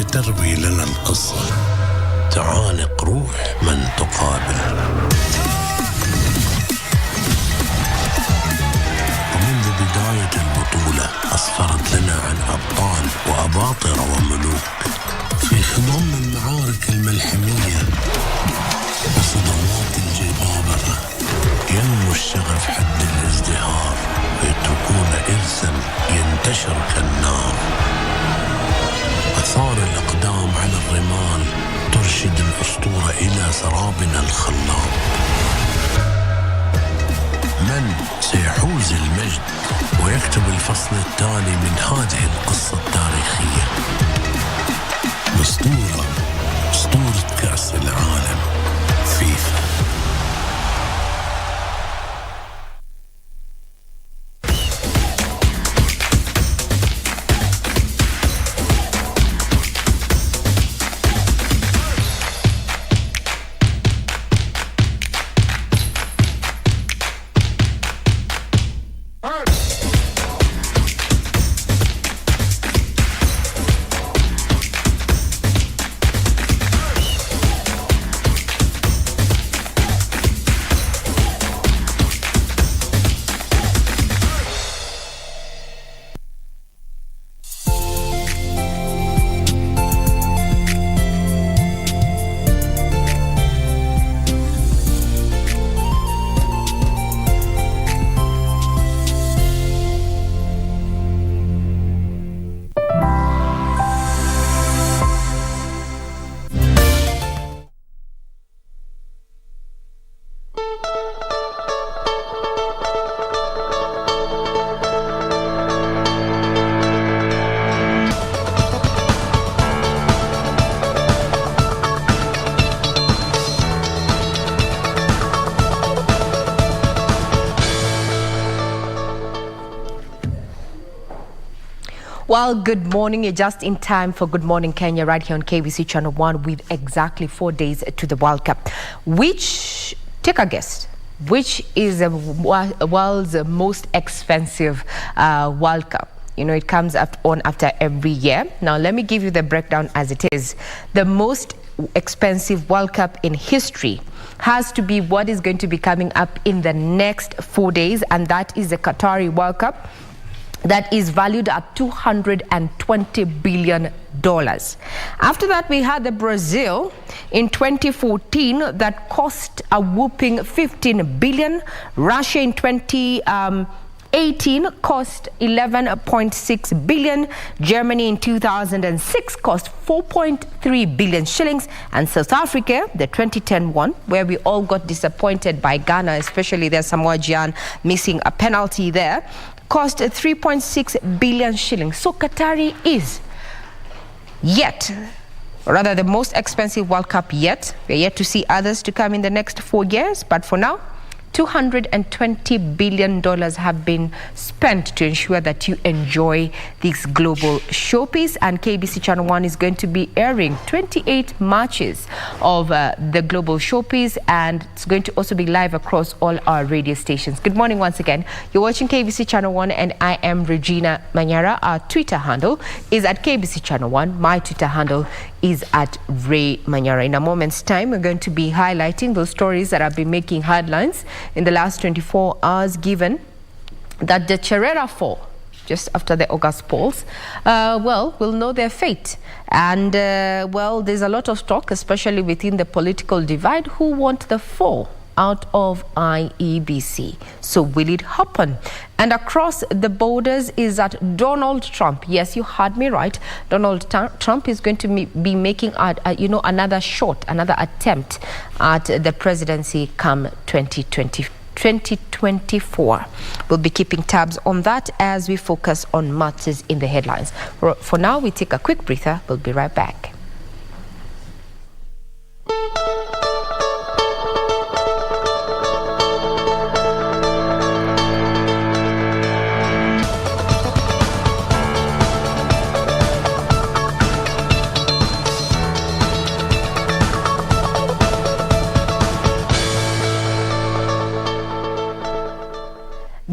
لتروي لنا القصة. تعانق روح من تقابل. ومنذ بداية البطولة أسفرت لنا عن أبطال وأباطرة وملوك في خضم المعارك الملحمية وصدمات الجبابرة. ينمو الشغف حد الازدهار ويتركون إرثا ينتشر كالنار. أثار الأقدام على الرمال ترشد الأسطورة إلى سرابنا الخلاب. من سيحوز المجد ويكتب الفصل التالي من هذه القصة التاريخية؟ أسطورة كأس العالم فيفا. Well, good morning. You're just in time for Good Morning Kenya right here on KBC Channel 1 with exactly 4 days to the World Cup. Take a guess, which is the world's most expensive World Cup? You know, it comes on after every year. Now, let me give you the breakdown as it is. The most expensive World Cup in history has to be what is going to be coming up in the next 4 days, and that is the Qatari World Cup. That is valued at $220 billion. After that, we had the Brazil in 2014 that cost a whooping $15 billion. Russia in 2018 cost 11.6 billion. Germany in 2006 cost 4.3 billion shillings. And South Africa, the 2010 one, where we all got disappointed by Ghana, especially their Samoa Gyan missing a penalty there, cost 3.6 billion shillings. So Qatari is the most expensive World Cup yet. We're yet to see others to come in the next 4 years. But for now, $220 billion have been spent to ensure that you enjoy this global showpiece. And KBC Channel 1 is going to be airing 28 matches of the global showpiece, and it's going to also be live across all our radio stations. Good morning once again. You're watching KBC Channel 1 and I am Regina Manyara. Our Twitter handle is at KBC Channel 1. My Twitter handle is at Ray Manyara. In a moment's time, we're going to be highlighting those stories that have been making headlines in the last 24 hours, given that the Cherera 4, just after the August polls, will know their fate. And, there's a lot of talk, especially within the political divide, who want the 4 out of IEBC. So will it happen? And across the borders is that Donald Trump, yes, you heard me right, Donald Trump is going to be making another attempt at the presidency come 2024. We'll be keeping tabs on that as we focus on matters in the headlines. For now, we take a quick breather. We'll be right back.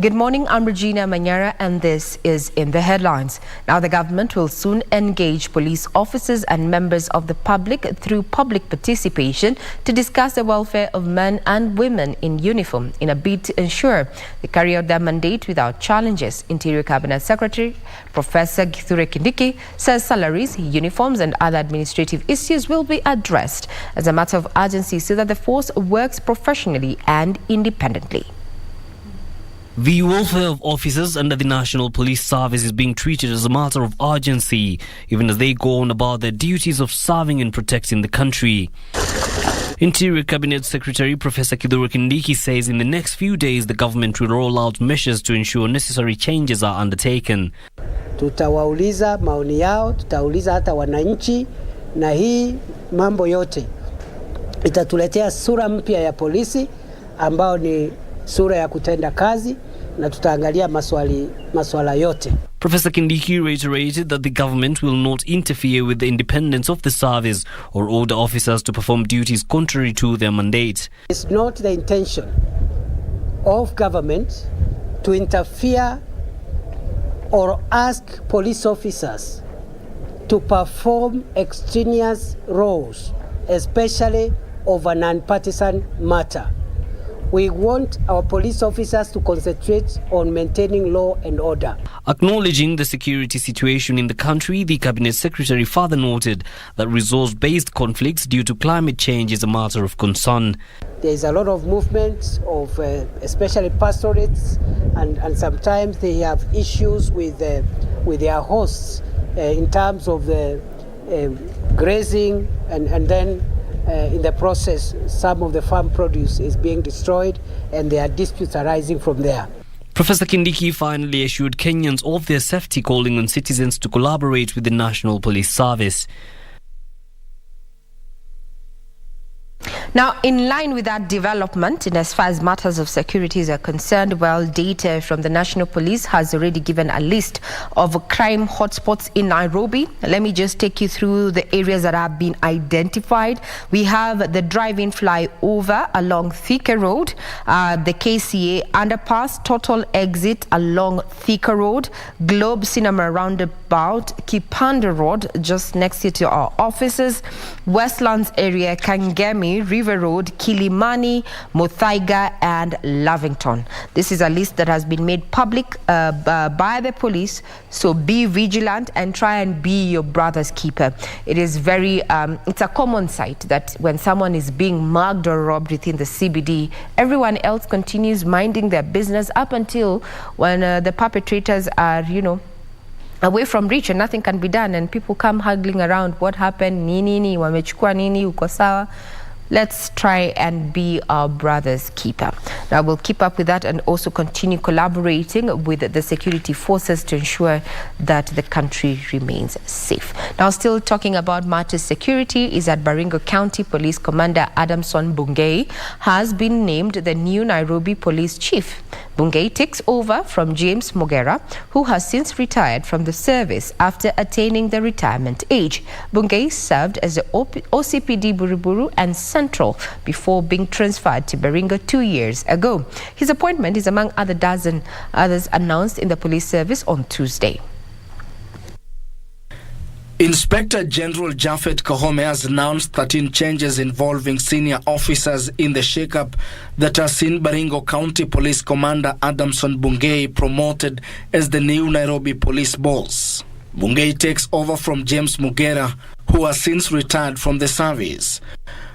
Good morning, I'm Regina Manyara, and this is in the headlines. Now, the government will soon engage police officers and members of the public through public participation to discuss the welfare of men and women in uniform in a bid to ensure they carry out their mandate without challenges. Interior Cabinet Secretary Professor Kithure Kindiki says salaries, uniforms and other administrative issues will be addressed as a matter of urgency so that the force works professionally and independently. The welfare of officers under the National Police Service is being treated as a matter of urgency, even as they go on about their duties of serving and protecting the country. Interior Cabinet Secretary Professor Kithure Kindiki says in the next few days the government will roll out measures to ensure necessary changes are undertaken. Tutawauliza maoni yao, tutauliza hata wananchi, na hii mambo yote itatuletea sura mpya ya polisi ambao ni sura ya kutenda kazi, na tutaangalia maswala yote. Professor Kindiki reiterated that the government will not interfere with the independence of the service or order officers to perform duties contrary to their mandate. It's not the intention of government to interfere or ask police officers to perform extraneous roles, especially of a non-partisan matter. We want our police officers to concentrate on maintaining law and order. Acknowledging the security situation in the country, the Cabinet Secretary further noted that resource-based conflicts due to climate change is a matter of concern. There is a lot of movement of especially pastorates, and sometimes they have issues with their hosts in terms of the grazing, and then in the process, some of the farm produce is being destroyed and there are disputes arising from there. Professor Kindiki finally assured Kenyans of their safety, calling on citizens to collaborate with the National Police Service. Now, in line with that development, and as far as matters of security are concerned, well, data from the National Police has already given a list of crime hotspots in Nairobi. Let me just take you through the areas that have been identified. We have the drive-in flyover along Thika Road, the KCA underpass, total exit along Thika Road, Globe Cinema roundabout, Kipanda Road, just next to our offices, Westlands area, Kangemi, River Road, Kilimani, Muthaiga and Lavington. This is a list that has been made public by the police, so be vigilant and try and be your brother's keeper. It is very, it's a common sight that when someone is being mugged or robbed within the CBD, everyone else continues minding their business up until when the perpetrators are, away from reach and nothing can be done, and people come haggling around. What happened? Nini, wamechukua nini, uko sawa? Let's try and be our brother's keeper. Now, we'll keep up with that and also continue collaborating with the security forces to ensure that the country remains safe. Now, still talking about matters security, is that Baringo County Police Commander Adamson Bungei has been named the new Nairobi Police Chief. Bungei takes over from James Mogera, who has since retired from the service after attaining the retirement age. Bungei served as the OCPD Buruburu and Central before being transferred to Baringo 2 years ago. His appointment is among other dozen others announced in the police service on Tuesday. Inspector General Japhet Koome has announced 13 changes involving senior officers in the shake-up that has seen Baringo County Police Commander Adamson Bungei promoted as the new Nairobi police boss. Bungei takes over from James Mogera, who has since retired from the service.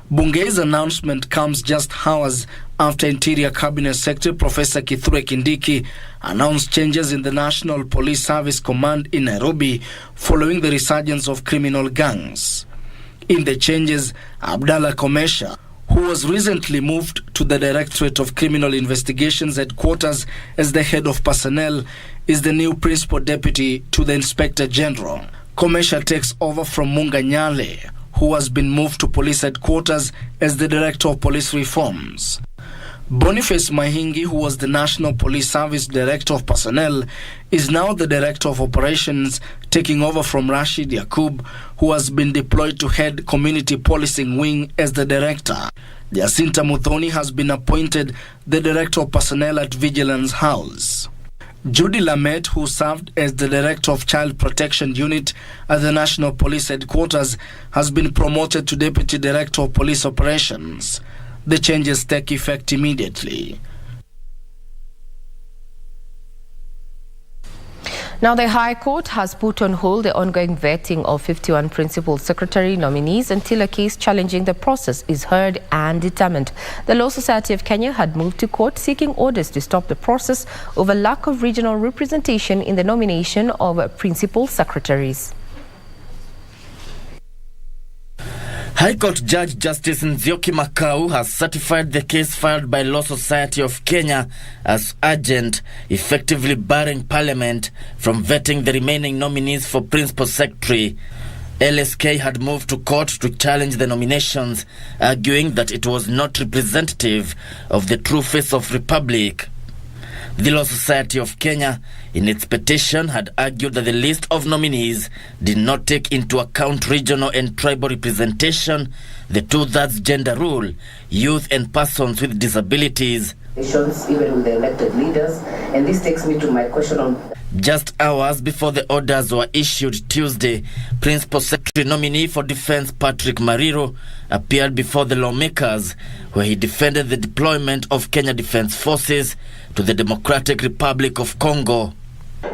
Bungei's announcement comes just hours after Interior Cabinet Secretary Professor Kithure Kindiki announced changes in the National Police Service Command in Nairobi following the resurgence of criminal gangs. In the changes, Abdallah Komesha, who was recently moved to the Directorate of Criminal Investigations headquarters as the head of personnel, is the new Principal Deputy to the Inspector General. Komesha takes over from Munga Nyale, who has been moved to police headquarters as the Director of Police Reforms. Boniface Mahingi, who was the National Police Service Director of Personnel, is now the Director of Operations, taking over from Rashid Yakub, who has been deployed to head Community Policing Wing as the Director. Jacinta Muthoni has been appointed the Director of Personnel at Vigilance House. Judy Lamet, who served as the Director of Child Protection Unit at the National Police Headquarters, has been promoted to Deputy Director of Police Operations. The changes take effect immediately. Now, the High Court has put on hold the ongoing vetting of 51 Principal Secretary nominees until a case challenging the process is heard and determined. The Law Society of Kenya had moved to court seeking orders to stop the process over lack of regional representation in the nomination of Principal Secretaries. High Court Judge Justice Nzioki Makau has certified the case filed by Law Society of Kenya as urgent, effectively barring Parliament from vetting the remaining nominees for Principal Secretary. LSK had moved to court to challenge the nominations, arguing that it was not representative of the true face of Republic. The Law Society of Kenya, in its petition, had argued that the list of nominees did not take into account regional and tribal representation, the 2/3 gender rule, youth and persons with disabilities. Even with the elected leaders, and this takes me to my question on... Just hours before the orders were issued Tuesday, Principal Secretary nominee for Defense Patrick Mariro appeared before the lawmakers, where he defended the deployment of Kenya Defense Forces to the Democratic Republic of Congo.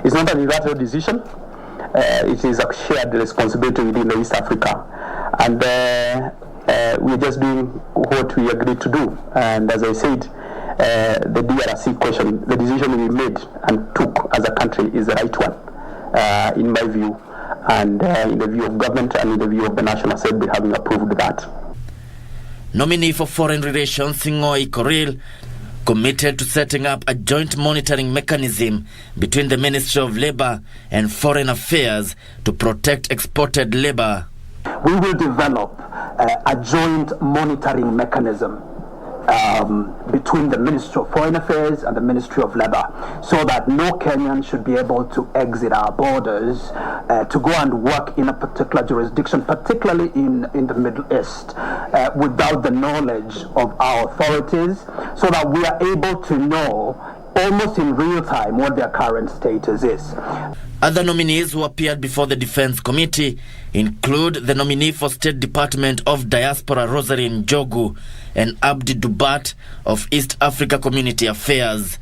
It's not a unilateral decision. It is a shared responsibility within the East Africa. And we're just doing what we agreed to do. And as I said, the DRC question, the decision we made and took as a country is the right one, in my view, and in the view of government and in the view of the National Assembly having approved that. Nominee for Foreign Relations Sing'oei Korir committed to setting up a joint monitoring mechanism between the Ministry of Labour and Foreign Affairs to protect exported labour. We will develop a joint monitoring mechanism between the Ministry of Foreign Affairs and the Ministry of Labour, so that no Kenyan should be able to exit our borders to go and work in a particular jurisdiction, particularly in the Middle East, without the knowledge of our authorities, so that we are able to know almost in real time what their current status is. Other nominees who appeared before the Defense Committee include the nominee for State Department of Diaspora Rosary Njogu and Abdi Dubat of East Africa Community Affairs.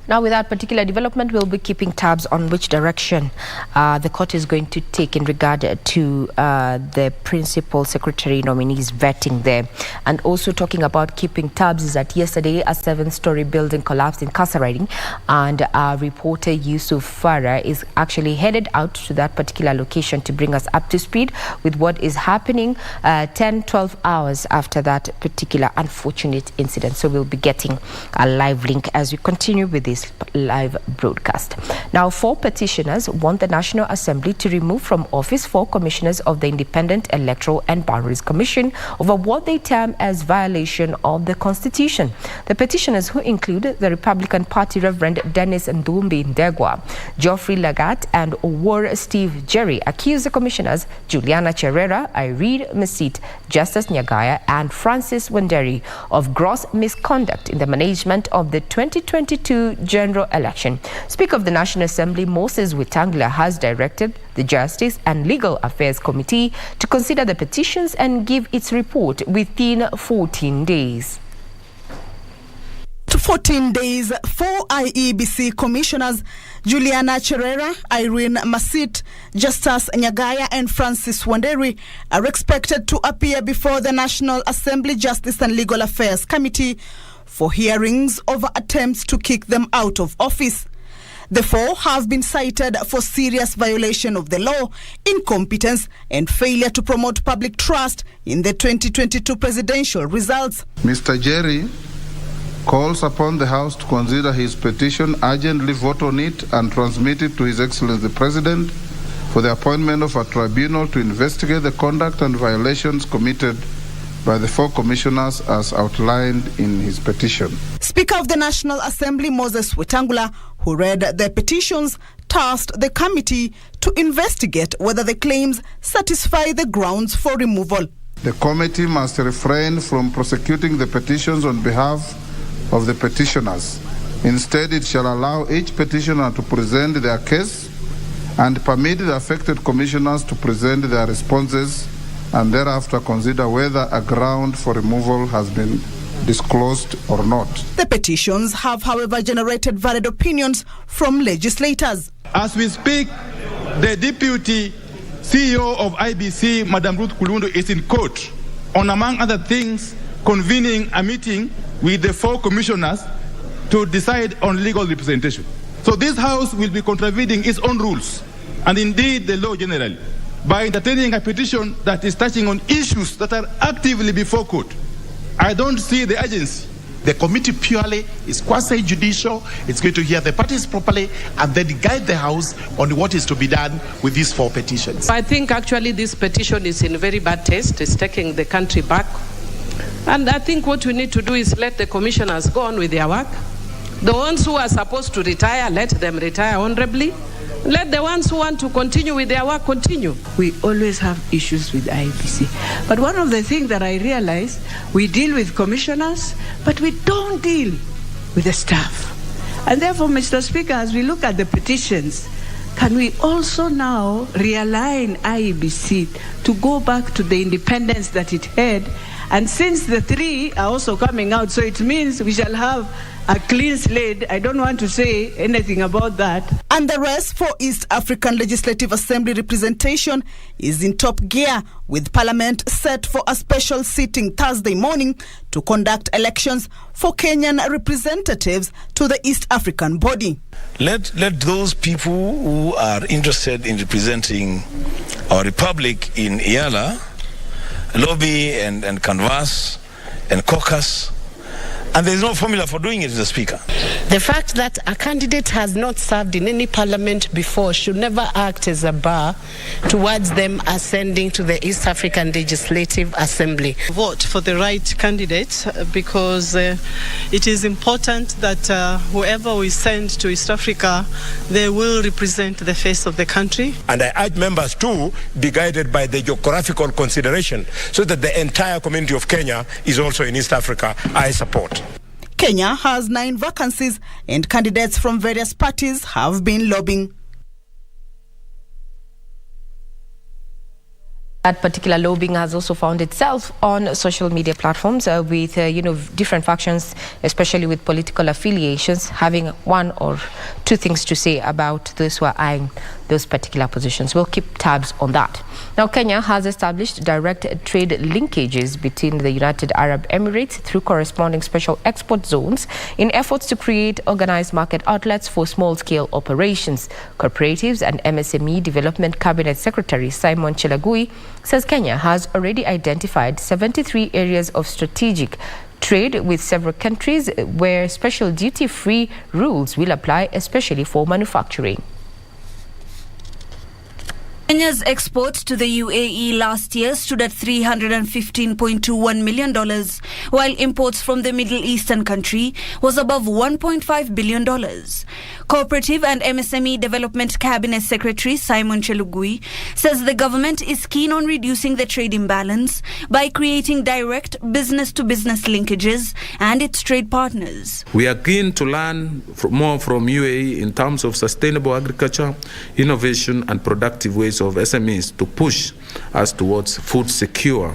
Now, with that particular development, we'll be keeping tabs on which direction the court is going to take in regard to the Principal Secretary nominees vetting there. And also talking about keeping tabs is that yesterday a 7-story building collapsed in Kasarani, and our reporter Yusuf Farah is actually headed out to that particular location to bring us up to speed with what is happening 10-12 hours after that particular unfortunate incident. So we'll be getting a live link as we continue with this live broadcast. Now, 4 petitioners want the National Assembly to remove from office 4 commissioners of the Independent Electoral and Boundaries Commission over what they term as violation of the Constitution. The petitioners, who include the Republican Party Reverend Dennis Ndumbi Ndegwa, Geoffrey Lagat and Owor Steve Jerry, accuse the commissioners Juliana Cherera, Irene Messit, Justice Nyagaya and Francis Wanderi of gross misconduct in the management of the 2022 general election. Speaker of the National Assembly Moses Wetangula has directed the Justice and Legal Affairs Committee to consider the petitions and give its report within 14 days. To 14 days, 4 IEBC commissioners, Juliana Cherera, Irene Messit, Justice Nyagaya and Francis Wanderi, are expected to appear before the National Assembly Justice and Legal Affairs Committee for hearings over attempts to kick them out of office. The 4 have been cited for serious violation of the law, incompetence and failure to promote public trust in the 2022 presidential results. Mr. Jerry calls upon the House to consider his petition, urgently vote on it and transmit it to His Excellency the President for the appointment of a tribunal to investigate the conduct and violations committed by the 4 commissioners as outlined in his petition. Speaker of the National Assembly Moses Wetangula, who read the petitions, tasked the committee to investigate whether the claims satisfy the grounds for removal. The committee must refrain from prosecuting the petitions on behalf of the petitioners. Instead, it shall allow each petitioner to present their case and permit the affected commissioners to present their responses and thereafter consider whether a ground for removal has been disclosed or not. The petitions have, however, generated varied opinions from legislators. As we speak, the Deputy CEO of IEBC, Madam Ruth Kulundo, is in court on, among other things, convening a meeting with the 4 commissioners to decide on legal representation. So this House will be contravening its own rules, and indeed the law generally, by entertaining a petition that is touching on issues that are actively before court. I don't see the urgency. The committee purely is quasi-judicial. It's going to hear the parties properly and then guide the House on what is to be done with these 4 petitions. I think actually this petition is in very bad taste. It's taking the country back. And I think what we need to do is let the commissioners go on with their work. The ones who are supposed to retire, let them retire honorably. Let the ones who want to continue with their work continue. We always have issues with IEBC. But one of the things that I realized, we deal with commissioners, but we don't deal with the staff. And therefore, Mr. Speaker, as we look at the petitions, can we also now realign IEBC to go back to the independence that it had? And since the 3 are also coming out, so it means we shall have a clean slate. I don't want to say anything about that. And the race for East African Legislative Assembly representation is in top gear, with Parliament set for a special sitting Thursday morning to conduct elections for Kenyan representatives to the East African body. Let those people who are interested in representing our republic in EALA lobby and canvass and caucus. And there's no formula for doing it, Mr. Speaker. The fact that a candidate has not served in any parliament before should never act as a bar towards them ascending to the East African Legislative Assembly. Vote for the right candidate because it is important that whoever we send to East Africa, they will represent the face of the country. And I urge members to be guided by the geographical consideration so that the entire community of Kenya is also in East Africa. I support. Kenya has 9 vacancies and candidates from various parties have been lobbying. That particular lobbying has also found itself on social media platforms with, different factions, especially with political affiliations, having 1 or 2 things to say about those who are eyeing those particular positions. We'll keep tabs on that. Now, Kenya has established direct trade linkages between the United Arab Emirates through corresponding special export zones in efforts to create organized market outlets for small-scale operations. Cooperatives and MSME Development Cabinet Secretary Simon Chelagui says Kenya has already identified 73 areas of strategic trade with several countries where special duty-free rules will apply, especially for manufacturing. Kenya's exports to the UAE last year stood at $315.21 million, while imports from the Middle Eastern country was above $1.5 billion. Cooperative and MSME Development Cabinet Secretary Simon Chelugui says the government is keen on reducing the trade imbalance by creating direct business-to-business linkages and its trade partners. We are keen to learn more from UAE in terms of sustainable agriculture, innovation and productive ways of SMEs to push us towards food secure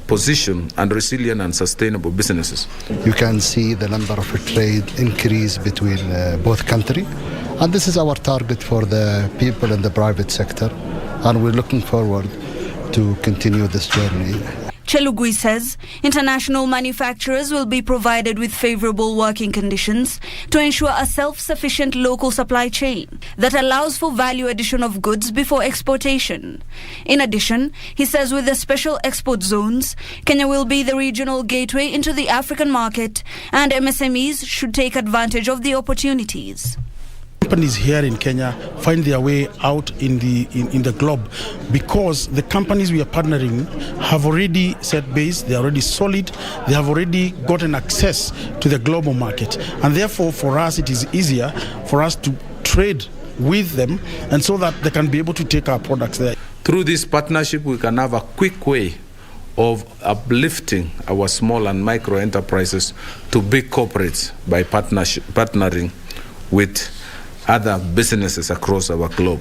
position and resilient and sustainable businesses. You can see the number of trade increase between both countries, and this is our target for the people in the private sector, and we're looking forward to continue this journey. Chelugui says international manufacturers will be provided with favorable working conditions to ensure a self-sufficient local supply chain that allows for value addition of goods before exportation. In addition, he says with the special export zones, Kenya will be the regional gateway into the African market, and MSMEs should take advantage of the opportunities. Companies here in Kenya find their way out in the globe because the companies we are partnering have already set base, they are already solid, they have already gotten access to the global market, and therefore for us it is easier for us to trade with them, and so that they can be able to take our products there. Through this partnership, we can have a quick way of uplifting our small and micro enterprises to big corporates by partnering with other businesses across our globe.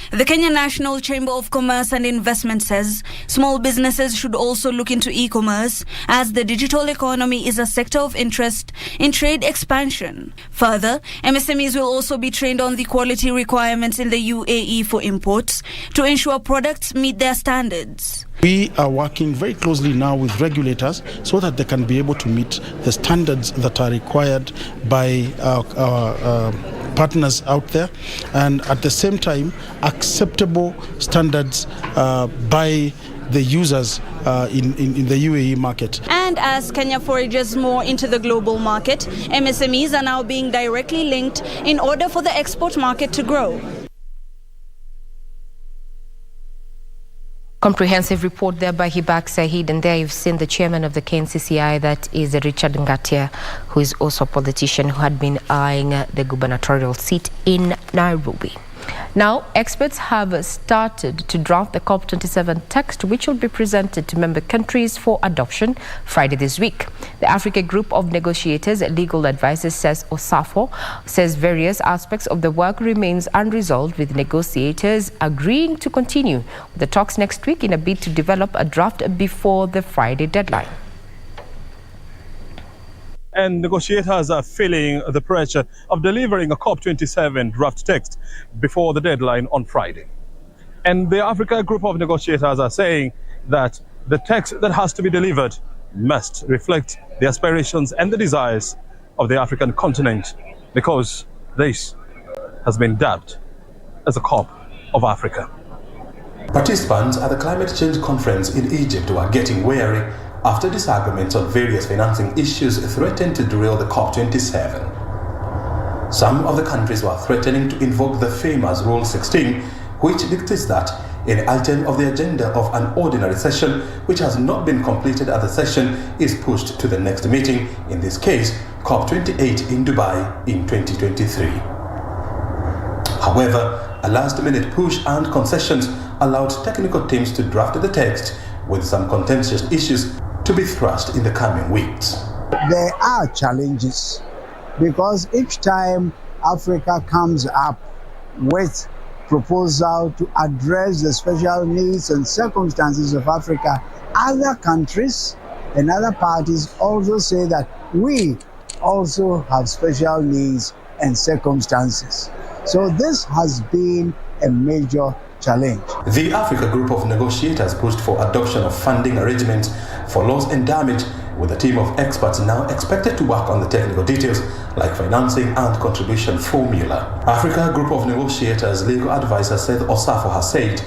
The Kenya National Chamber of Commerce and Investment says small businesses should also look into e-commerce, as the digital economy is a sector of interest in trade expansion. Further, MSMEs will also be trained on the quality requirements in the UAE for imports to ensure products meet their standards. We are working very closely now with regulators so that they can be able to meet the standards that are required by our partners out there, and at the same time acceptable standards by the users in the UAE market. And as Kenya forages more into the global market, MSMEs are now being directly linked in order for the export market to grow. Comprehensive report there by Hibak Sahid, and there you've seen the chairman of the KNCCI, that is Richard Ngatia, who is also a politician who had been eyeing the gubernatorial seat in Nairobi. Now, experts have started to draft the COP27 text, which will be presented to member countries for adoption Friday this week. The Africa Group of Negotiators Legal Advisors, says OSAFO, says various aspects of the work remains unresolved, with negotiators agreeing to continue the talks next week in a bid to develop a draft before the Friday deadline. And negotiators are feeling the pressure of delivering a COP27 draft text before the deadline on Friday. And the Africa Group of Negotiators are saying that the text that has to be delivered must reflect the aspirations and the desires of the African continent, because this has been dubbed as a COP of Africa. Participants at the climate change conference in Egypt were getting wary after disagreements on various financing issues threatened to derail the COP27. Some of the countries were threatening to invoke the famous Rule 16, which dictates that any item of the agenda of an ordinary session which has not been completed at the session is pushed to the next meeting, in this case COP28 in Dubai in 2023. However, a last-minute push and concessions allowed technical teams to draft the text, with some contentious issues to be thrust in the coming weeks. There are challenges, because each time Africa comes up with proposal to address the special needs and circumstances of Africa, other countries and other parties also say that we also have special needs and circumstances. So this has been a major challenge. The Africa Group of Negotiators pushed for adoption of funding arrangements for loss and damage, with a team of experts now expected to work on the technical details like financing and contribution formula. Africa Group of Negotiators legal advisor Seth Osafo has said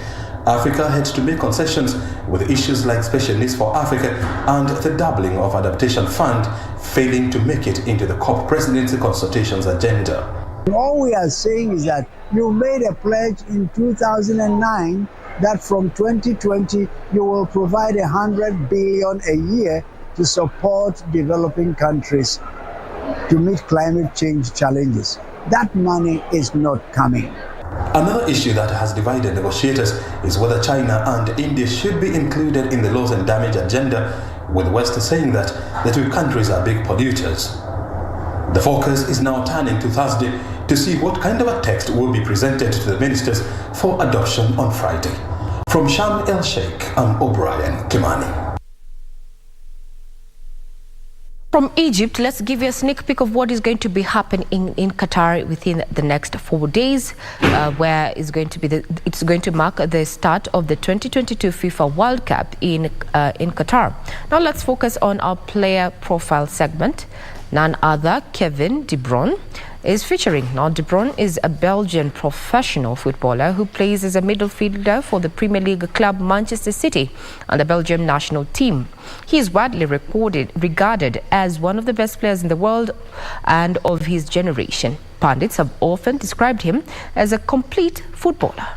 Africa had to make concessions with issues like special needs for Africa and the doubling of adaptation fund failing to make it into the COP presidency consultations agenda. All we are saying is that you made a pledge in 2009 that from 2020 you will provide $100 billion a year to support developing countries to meet climate change challenges. That money is not coming. Another issue that has divided negotiators is whether China and India should be included in the loss and damage agenda, with the West saying that the two countries are big polluters. The focus is now turning to Thursday to see what kind of a text will be presented to the ministers for adoption on Friday. From Sharm el Sheikh, I'm O'Brien Kimani. From Egypt, let's give you a sneak peek of what is going to be happening in Qatar within the next 4 days, where it's going to mark the start of the 2022 FIFA World Cup in Qatar. Now let's focus on our player profile segment. None other, Kevin De Bruyne, is featuring. Now, De Bruyne is a Belgian professional footballer who plays as a midfielder for the Premier League club Manchester City and the Belgium national team. He is widely regarded as one of the best players in the world and of his generation. Pundits have often described him as a complete footballer.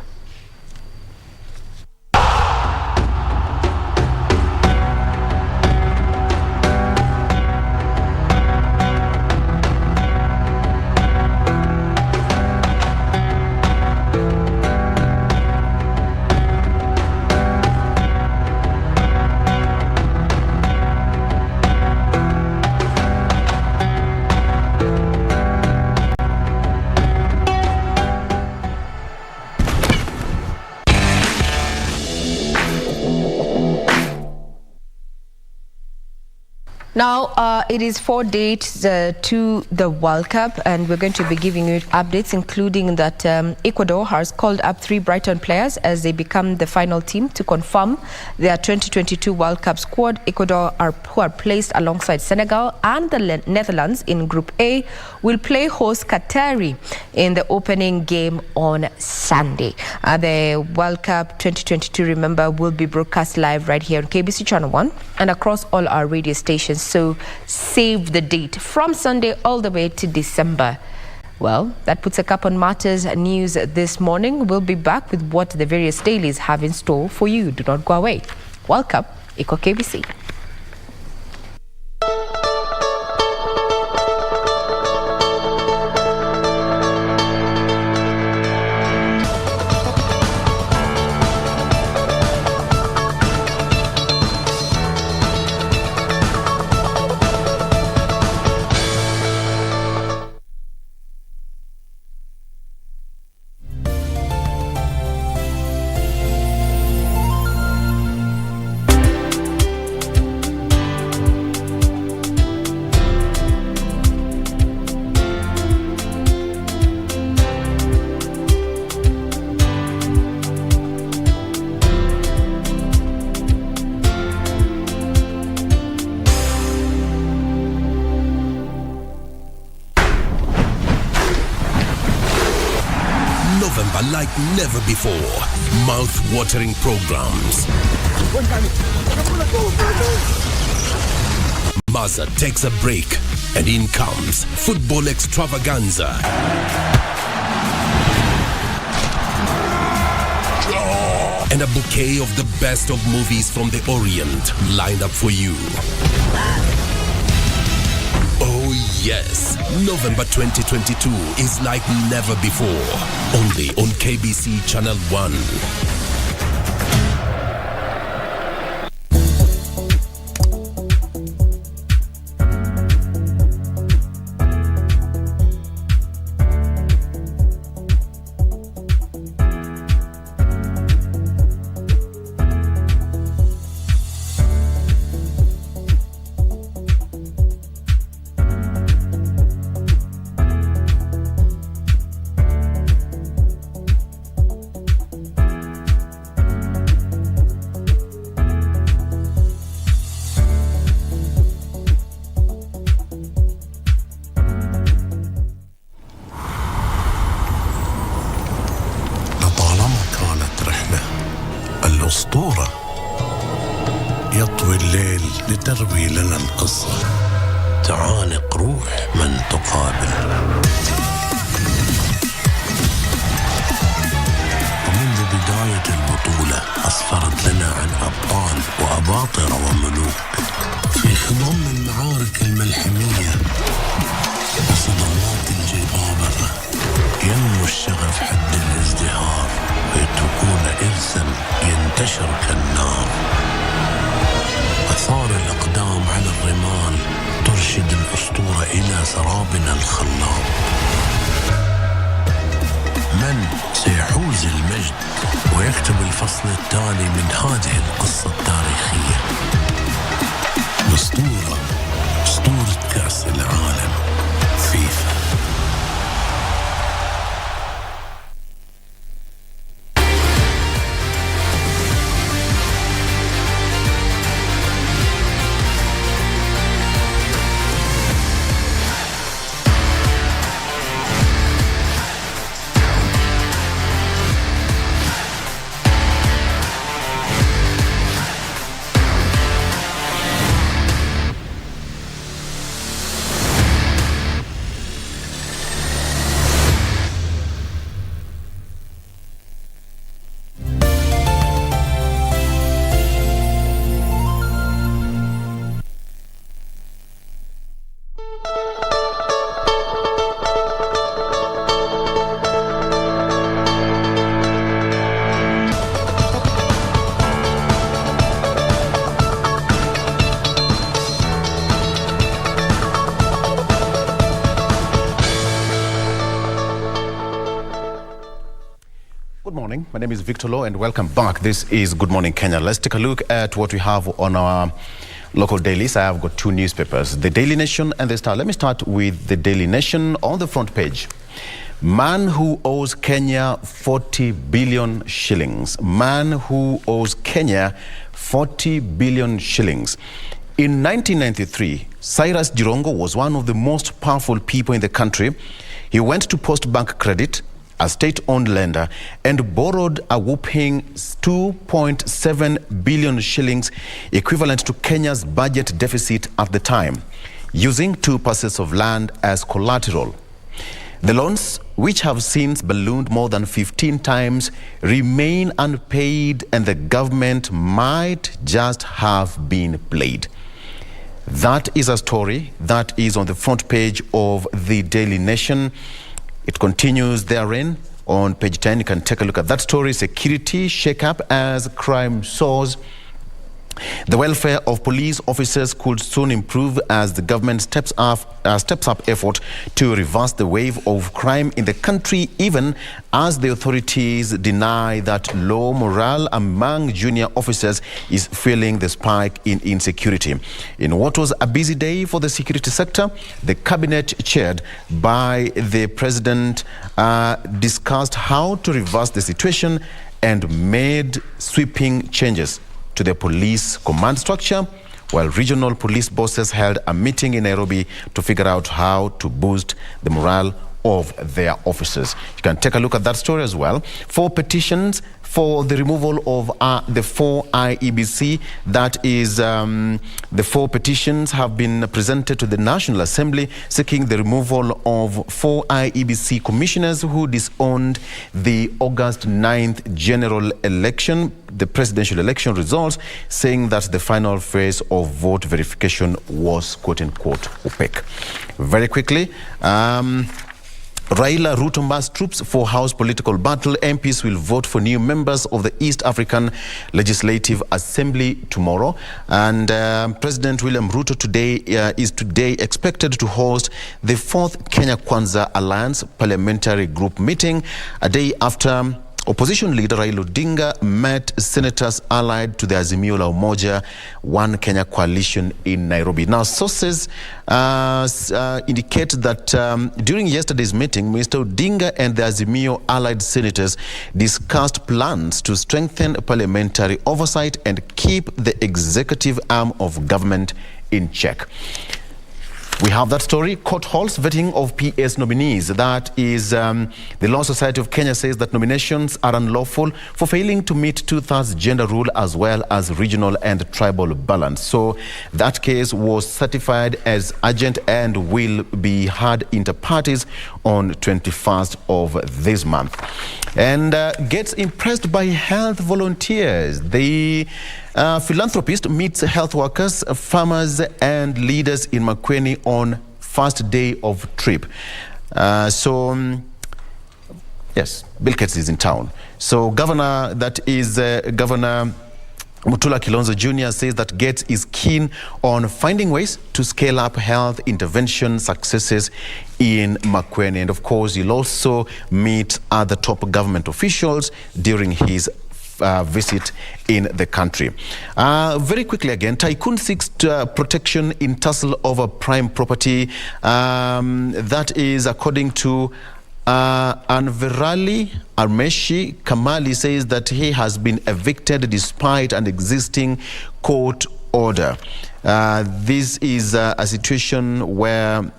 Now, it is 4 days to the World Cup, and we're going to be giving you updates, including that Ecuador has called up 3 Brighton players as they become the final team to confirm their 2022 World Cup squad. Ecuador, who are placed alongside Senegal and the Netherlands in Group A, will play host Qatari in the opening game on Sunday. The World Cup 2022, remember, will be broadcast live right here on KBC Channel 1 and across all our radio stations. So save the date from Sunday all the way to December. Well, that puts a cap on matters news this morning. We'll be back with what the various dailies have in store for you. Do not go away. World Cup, Eco KBC. Like never before. Mouth-watering programs. Maza takes a break, and in comes football extravaganza. And a bouquet of the best of movies from the Orient lined up for you. Oh yes, November 2022 is like never before. Only on KBC Channel 1. الأسطورة يطوي الليل لتروي لنا القصة تعانق روح من تقابل ومنذ بداية البطولة أسفرت لنا عن أبطال وأباطرة وملوك في خضم المعارك الملحمية وصدمات الجبابرة ينمو الشغف حد الازدهار ويتركون إرثا ينتشر كالنار أثار الأقدام على الرمال ترشد الأسطورة إلى سرابنا الخلاب من سيحوز المجد ويكتب الفصل التالي من هذه القصة التاريخية الأسطورة أسطورة كأس العالم فيفا Good morning. My name is Victor Lowe and welcome back. This is Good Morning Kenya. Let's take a look at what we have on our local dailies. I have got two newspapers, the Daily Nation and the Star. Let me start with the Daily Nation. On the front page, man who owes Kenya 40 billion shillings. Man who owes Kenya 40 billion shillings. In 1993, Cyrus Jirongo was one of the most powerful people in the country. He went to Post Bank Credit, a state-owned lender, and borrowed a whopping 2.7 billion shillings, equivalent to Kenya's budget deficit at the time, using 2 parcels of land as collateral. The loans, which have since ballooned more than 15 times, remain unpaid, and the government might just have been played. That is a story that is on the front page of the Daily Nation. It continues therein on page 10. You can take a look at that story. Security shake-up as crime soars. The welfare of police officers could soon improve as the government steps up effort to reverse the wave of crime in the country, even as the authorities deny that low morale among junior officers is fueling the spike in insecurity. In what was a busy day for the security sector, the cabinet chaired by the president discussed how to reverse the situation and made sweeping changes to the police command structure, while regional police bosses held a meeting in Nairobi to figure out how to boost the morale of their officers. You can take a look at that story as well. 4 petitions for the removal of the 4 IEBC, that is, the 4 petitions have been presented to the National Assembly seeking the removal of 4 IEBC commissioners who disowned the August 9th general election, the presidential election results, saying that the final phase of vote verification was quote-unquote opaque. Very quickly, Raila Rutomba's troops for House political battle. MPs will vote for new members of the East African Legislative Assembly tomorrow. And President William Ruto is today expected to host the 4th Kenya Kwanza Alliance Parliamentary Group meeting, a day after opposition leader Raila Odinga met senators allied to the Azimio la Umoja One Kenya coalition in Nairobi. Now, sources indicate that during yesterday's meeting, Mr. Odinga and the Azimio allied senators discussed plans to strengthen parliamentary oversight and keep the executive arm of government in check. We have that story. Court halts vetting of PS nominees. That is, the Law Society of Kenya says that nominations are unlawful for failing to meet 2/3 gender rule as well as regional and tribal balance. So that case was certified as urgent and will be heard inter partes on 21st of this month. And gets impressed by health volunteers. The philanthropist meets health workers, farmers and leaders in Makueni on first day of trip. Yes, Bill Gates is in town. So Governor Mutula Kilonzo Jr. says that Gates is keen on finding ways to scale up health intervention successes in Makueni. And of course, he'll also meet other top government officials during his visit in the country. Very quickly again, Tycoon seeks protection in tussle over prime property. That is according to Anverali Armeshi. Kamali says that he has been evicted despite an existing court order. This is a situation where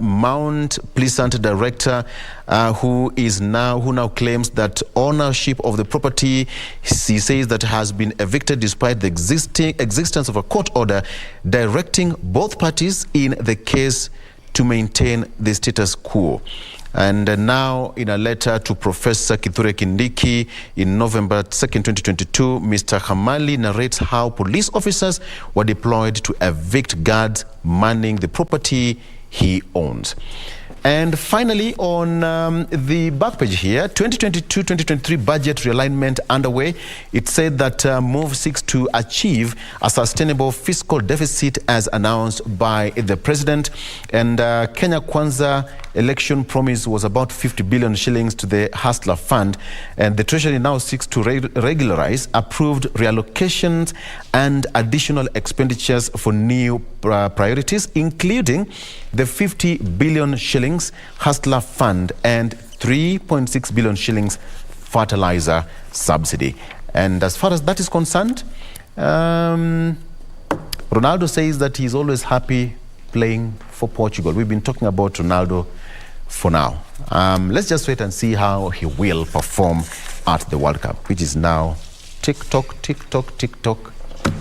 Mount Pleasant director who now claims that ownership of the property, he says that has been evicted despite the existence of a court order directing both parties in the case to maintain the status quo. And now, in a letter to Professor Kithure Kindiki in November 2nd, 2022, Mr. Hamali narrates how police officers were deployed to evict guards manning the property he owns. And finally, on the back page here, 2022-2023 budget realignment underway. It said that MOVE seeks to achieve a sustainable fiscal deficit as announced by the president. And Kenya Kwanza election promise was about 50 billion shillings to the Hustler Fund, and the Treasury now seeks to regularize approved reallocations and additional expenditures for new priorities, including the 50 billion shillings Hustler Fund and 3.6 billion shillings fertilizer subsidy. And as far as that is concerned, Ronaldo says that he's always happy playing for Portugal. We've been talking about Ronaldo for now. Let's just wait and see how he will perform at the World Cup, which is now tick-tock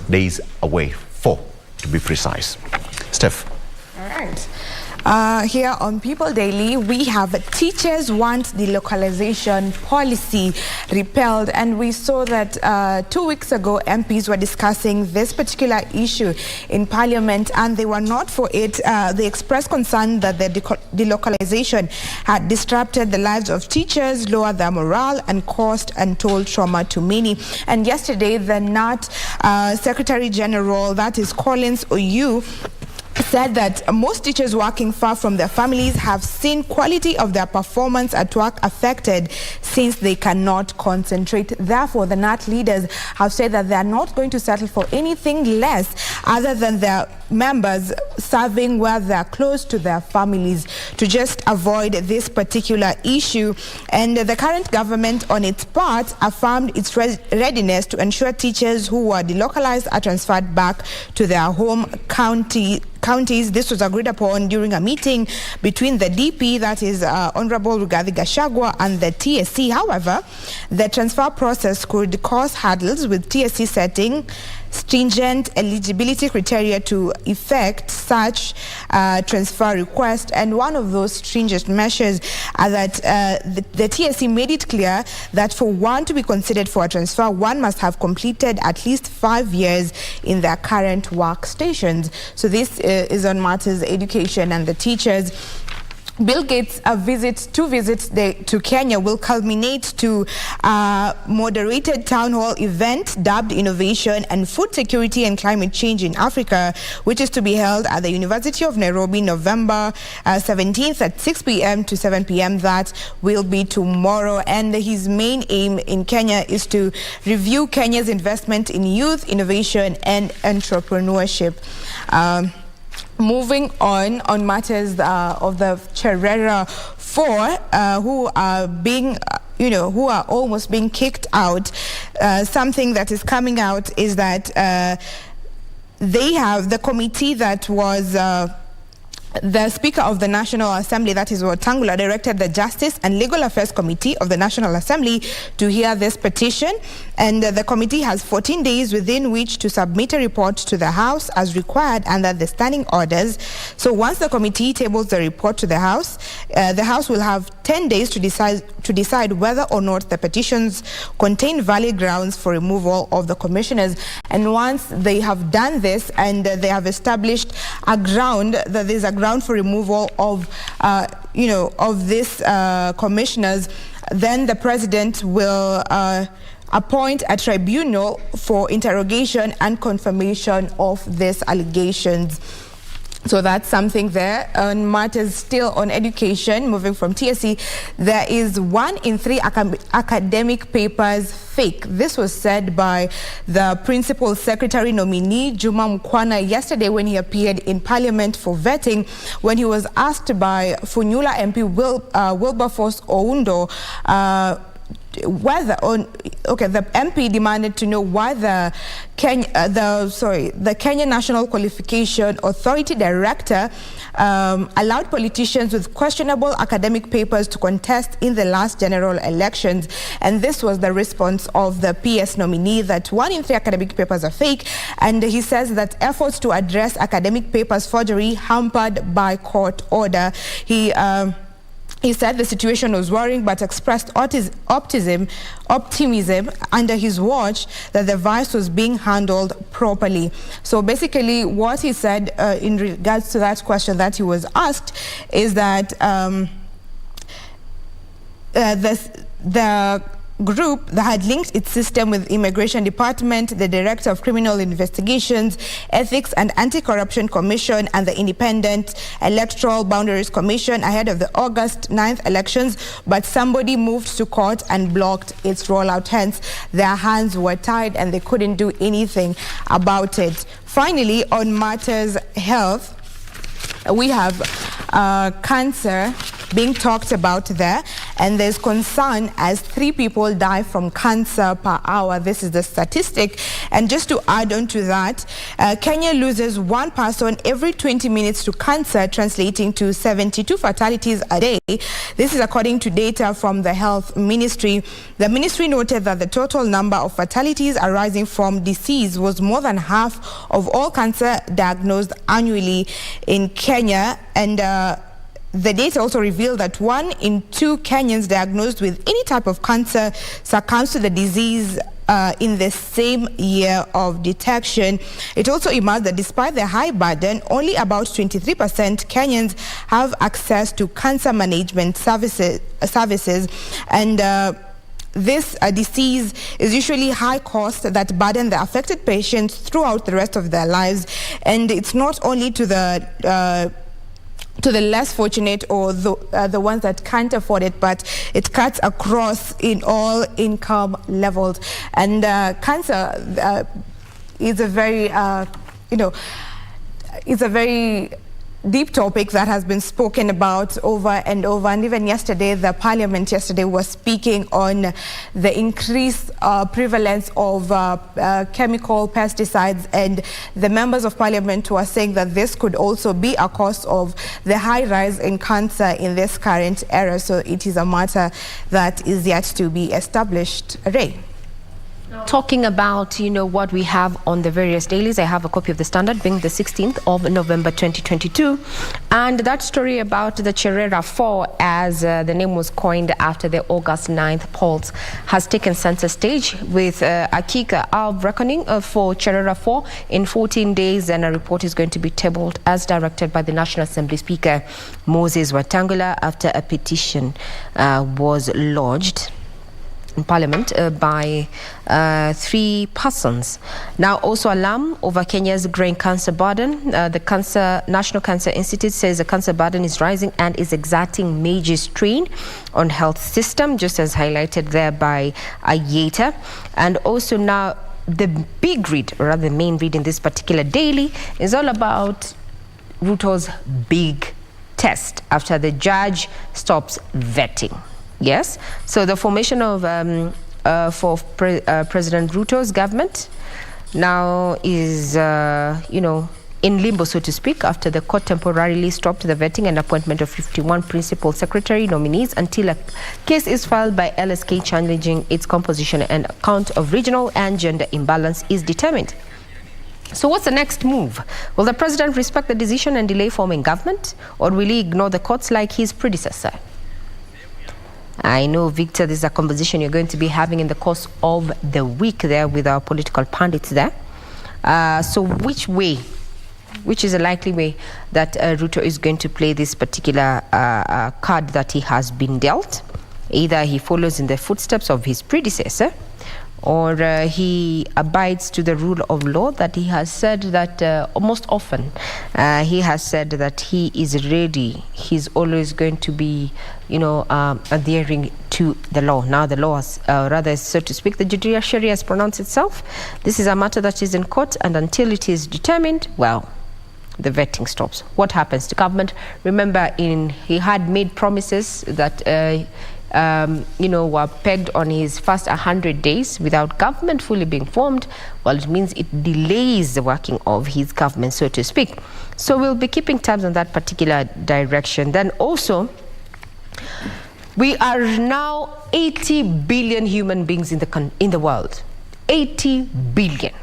days away. 4 to be precise. Steph. All right. Here on People Daily, we have teachers want the localization policy repealed, and we saw that 2 weeks ago MPs were discussing this particular issue in Parliament, and they were not for it. They expressed concern that the delocalization had disrupted the lives of teachers, lowered their morale, and caused untold trauma to many. And yesterday, the NAT Secretary General, that is Collins Oyu, said that most teachers working far from their families have seen quality of their performance at work affected since they cannot concentrate. Therefore, the NAT leaders have said that they are not going to settle for anything less other than their members serving where they are close to their families to just avoid this particular issue. And the current government, on its part, affirmed its readiness to ensure teachers who were delocalized are transferred back to their home counties. This was agreed upon during a meeting between the DP, that is Honorable Rigathi Gachagua, and the TSC. However, the transfer process could cause hurdles, with TSC setting stringent eligibility criteria to effect such transfer request. And one of those stringent measures are that the TSC made it clear that for one to be considered for a transfer, one must have completed at least 5 years in their current workstations. So this is on matters education and the teachers. Bill Gates' two visits to Kenya will culminate to a moderated town hall event dubbed Innovation and Food Security and Climate Change in Africa, which is to be held at the University of Nairobi, November 17th at 6 p.m. to 7 p.m. That will be tomorrow. And his main aim in Kenya is to review Kenya's investment in youth, innovation, and entrepreneurship. Moving on matters of the Cherera 4, who are being, who are almost being kicked out. Something that is coming out is that they have the committee that was the Speaker of the National Assembly, that is Wetangula, directed the Justice and Legal Affairs Committee of the National Assembly to hear this petition. And the committee has 14 days within which to submit a report to the House as required under the standing orders. So once the committee tables the report to the House will have 10 days to decide whether or not the petitions contain valid grounds for removal of the commissioners. And once they have done this and they have established a ground, that there's a ground for removal of these commissioners, then the president will appoint a tribunal for interrogation and confirmation of these allegations. So that's something there. On matters still on education, moving from TSC, there is 1 in 3 academic papers fake. This was said by the Principal Secretary nominee, Juma Mkwana, yesterday when he appeared in Parliament for vetting, when he was asked by Funyula MP Wilberforce Oundo the MP demanded to know why the Kenya National Qualification Authority director allowed politicians with questionable academic papers to contest in the last general elections. And this was the response of the PS nominee, that 1 in 3 academic papers are fake. And he says that efforts to address academic papers forgery hampered by court order. He said the situation was worrying, but expressed optimism under his watch that the virus was being handled properly. So basically what he said in regards to that question that he was asked is that the group that had linked its system with Immigration Department, the Director of Criminal Investigations, Ethics and Anti-Corruption Commission, and the Independent Electoral Boundaries Commission ahead of the August 9th elections, but somebody moved to court and blocked its rollout. Hence, their hands were tied and they couldn't do anything about it. Finally, on matters health, we have cancer being talked about there, and there's concern as 3 people die from cancer per hour. This is the statistic. And just to add on to that, Kenya loses 1 person every 20 minutes to cancer, translating to 72 fatalities a day. This is according to data from the Health Ministry. The ministry noted that the total number of fatalities arising from disease was more than half of all cancer diagnosed annually in Kenya. And the data also revealed that 1 in 2 Kenyans diagnosed with any type of cancer succumbs to the disease in the same year of detection. It also emerged that despite the high burden, only about 23% Kenyans have access to cancer management services. And this disease is usually high cost that burden the affected patients throughout the rest of their lives. And it's not only to the less fortunate or the ones that can't afford it, but it cuts across in all income levels. And cancer is a very, it's a very deep topic that has been spoken about over and over. And even yesterday, the Parliament was speaking on the increased prevalence of chemical pesticides, and the members of Parliament were saying that this could also be a cause of the high rise in cancer in this current era. So it is a matter that is yet to be established. Ray. Talking about, what we have on the various dailies, I have a copy of the Standard being the 16th of November 2022. And that story about the Cherera 4, as the name was coined after the August 9th polls, has taken center stage with a kick of reckoning for Cherera 4 in 14 days. And a report is going to be tabled as directed by the National Assembly Speaker, Moses Wetangula, after a petition was lodged in Parliament by 3 persons. Now, also alarm over Kenya's growing cancer burden. The National Cancer Institute says the cancer burden is rising and is exerting major strain on health system, just as highlighted there by Ayeta. And also now the big read, or rather the main read in this particular daily, is all about Ruto's big test after the judge stops vetting. Yes, so the formation of President Ruto's government now is, in limbo, so to speak, after the court temporarily stopped the vetting and appointment of 51 principal secretary nominees until a case is filed by LSK challenging its composition and account of regional and gender imbalance is determined. So what's the next move? Will the president respect the decision and delay forming government, or will he ignore the courts like his predecessor? I know, Victor, this is a conversation you're going to be having in the course of the week there with our political pundits there. So which is a likely way that Ruto is going to play this particular card that he has been dealt? Either he follows in the footsteps of his predecessor, or he abides to the rule of law that he has said that most often he has said that he is ready. He's always going to be, adhering to the law. Now the law has, rather, so to speak, the judiciary has pronounced itself. This is a matter that is in court, and until it is determined, well, the vetting stops. What happens to government? Remember, he had made promises that were pegged on his first 100 days without government fully being formed. Well, it means it delays the working of his government, so to speak. So we'll be keeping tabs on that particular direction. Then also, we are now 80 billion human beings in the world. 80 billion.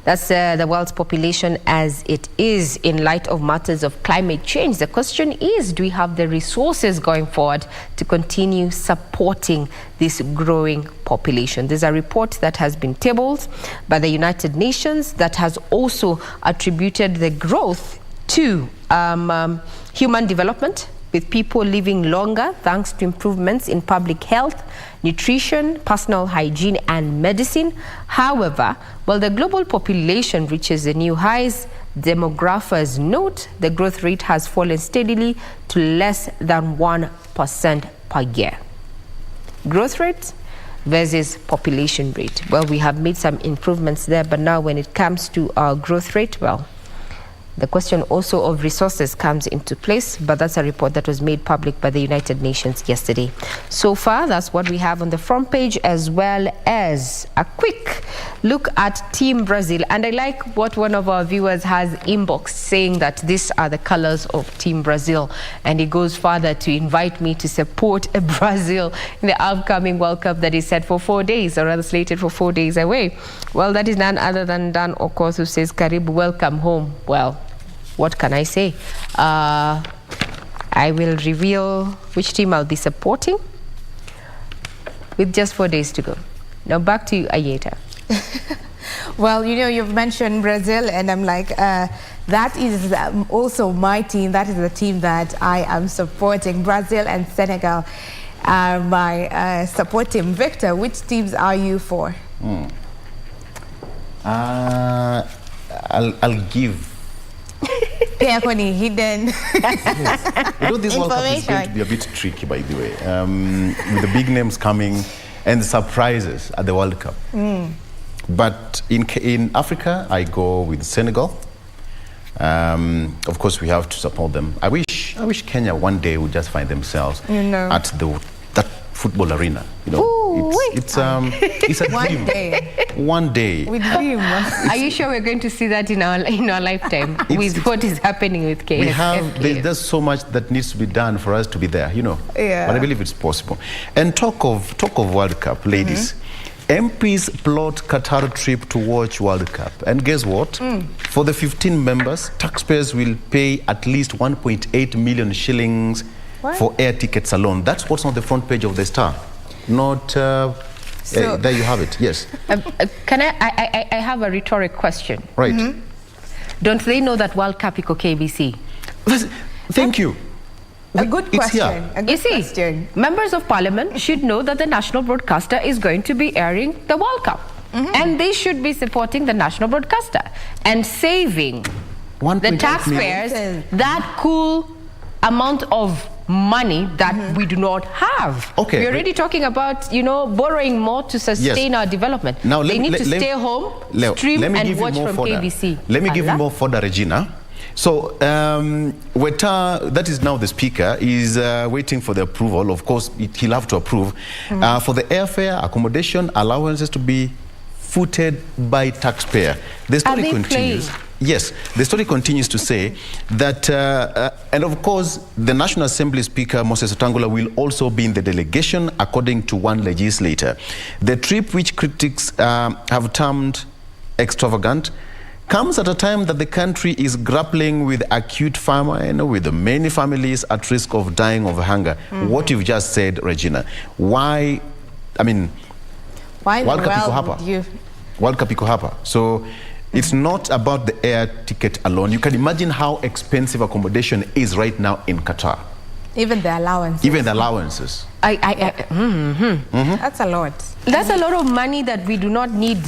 That's the world's population as it is in light of matters of climate change. The question is, do we have the resources going forward to continue supporting this growing population? There's a report that has been tabled by the United Nations that has also attributed the growth to human development with people living longer thanks to improvements in public health, nutrition, personal hygiene, and medicine. However, while the global population reaches the new highs, demographers note the growth rate has fallen steadily to less than 1% per year. Growth rate versus population rate. Well, we have made some improvements there, but now when it comes to our growth rate, well, the question also of resources comes into place, but that's a report that was made public by the United Nations yesterday. So far, that's what we have on the front page, as well as a quick look at Team Brazil. And I like what one of our viewers has inboxed, saying that these are the colors of Team Brazil. And he goes further to invite me to support Brazil in the upcoming World Cup that is set for 4 days, or rather slated for 4 days away. Well, that is none other than Dan Okos, who says, Karibu, welcome home. Well, what can I say? I will reveal which team I'll be supporting with just 4 days to go. Now back to you, Ayeta. Well, you know, you've mentioned Brazil, and I'm like, that is also my team. That is the team that I am supporting. Brazil and Senegal are my support team. Victor, which teams are you for? I'll give. Hidden You know, this World Cup is going to be a bit tricky, by the way, with the big names coming and the surprises at the World Cup. But in Africa, I go with Senegal. Of course, we have to support them. I wish Kenya one day would just find themselves at that football arena. You know, it's a dream. One day. With dream. Are you sure we're going to see that in our lifetime with what is happening with KSF? There's so much that needs to be done for us to be there, you know. Yeah. But I believe it's possible. And talk of World Cup, ladies. MPs plot Qatar trip to watch World Cup. And guess what? For the 15 members, taxpayers will pay at least 1.8 million shillings for air tickets alone. That's what's on the front page of the Star. Not there you have it. Yes. Can I have a rhetoric question? Right. Don't they know that World Cup iko KBC? Thank you. A good question. You see, members of parliament should know that the national broadcaster is going to be airing the World Cup. And they should be supporting the national broadcaster and saving the taxpayers that cool amount of money that we do not have. Okay. We're already talking about, you know, borrowing more to sustain our development. Now, they need to stay home, stream and watch from KBC. Let me give you more fodder, Regina. So, Weta, that is now the speaker, is waiting for the approval. Of course, he'll have to approve for the airfare, accommodation, allowances to be footed by taxpayer. The story continues. Yes, the story continues to say that, and of course, the National Assembly Speaker, Moses Wetangula, will also be in the delegation, according to one legislator. The trip, which critics have termed extravagant, comes at a time that the country is grappling with acute famine, with many families at risk of dying of hunger. What you've just said, Regina, why, I mean, World Cup iko hapa. So it's not about the air ticket alone. You can imagine how expensive accommodation is right now in Qatar. Even the allowances. That's a lot. That's a lot of money that we do not need.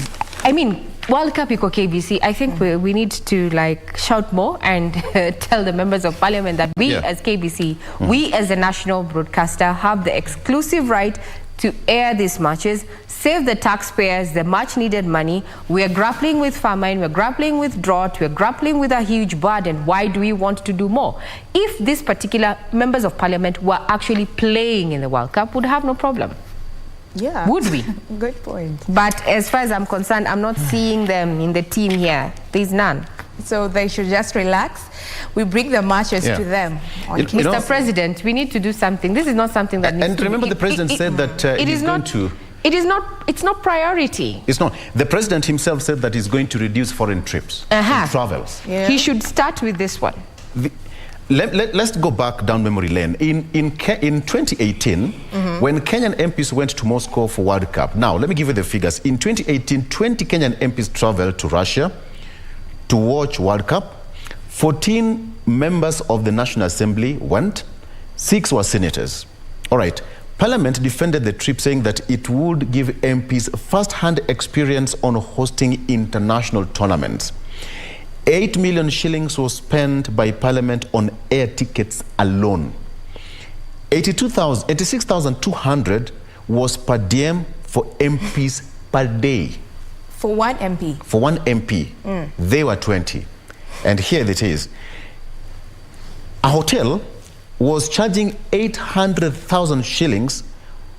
I mean, World Cup iko KBC, I think we need to like shout more and tell the members of parliament that we as KBC, we as a national broadcaster have the exclusive right to air these matches, save the taxpayers the much needed money. We are grappling with famine, we're grappling with drought, we're grappling with a huge burden. Why do we want to do more? If these particular members of parliament were actually playing in the World Cup, would have no problem. Yeah. Would we? Good point. But as far as I'm concerned, I'm not seeing them in the team here. There's none. So they should just relax. We bring the matches to them. Mr. President, we need to do something. This is not something that needs to be. And remember, the president said that it is going to. It's not priority. It's not. The president himself said that he's going to reduce foreign trips and travels. Yeah. He should start with this one. Let's go back down memory lane. In 2018, when Kenyan MPs went to Moscow for World Cup. Now, let me give you the figures. In 2018, 20 Kenyan MPs traveled to Russia to watch World Cup. 14 members of the National Assembly went. 6 were senators. All right. Parliament defended the trip, saying that it would give MPs first-hand experience on hosting international tournaments. 8 million shillings was spent by Parliament on air tickets alone. 86,200 was per diem for MPs per day. For one MP? For one MP. They were 20. And here it is. A hotel was charging 800,000 shillings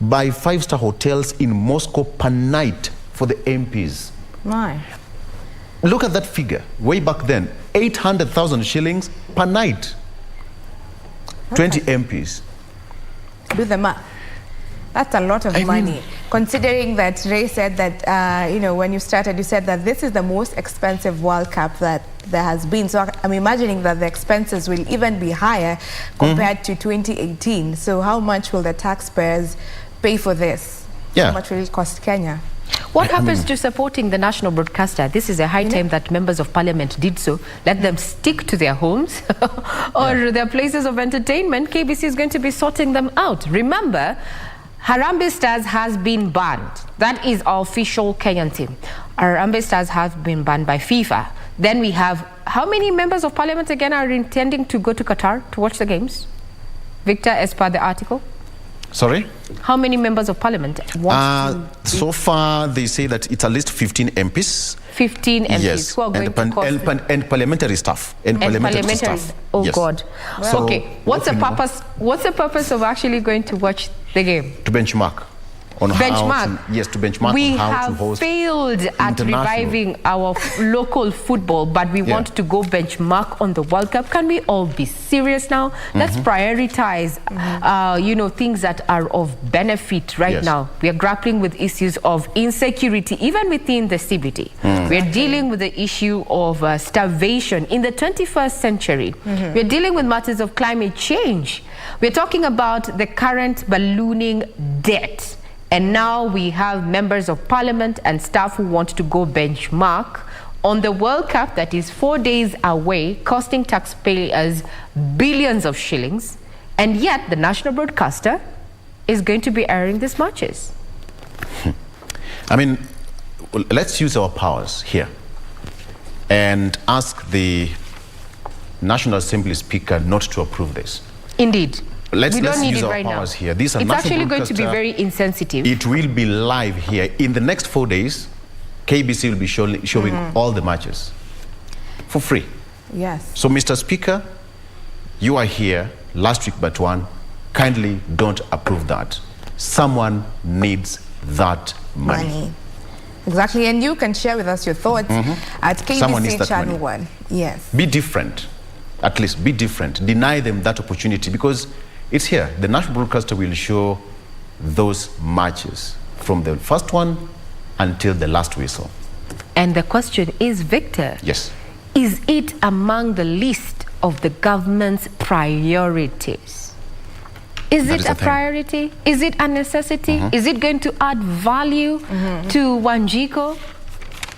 by 5-star hotels in Moscow per night for the MPs. My. Look at that figure. Way back then, 800,000 shillings per night. 20 MPs. Do the math. That's a lot of money. Considering that Ray said that, you know, when you started, you said that this is the most expensive World Cup that there has been. So I'm imagining that the expenses will even be higher compared to 2018. So how much will the taxpayers pay for this? Yeah. How much will it cost Kenya? What happens to supporting the national broadcaster? This is a high time that members of parliament did so. Let them stick to their homes or their places of entertainment. KBC is going to be sorting them out. Remember, Harambee Stars has been banned. That is our official Kenyan team. Harambee Stars have been banned by FIFA. Then we have, how many members of parliament again are intending to go to Qatar to watch the games? Victor, as per the article? Sorry? How many members of parliament want to... So far, they say that it's at least 15 MPs. 15 MPs yes. who are going to cost... And parliamentary staff. And parliamentary staff. Oh, yes. God. Well, so okay, what's the purpose of actually going to watch the game? To benchmark. On benchmark? How to, yes, to benchmark we on how have to host failed at reviving our local football, but we want to go benchmark on the World Cup. Can we all be serious now? Let's prioritize, you know, things that are of benefit right now. We are grappling with issues of insecurity, even within the CBD. We're dealing with the issue of starvation in the 21st century. We're dealing with matters of climate change. We're talking about the current ballooning debt. And now we have members of parliament and staff who want to go benchmark on the World Cup that is 4 days away, costing taxpayers billions of shillings. And yet the national broadcaster is going to be airing these matches. I mean, let's use our powers here and ask the National Assembly Speaker not to approve this. Indeed. Let's need use it our right powers now. here. These are it's national actually going to be very insensitive. It will be live here. In the next 4 days, KBC will be showing all the matches for free. Yes. So, Mr. Speaker, you are here last week but one. Kindly don't approve that. Someone needs that money. Exactly. And you can share with us your thoughts at KBC Channel 1. Yes. Be different. At least be different. Deny them that opportunity, because it's here. The national broadcaster will show those matches from the first one until the last whistle. And the question is, Victor, yes, is it among the list of the government's priorities? Is it a priority? Is it a necessity? Is it going to add value to Wanjiko?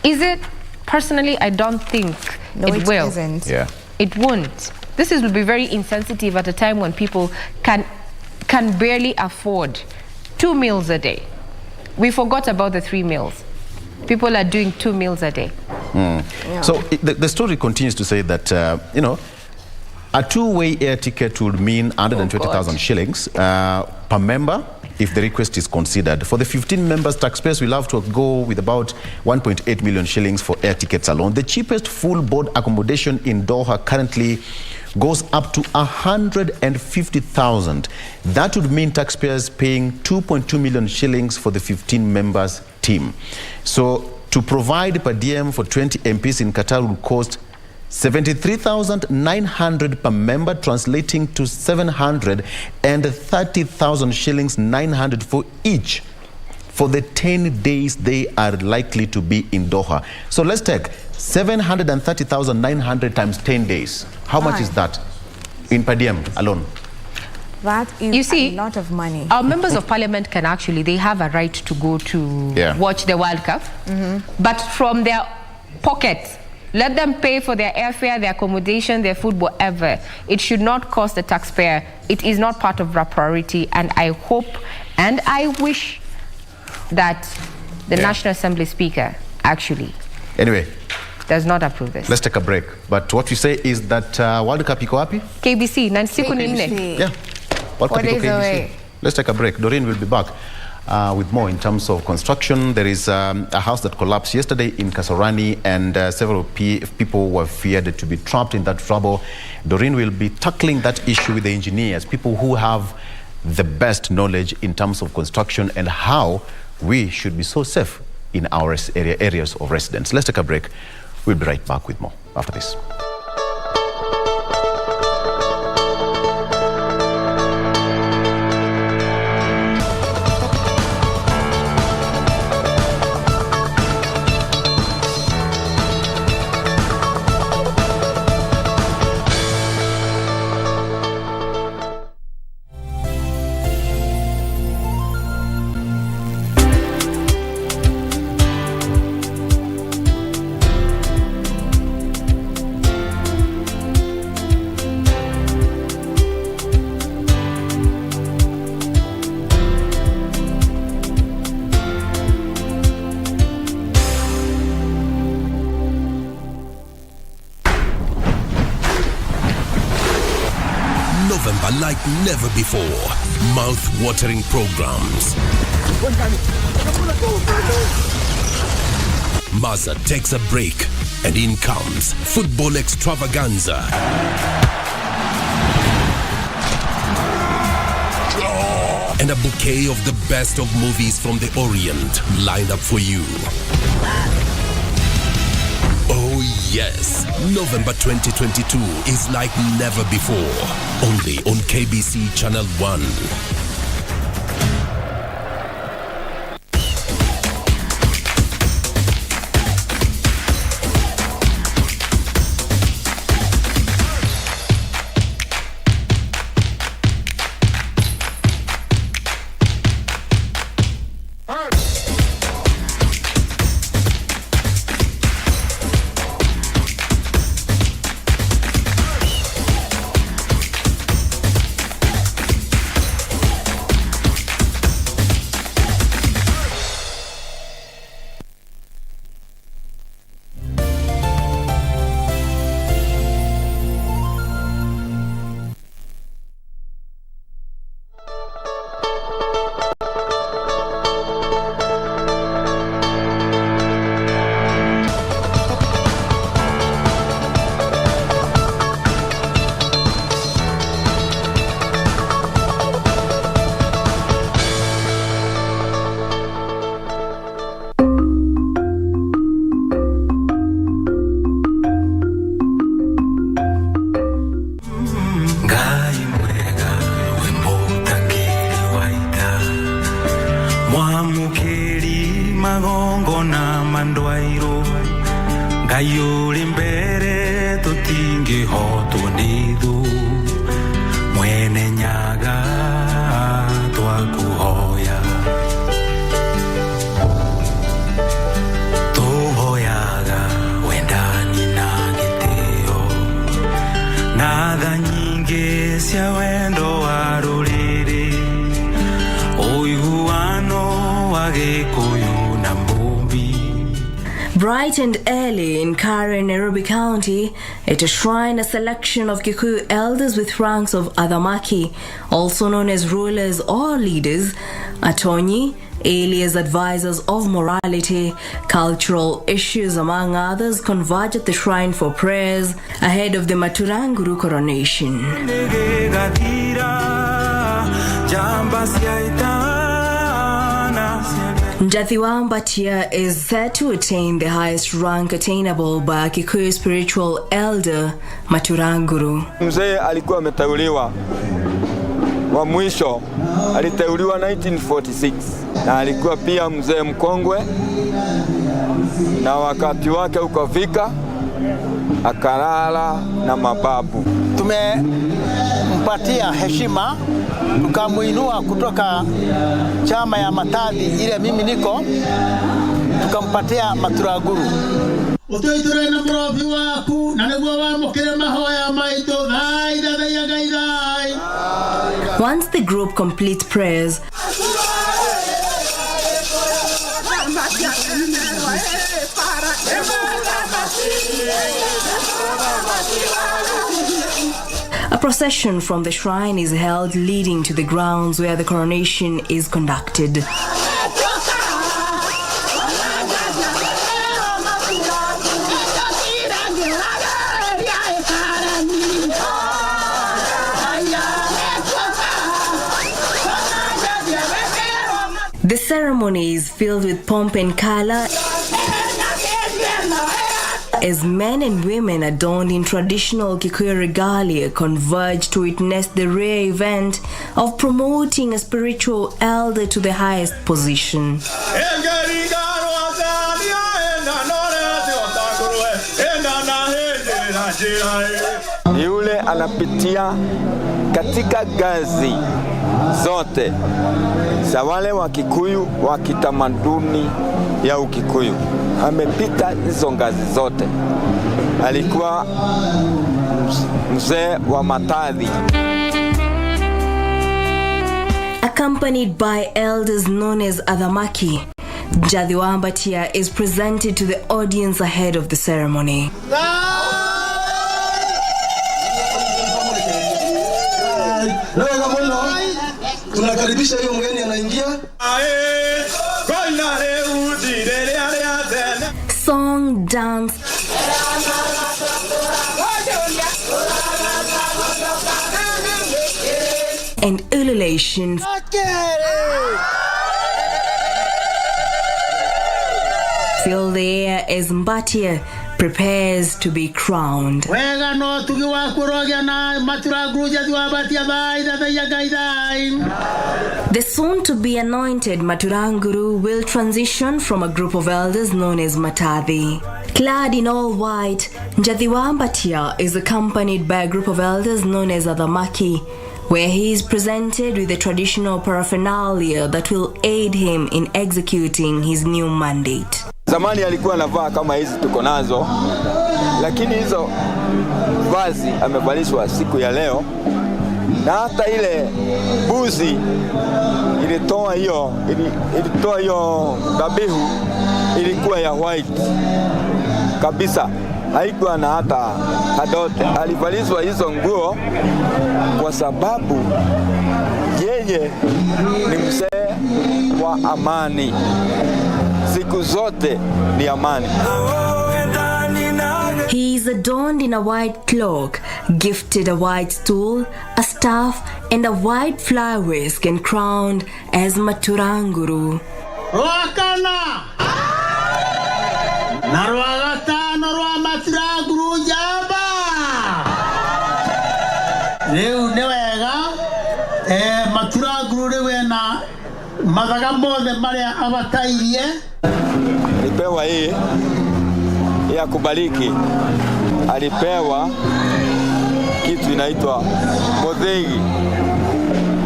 Is it? Personally, I don't think it will. Isn't. Yeah. It won't. This will be very insensitive at a time when people can barely afford 2 meals a day. We forgot about the 3 meals. People are doing 2 meals a day. So the story continues to say that, you know, a two-way air ticket would mean 120,000 shillings per member if the request is considered. For the 15 members, taxpayers will have to go with about 1.8 million shillings for air tickets alone. The cheapest full board accommodation in Doha currently goes up to 150,000. That would mean taxpayers paying 2.2 million shillings for the 15 members team. So to provide per diem for 20 MPs in Qatar will cost 73,900 per member, translating to 730,000 shillings 900 for each for the 10 days they are likely to be in Doha. So let's take 730,900 times 10 days. How much is that in per diem alone? That is a lot of money. Our members of parliament can actually, they have a right to go to watch the World Cup, but from their pockets, Let them pay for their airfare, their accommodation, their food, whatever. It should not cost the taxpayer. It is not part of our priority, and I hope and I wish that the National Assembly Speaker actually does not approve this. Let's take a break. But what we say is that World Cup iko wapi? KBC, na siku ni nne. Yeah. World Cup iko KBC. Let's take a break. Doreen will be back with more in terms of construction. There is a house that collapsed yesterday in Kasarani, and several people were feared to be trapped in that rubble. Doreen will be tackling that issue with the engineers, people who have the best knowledge in terms of construction and how we should be so safe in our areas of residence. Let's take a break. We'll be right back with more after this. November like never before. Mouth-watering programs. Maza takes a break, and in comes football extravaganza. And a bouquet of the best of movies from the Orient lined up for you. Oh yes, November 2022 is like never before. Only on KBC Channel 1. Bright and early in Karen, Nairobi County, at a shrine, a selection of Kikuyu elders with ranks of Adhamaki, also known as rulers or leaders, Atonyi, alias advisors of morality, cultural issues among others, converge at the shrine for prayers ahead of the Maturanguru coronation. Njathiwa Mbatia is said to attain the highest rank attainable by Kikuyu spiritual elder Maturanguru. Mzee alikuwa ameteuliwa wa mwisho, aliteuliwa 1946 na alikuwa pia mzee mkongwe, na wakati wake ukafika akalala na mababu. Tumempatia heshima, tukamuinua kutoka chama ya Matadi ile mimi niko, tukampatia Maturanguru. Utoiture na mrofi waku na niguo wamukire mahoya maito thaida thaiagaithai. Once the group completes prayers, a procession from the shrine is held leading to the grounds where the coronation is conducted. The ceremony is filled with pomp and color as men and women adorned in traditional Kikuyu regalia converge to witness the rare event of promoting a spiritual elder to the highest position. Yule anapitia katika gazi zote za wale wa Kikuyu wa kitamaduni ya Ukikuyu. Amepita hizo ngazi zote. Alikuwa mzee wa matadhi. Accompanied by elders known as Adhamaki, Njathiwambatia is presented to the audience ahead of the ceremony. Tunakaribisha hiyo mgeni anaingia. Song, dance, and ululation fill the air as Mbatia prepares to be crowned. The soon-to-be anointed Maturanguru will transition from a group of elders known as Matadhi. Clad in all white, Njathiwambatia is accompanied by a group of elders known as Adhamaki, where he is presented with the traditional paraphernalia that will aid him in executing his new mandate. Zamani alikuwa anavaa kama hizi tuko nazo, lakini hizo vazi amevalishwa siku ya leo, na hata ile buzi ilitoa hiyo dhabihu ilikuwa ya white kabisa, haikuwa na hata hadote. Alivalishwa hizo nguo kwa sababu yeye ni mzee wa amani. Siku zote ni amani. He is adorned in a white cloak, gifted a white stool, a staff, and a white flower whisk, and crowned as Maturanguru. Wakana! Narwagata narwa Maturanguru jaba! Leo newega, Maturanguru lewena mathagambo the maria abatairie. Alipewa hii ya kubariki. Alipewa kitu inaitwa modhegi.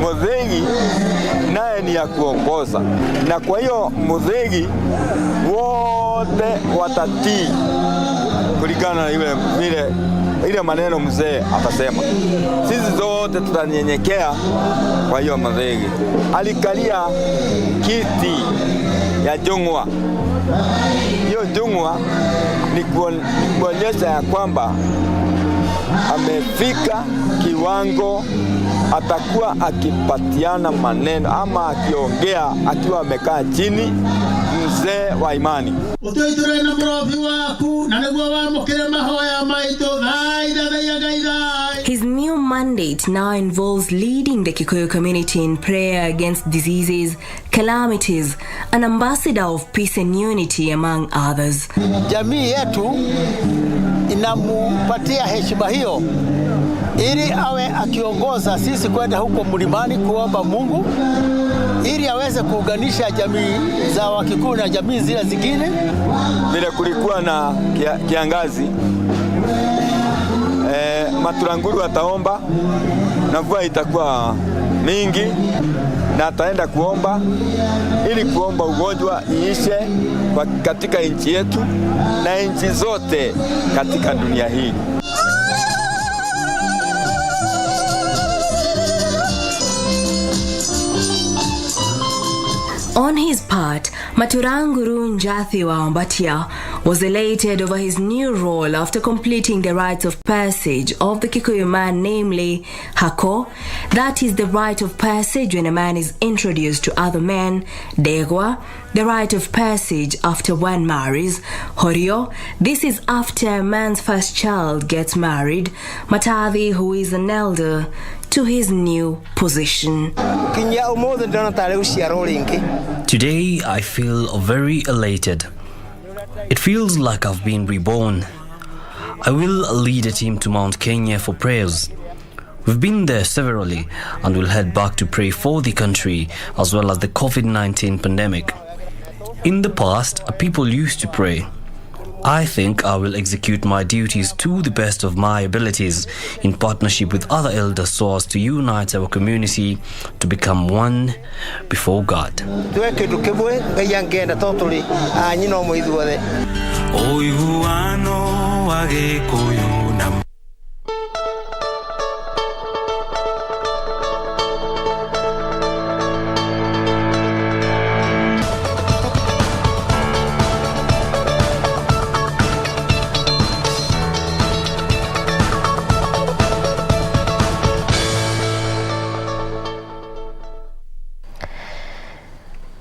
Modhegi naye ni ya kuongoza, na kwa hiyo modhegi wote watatii kulingana na ile maneno mzee atasema. Sisi zote tutanyenyekea kwa hiyo modhegi. Alikalia kiti ya jungwa. Hiyo jungwa ni kuonyesha ya kwamba amefika kiwango atakuwa akipatiana maneno ama akiongea akiwa amekaa chini, mzee wa imani. Utoiture na mrofi waku na niguo wamukire mahoya maito thaida thaiagaithai. His new mandate now involves leading the Kikuyu community in prayer against diseases, calamities, an ambassador of peace and unity among others. Jamii yetu inamupatia heshima hiyo ili awe akiongoza sisi kwenda huko mlimani kuomba Mungu ili aweze kuunganisha jamii za Wakikuyu na jamii zile zingine. Vile kulikuwa na kiangazi, Maturanguru ataomba na mvua itakuwa mingi, na ataenda kuomba ili kuomba ugonjwa iishe katika nchi yetu na nchi zote katika dunia hii. On his part, Maturanguru Njathi wa Ambatia was elated over his new role after completing the rites of passage of the Kikuyu man, namely Hako. That is the rite of passage when a man is introduced to other men. Degwa, the rite of passage after one marries. Horio, this is after a man's first child gets married. Matavi, who is an elder, to his new position. Today I feel very elated. It feels like I've been reborn. I will lead a team to Mount Kenya for prayers. We've been there severally and will head back to pray for the country as well as the COVID-19 pandemic. In the past, people used to pray. I think I will execute my duties to the best of my abilities in partnership with other elders so as to unite our community to become one before God.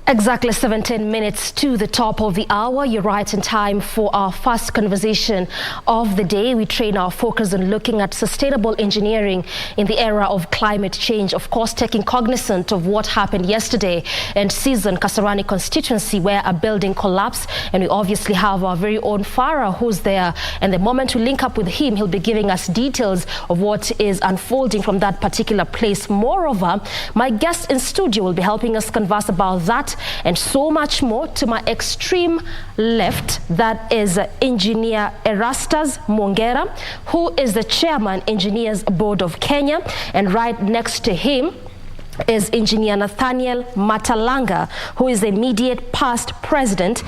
Exactly 17 minutes to the top of the hour. You're right in time for our first conversation of the day. We train our focus on looking at sustainable engineering in the era of climate change. Of course, taking cognizant of what happened yesterday in Season Kasarani constituency where a building collapsed. And we obviously have our very own Farah who's there. And the moment we link up with him, he'll be giving us details of what is unfolding from that particular place. Moreover, my guest in studio will be helping us converse about that and so much more. To my extreme left, that is Engineer Erastus Mongera, who is the Chairman, Engineers Board of Kenya. And right next to him is Engineer Nathaniel Matalanga, who is the immediate past President,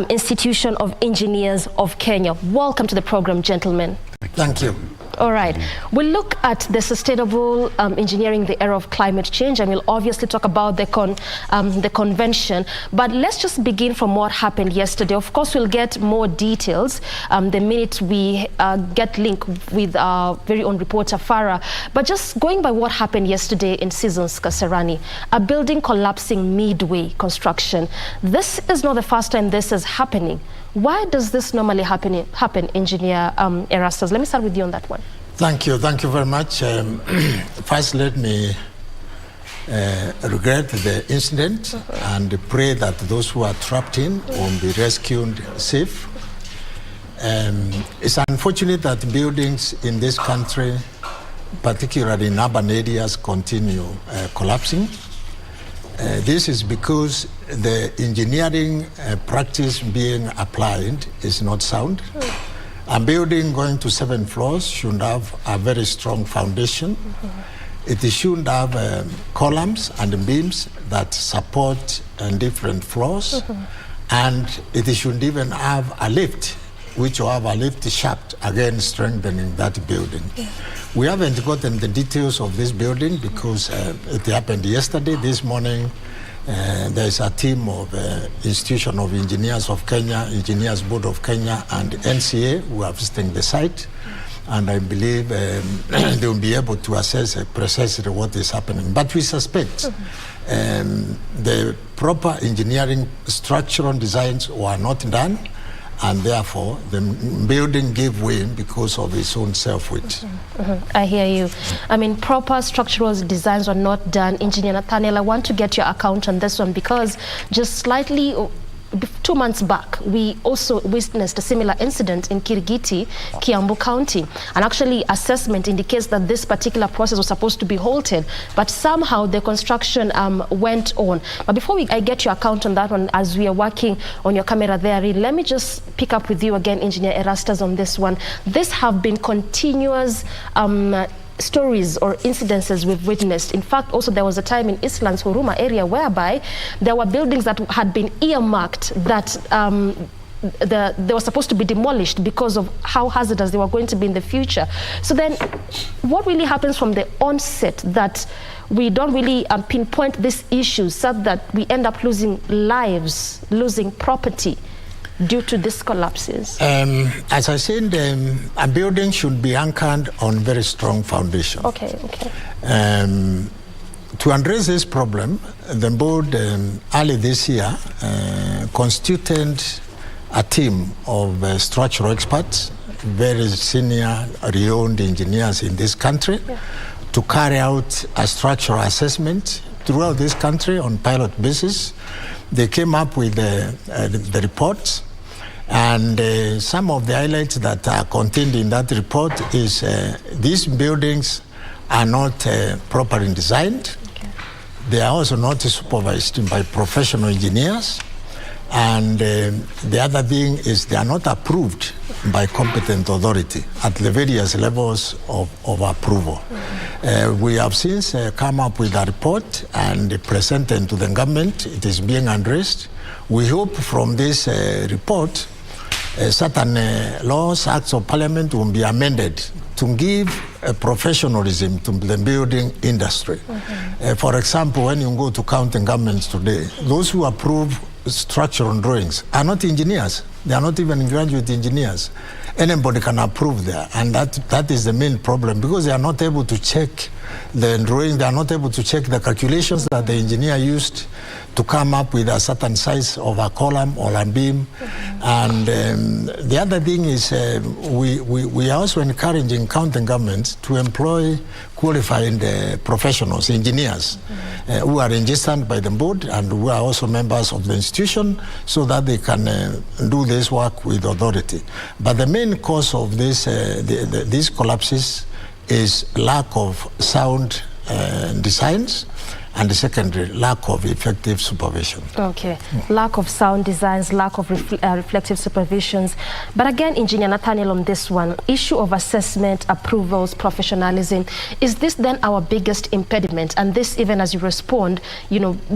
Institution of Engineers of Kenya. Welcome to the program, gentlemen. Thank you. All right. We'll look at the sustainable engineering, the era of climate change, and we'll obviously talk about the convention. But let's just begin from what happened yesterday. Of course, we'll get more details the minute we get linked with our very own reporter, Farah. But just going by what happened yesterday in Seasons Kasarani, a building collapsing midway construction. This is not the first time this is happening. Why does this normally happen, Engineer Erastus? Let me start with you on that one. Thank you very much. First, let me regret the incident and pray that those who are trapped in will be rescued safe. It's unfortunate that buildings in this country, particularly in urban areas, continue collapsing. This is because the engineering practice being applied is not sound. A building going to 7 floors should have a very strong foundation. It should have columns and beams that support different floors. And it should even have a lift, which will have a lift shaft, again strengthening that building. We haven't gotten the details of this building because it happened yesterday. This morning, there's a team of Institution of Engineers of Kenya, Engineers Board of Kenya, and NCA who are visiting the site. And I believe they will be able to assess precisely what is happening. But we suspect the proper engineering structural designs were not done, and therefore the building gave way because of its own self-weight. I hear you. I mean, proper structural designs were not done. Engineer Nathaniel, I want to get your account on this one because just slightly 2 months back, we also witnessed a similar incident in Kirigiti, Kiambu County. And actually, assessment indicates that this particular process was supposed to be halted, but somehow the construction went on. But before I get your account on that one, as we are working on your camera there, let me just pick up with you again, Engineer Erastus, on this one. This have been continuous stories or incidences we've witnessed. In fact, also there was a time in Eastland's Huruma area whereby there were buildings that had been earmarked that they were supposed to be demolished because of how hazardous they were going to be in the future. So then what really happens from the onset that we don't really pinpoint these issues so that we end up losing lives, losing property due to these collapses? As I said, a building should be anchored on very strong foundation. Okay. To address this problem, the board early this year constituted a team of structural experts, very senior, renowned engineers in this country, to carry out a structural assessment throughout this country on pilot basis. They came up with the report, and some of the highlights that are contained in that report is these buildings are not properly designed. They are also not supervised by professional engineers. And the other thing is they are not approved by competent authority at the various levels of approval. We have since come up with a report and presented to the government. It is being addressed. We hope from this report certain laws, acts of parliament will be amended to give professionalism to the building industry. For example, when you go to county governments today, those who approve structural drawings are not engineers. They are not even graduate engineers. Anybody can approve there, and that is the main problem, because they are not able to check the drawing, they are not able to check the calculations that the engineer used to come up with a certain size of a column or a beam. And the other thing is we are also encouraging county governments to employ qualified professionals, engineers, who are registered by the board and who are also members of the institution, so that they can do this work with authority. But the main cause of this these collapses is lack of sound designs, and the secondary, lack of effective supervision. Okay, lack of sound designs, lack of reflective supervisions. But again, Engineer Nathaniel, on this one, issue of assessment, approvals, professionalism, is this then our biggest impediment? And this, even as you respond,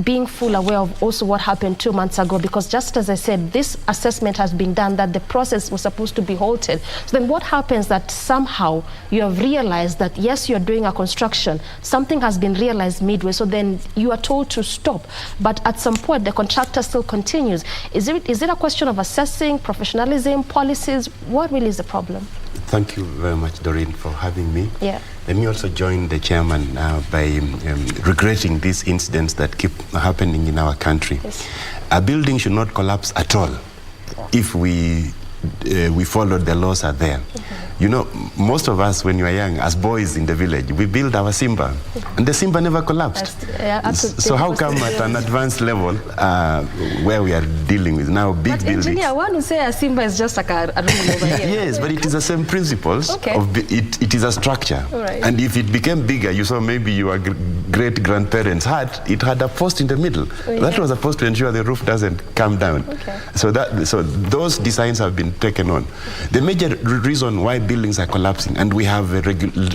being full aware of also what happened 2 months ago, because just as I said, this assessment has been done, that the process was supposed to be halted. So then what happens that somehow you have realized that, yes, you're doing a construction, something has been realized midway, so then you are told to stop, but at some point the contractor still continues. Is it a question of assessing, professionalism, policies? What really is the problem? Thank you very much, Doreen, for having me. Yeah. Let me also join the chairman by regretting these incidents that keep happening in our country. Yes. A building should not collapse at all if we follow the laws are there. Most of us, when you are young, as boys in the village, we build our Simba, and the Simba never collapsed. So how come at an advanced level, where we are dealing with now big buildings? Engineer, one would say a Simba is just like a room over here. Yes, but it is the same principles. Okay. It is a structure. Right. And if it became bigger, you saw maybe your great-grandparents had a post in the middle. That was supposed to ensure the roof doesn't come down. Okay. So those designs have been taken on. The major reason why buildings are collapsing, and we have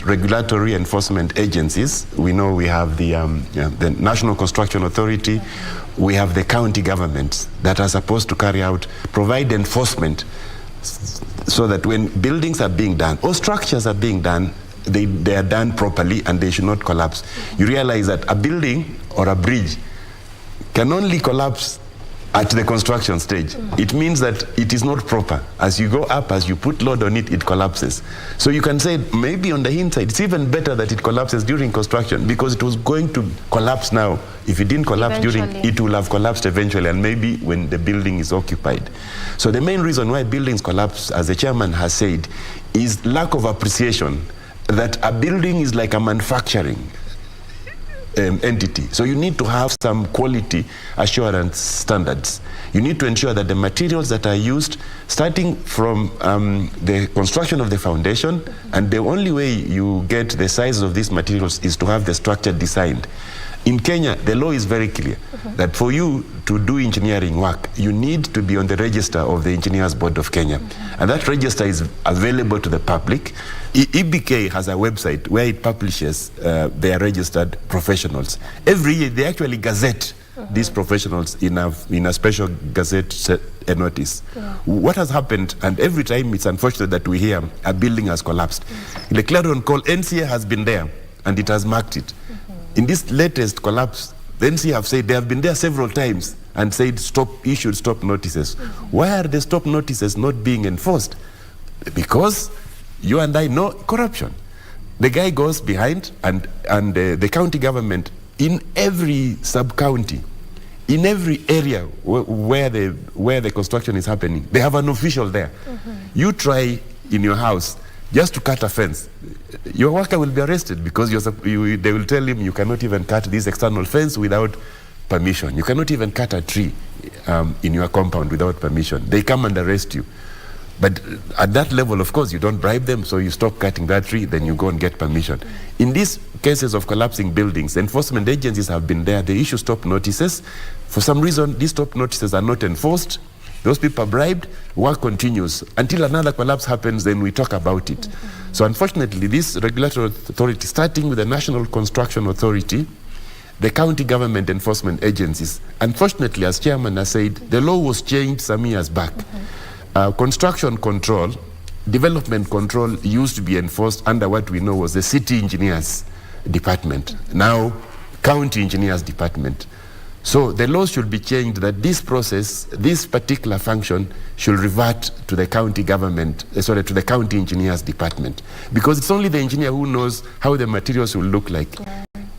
regulatory enforcement agencies. We know we have the National Construction Authority, we have the county governments that are supposed to provide enforcement, so that when buildings are being done or structures are being done, they are done properly and they should not collapse. You realize that a building or a bridge can only collapse at the construction stage. It means that it is not proper. As you go up, as you put load on it, it collapses. So you can say maybe on the inside, it's even better that it collapses during construction, because it was going to collapse now. If it didn't collapse it will have collapsed eventually, and maybe when the building is occupied. So the main reason why buildings collapse, as the chairman has said, is lack of appreciation that a building is like a manufacturing entity. So you need to have some quality assurance standards. You need to ensure that the materials that are used, starting from the construction of the foundation, and the only way you get the size of these materials is to have the structure designed. In Kenya, the law is very clear that for you to do engineering work, you need to be on the register of the Engineers Board of Kenya. And that register is available to the public. EBK has a website where it publishes their registered professionals. Every year, they actually gazette these professionals in a special gazette notice. What has happened, and every time it's unfortunate that we hear a building has collapsed. In the clarion call, NCA has been there and it has marked it. In this latest collapse, the NCA have said they have been there several times and said issued stop notices. Why are the stop notices not being enforced? Because you and I know corruption. The guy goes behind and the county government in every sub-county, in every area where the construction is happening, they have an official there. You try in your house just to cut a fence, your worker will be arrested because they will tell him you cannot even cut this external fence without permission. You cannot even cut a tree in your compound without permission. They come and arrest you. But at that level, of course, you don't bribe them, so you stop cutting that tree, then you go and get permission. In these cases of collapsing buildings, enforcement agencies have been there. They issue stop notices. For some reason, these stop notices are not enforced. Those people are bribed, work continues. Until another collapse happens, then we talk about it. So unfortunately, this regulatory authority, starting with the National Construction Authority, the county government enforcement agencies, unfortunately, as chairman has said, the law was changed some years back. Construction control, development control used to be enforced under what we know was the city engineers department, now county engineers department. So the law should be changed that this process, this particular function should revert to the county government, to the county engineers department. Because it's only the engineer who knows how the materials will look like.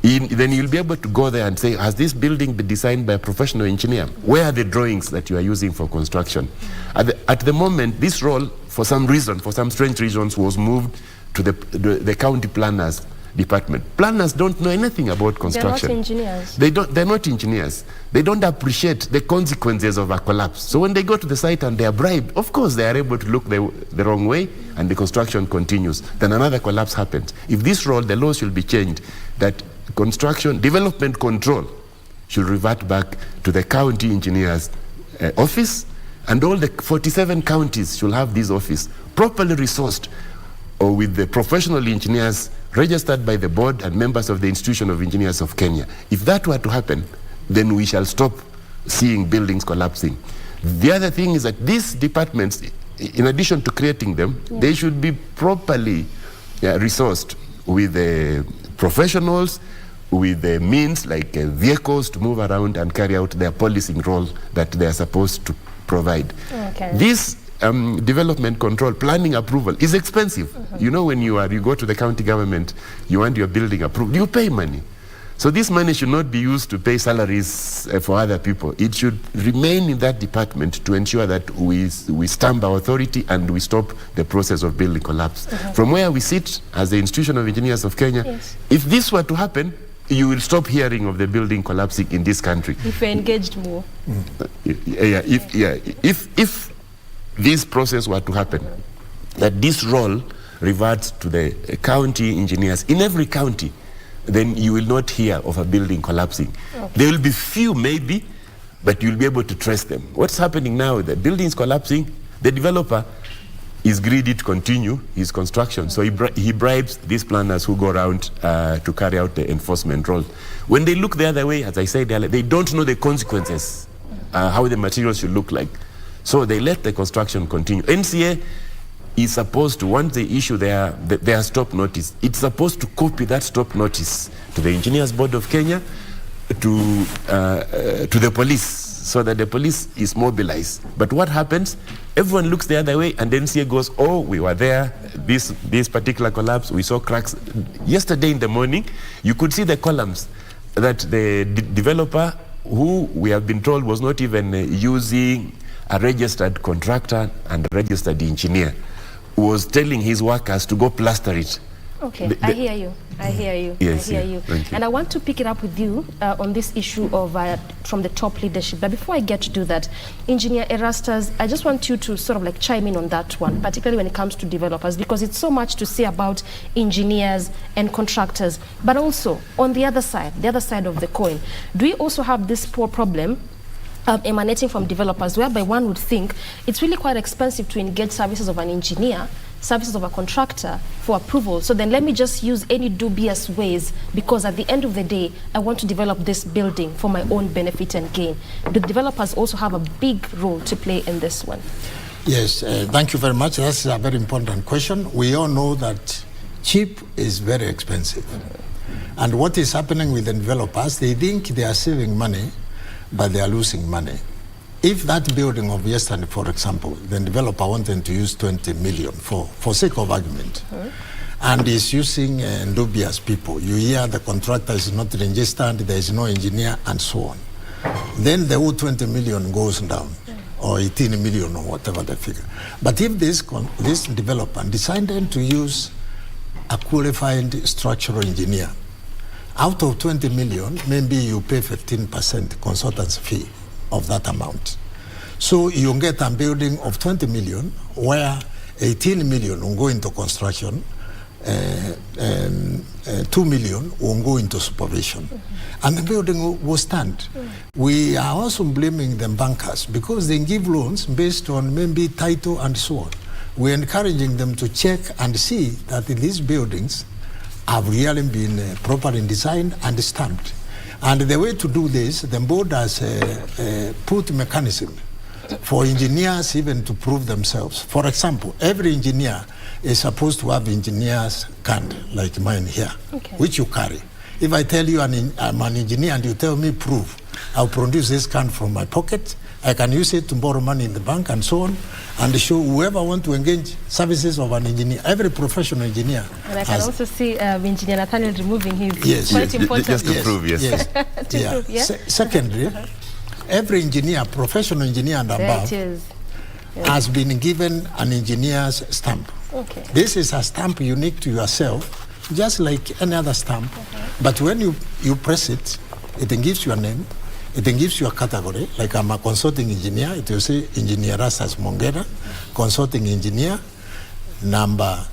Then you'll be able to go there and say, has this building been designed by a professional engineer? Where are the drawings that you are using for construction? At the moment, this role, for some reason, for some strange reasons, was moved to the county planners department. Planners don't know anything about construction. They're not engineers. They're not engineers. They don't appreciate the consequences of a collapse. So when they go to the site and they are bribed, of course they are able to look the wrong way and the construction continues. Then another collapse happens. If this role, the law should be changed, that construction, development control should revert back to the county engineer's office, and all the 47 counties should have this office properly resourced or with the professional engineers registered by the board and members of the Institution of Engineers of Kenya. If that were to happen, then we shall stop seeing buildings collapsing. The other thing is that these departments, in addition to creating them, they should be properly resourced with professionals, with the means like vehicles to move around and carry out their policing role that they are supposed to provide. This development control, planning approval is expensive. You know, when you go to the county government, you want your building approved, you pay money. So this money should not be used to pay salaries for other people. It should remain in that department to ensure that we stamp our authority and we stop the process of building collapse. From where we sit as the Institution of Engineers of Kenya, if this were to happen, you will stop hearing of the building collapsing in this country. If we're engaged more. If this process were to happen, that this role reverts to the county engineers in every county, then you will not hear of a building collapsing. There will be few maybe, but you'll be able to trace them. What's happening now, the building is collapsing, the developer is greedy to continue his construction, so he bribes these planners who go around to carry out the enforcement role. When they look the other way, as I said earlier, they don't know the consequences, how the materials should look like. So they let the construction continue. NCA is supposed to, once they issue their stop notice, it's supposed to copy that stop notice to the Engineers Board of Kenya, to the police, so that the police is mobilized. But what happens? Everyone looks the other way, and then NCA goes, oh, we were there, this particular collapse, we saw cracks. Yesterday in the morning, you could see the columns that the developer, who we have been told was not even using a registered contractor and a registered engineer, was telling his workers to go plaster it. Okay, I hear you. I hear you. Yes, I hear you. Thank you. And I want to pick it up with you on this issue of from the top leadership. But before I get to do that, Engineer Erastus, I just want you to sort of like chime in on that one, particularly when it comes to developers, because it's so much to say about engineers and contractors. But also on the other side of the coin, do we also have this poor problem emanating from developers, whereby one would think it's really quite expensive to engage services of an engineer, services of a contractor for approval. So then let me just use any dubious ways, because at the end of the day, I want to develop this building for my own benefit and gain. Do developers also have a big role to play in this one? Yes, thank you very much. That's a very important question. We all know that cheap is very expensive. And what is happening with the developers, they think they are saving money, but they are losing money. If that building of yesterday, for example, the developer wanted to use 20 million for sake of argument, and is using dubious people, you hear the contractor is not registered, there is no engineer, and so on, then the whole 20 million goes down, or 18 million, or whatever the figure. But if this developer decided to use a qualified structural engineer, out of 20 million, maybe you pay 15% consultancy fee of that amount. So you get a building of 20 million where 18 million will go into construction, 2 million will go into supervision. And the building will stand. We are also blaming the bankers because they give loans based on maybe title and so on. We're encouraging them to check and see that these buildings have really been properly designed and stamped. And the way to do this, the board has put mechanism for engineers even to prove themselves. For example, every engineer is supposed to have engineer's card, like mine here, which you carry. If I tell you I'm an engineer and you tell me prove, I'll produce this card from my pocket. I can use it to borrow money in the bank and so on, and show whoever want to engage services of an engineer, every professional engineer. And I can also see Engineer Nathaniel removing his. Yes, quite important. just to prove, yes. Prove, yeah? Secondly, every engineer, professional engineer and above, has been given an engineer's stamp. Okay. This is a stamp unique to yourself, just like any other stamp. But when you press it, it gives you a name. It gives you a category, like I'm a consulting engineer, it will say Engineer Rasas Mongera, consulting engineer, number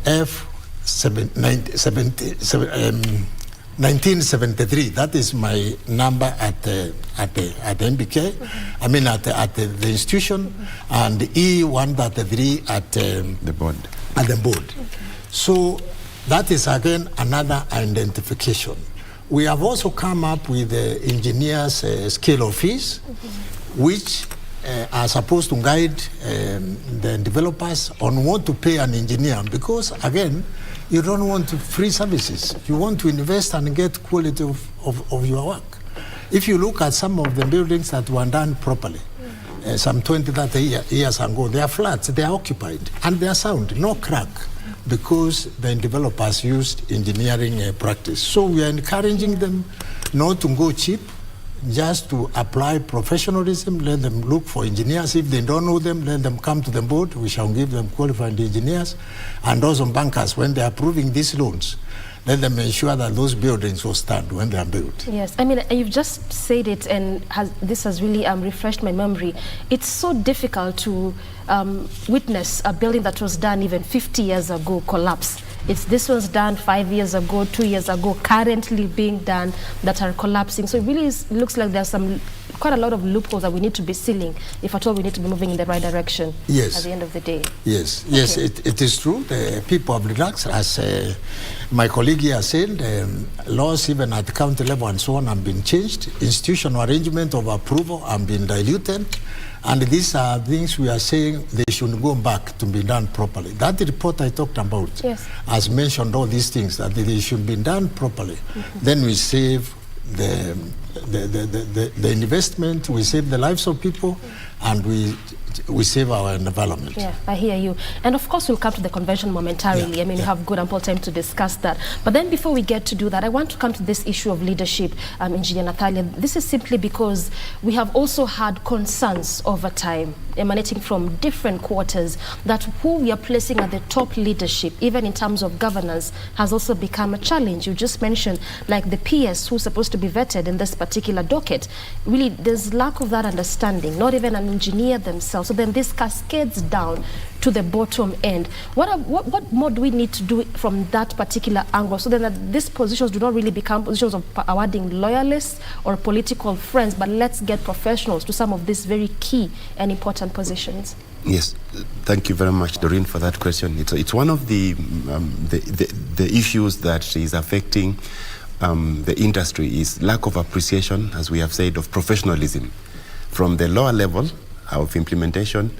F1973. That is my number at MBK, I mean at the institution, and E133 at the board. At the board. So that is again another identification. We have also come up with the engineers' scale of fees, which are supposed to guide the developers on what to pay an engineer, because again, you don't want free services. You want to invest and get quality of your work. If you look at some of the buildings that were done properly, some 20, 30 years ago, they are flats, they are occupied, and they are sound, no crack, because the developers used engineering practice. So we are encouraging them not to go cheap, just to apply professionalism, let them look for engineers. If they don't know them, let them come to the board. We shall give them qualified engineers. And also bankers, when they are approving these loans, let them ensure that those buildings will stand when they are built. Yes, I mean, you've just said it, and this has really refreshed my memory. It's so difficult to witness a building that was done even 50 years ago collapse. This was done 5 years ago, 2 years ago, currently being done that are collapsing. So it really looks like there's quite a lot of loopholes that we need to be sealing, if at all we need to be moving in the right direction. Yes. At the end of the day. Yes, yes, it is true. The people have relaxed, as my colleague here said, laws even at the county level and so on have been changed. Institutional arrangement of approval have been diluted. And these are things we are saying they should go back to be done properly. That report I talked about has mentioned all these things, that they should be done properly. Then we save the investment, we save the lives of people, and we we save our environment. Yeah, I hear you. And of course, we'll come to the convention momentarily. Yeah, I mean, we have good ample time to discuss that. But then before we get to do that, I want to come to this issue of leadership, Engineer Nathalia. This is simply because we have also had concerns over time emanating from different quarters that who we are placing at the top leadership, even in terms of governance, has also become a challenge. You just mentioned like the PS who's supposed to be vetted in this particular docket. Really, there's lack of that understanding, not even an engineer themselves. So then this cascades down to the bottom end. What more do we need to do from that particular angle so then that these positions do not really become positions of awarding loyalists or political friends, but let's get professionals to some of these very key and important positions? Yes, thank you very much, Doreen, for that question. It's one of the issues that is affecting the industry is lack of appreciation, as we have said, of professionalism from the lower level of implementation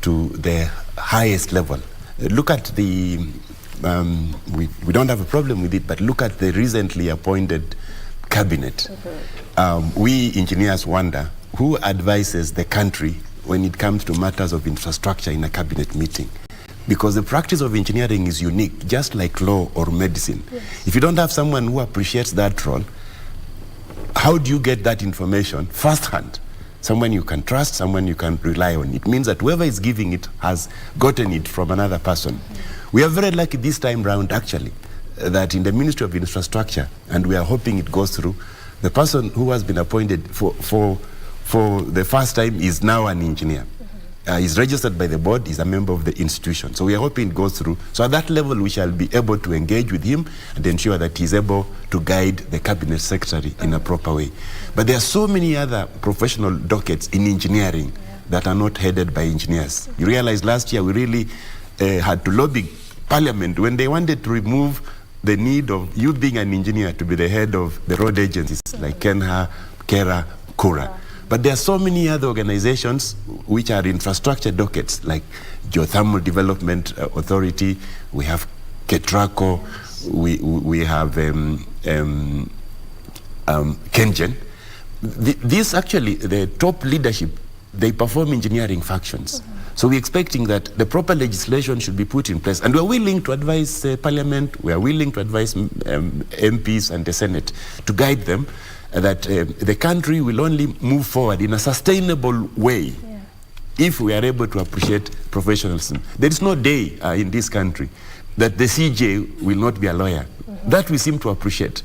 to the highest level. Look at the, we don't have a problem with it, but look at the recently appointed cabinet. We engineers wonder who advises the country when it comes to matters of infrastructure in a cabinet meeting. Because the practice of engineering is unique, just like law or medicine. Yes. If you don't have someone who appreciates that role, how do you get that information firsthand? Someone you can trust, someone you can rely on. It means that whoever is giving it has gotten it from another person. We are very lucky this time round, actually, that in the Ministry of Infrastructure, and we are hoping it goes through, the person who has been appointed for the first time is now an engineer. He's registered by the board, he's a member of the institution. So we are hoping it goes through. So at that level, we shall be able to engage with him and ensure that he's able to guide the cabinet secretary in a proper way. But there are so many other professional dockets in engineering that are not headed by engineers. You realize last year we really had to lobby Parliament when they wanted to remove the need of you being an engineer to be the head of the road agencies like Kenha, Kera, Kura. But there are so many other organizations which are infrastructure dockets, like Geothermal Development Authority, we have Ketraco, we have Kengen. These actually, the top leadership, they perform engineering functions. So we're expecting that the proper legislation should be put in place. And we're willing to advise Parliament, we are willing to advise MPs and the Senate to guide them that the country will only move forward in a sustainable way if we are able to appreciate professionalism. There is no day in this country that the CJ will not be a lawyer. That we seem to appreciate.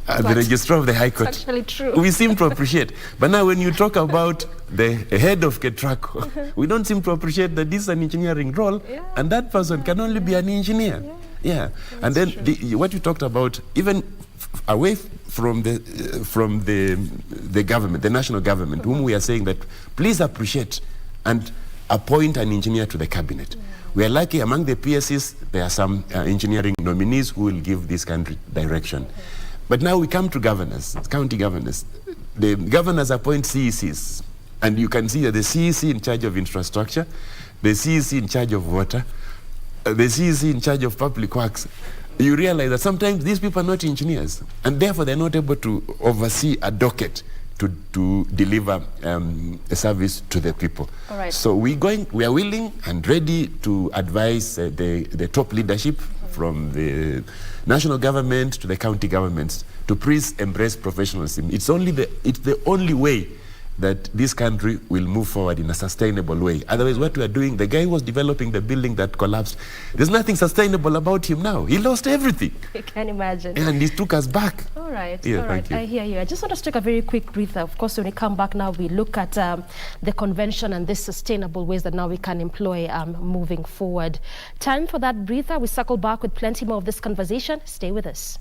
The Registrar of the High Court, actually true. We seem to appreciate. But now when you talk about the head of Ketraco, we don't seem to appreciate that this is an engineering role, and that person can only be an engineer. And then what you talked about, even away from the government, the national government, whom we are saying that please appreciate and appoint an engineer to the cabinet. We are lucky among the PSCs, there are some engineering nominees who will give this country direction. But now we come to governors, county governors. The governors appoint CECs, and you can see that the CEC in charge of infrastructure, the CEC in charge of water, the CEC in charge of public works. You realize that sometimes these people are not engineers, and therefore they're not able to oversee a docket to deliver a service to the people. All right. So we are willing and ready to advise the top leadership from the national government to the county governments to please embrace professionalism. It's the only way that this country will move forward in a sustainable way. Otherwise, what we are doing, the guy who was developing the building that collapsed, there's nothing sustainable about him now. He lost everything. I can imagine. And he took us back. All right, Yeah, all right. thank you. I hear you. I just want us to take a very quick breather. Of course, when we come back now, we look at the convention and these sustainable ways that now we can employ moving forward. Time for that breather. We circle back with plenty more of this conversation. Stay with us.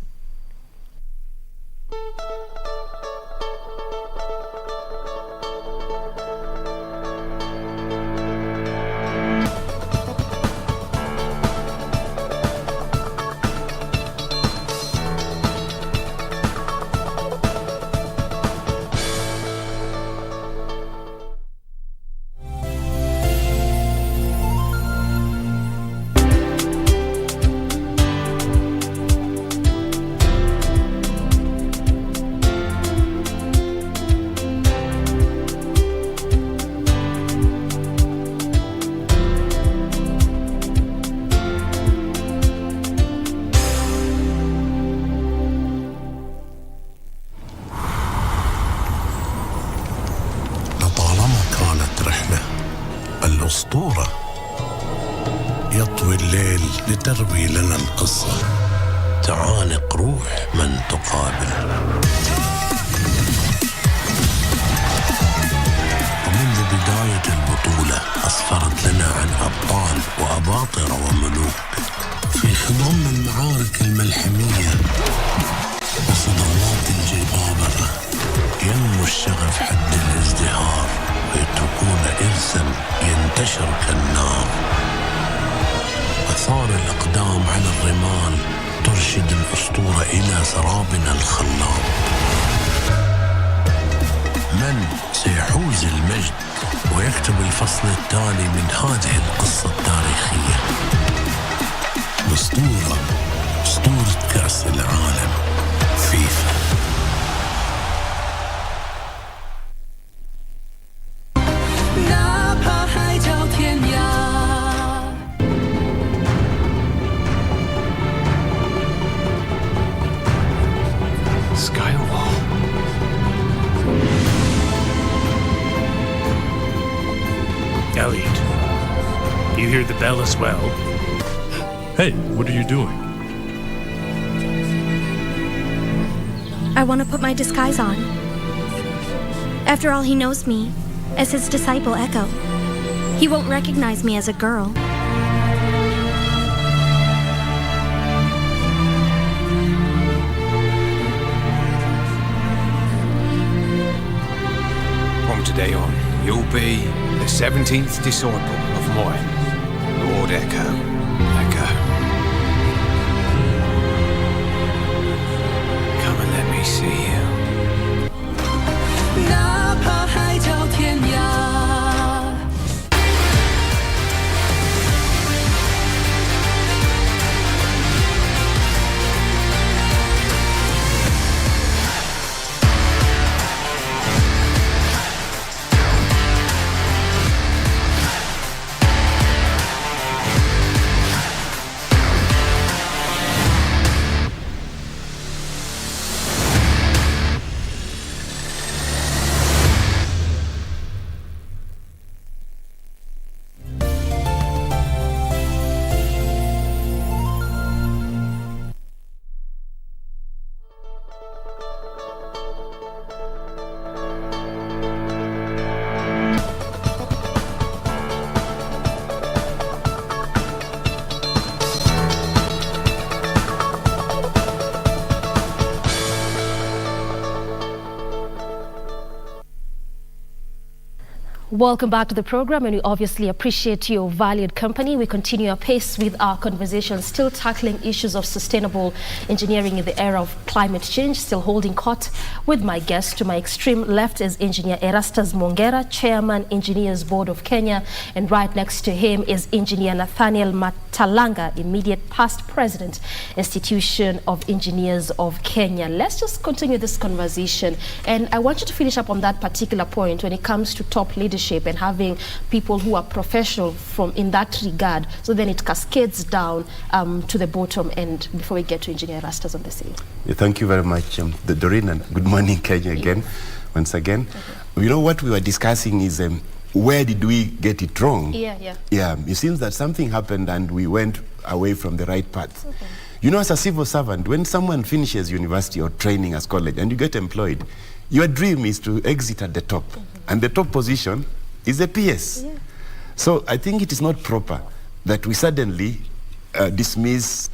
يطوي الليل لتروي لنا القصة. تعانق روح من تقابل. ومنذ بداية البطولة أسفرت لنا عن أبطال وأباطرة وملوك في خضم المعارك الملحمية وصدمات الجبابرة. ينمو الشغف حد الازدهار ويتركون إرثا ينتشر كالنار. أثار الأقدام على الرمال ترشد الأسطورة إلى سرابنا الخلاب. من سيحوز المجد ويكتب الفصل التالي من هذه القصة التاريخية؟ أسطورة كأس العالم فيفا. Elliot, you hear the bell as well? Hey, what are you doing? I want to put my disguise on. After all, he knows me as his disciple Echo. He won't recognize me as a girl. From today on, you'll be the 17th disciple of mine, Lord Echo. Come and let me see you. 哪怕海角天涯。Welcome back to the program, and we obviously appreciate your valued company. We continue our pace with our conversation, still tackling issues of sustainable engineering in the era of climate change, still holding court with my guest. To my extreme left is Engineer Erastus Mongera, Chairman, Engineers Board of Kenya, and right next to him is Engineer Nathaniel Matalanga, immediate past President, Institution of Engineers of Kenya. Let's just continue this conversation, and I want you to finish up on that particular point when it comes to top leadership and having people who are professional in that regard, so then it cascades down to the bottom end before we get to Engineer Erastus on the scene. Yeah, thank you very much, Doreen, and good morning, Kenya, again, once again. You know, what we were discussing is where did we get it wrong? Yeah. It seems that something happened and we went away from the right path. Okay. You know, as a civil servant, when someone finishes university or training as college and you get employed, your dream is to exit at the top. And the top position is a PS. Yeah. So I think it is not proper that we suddenly dismiss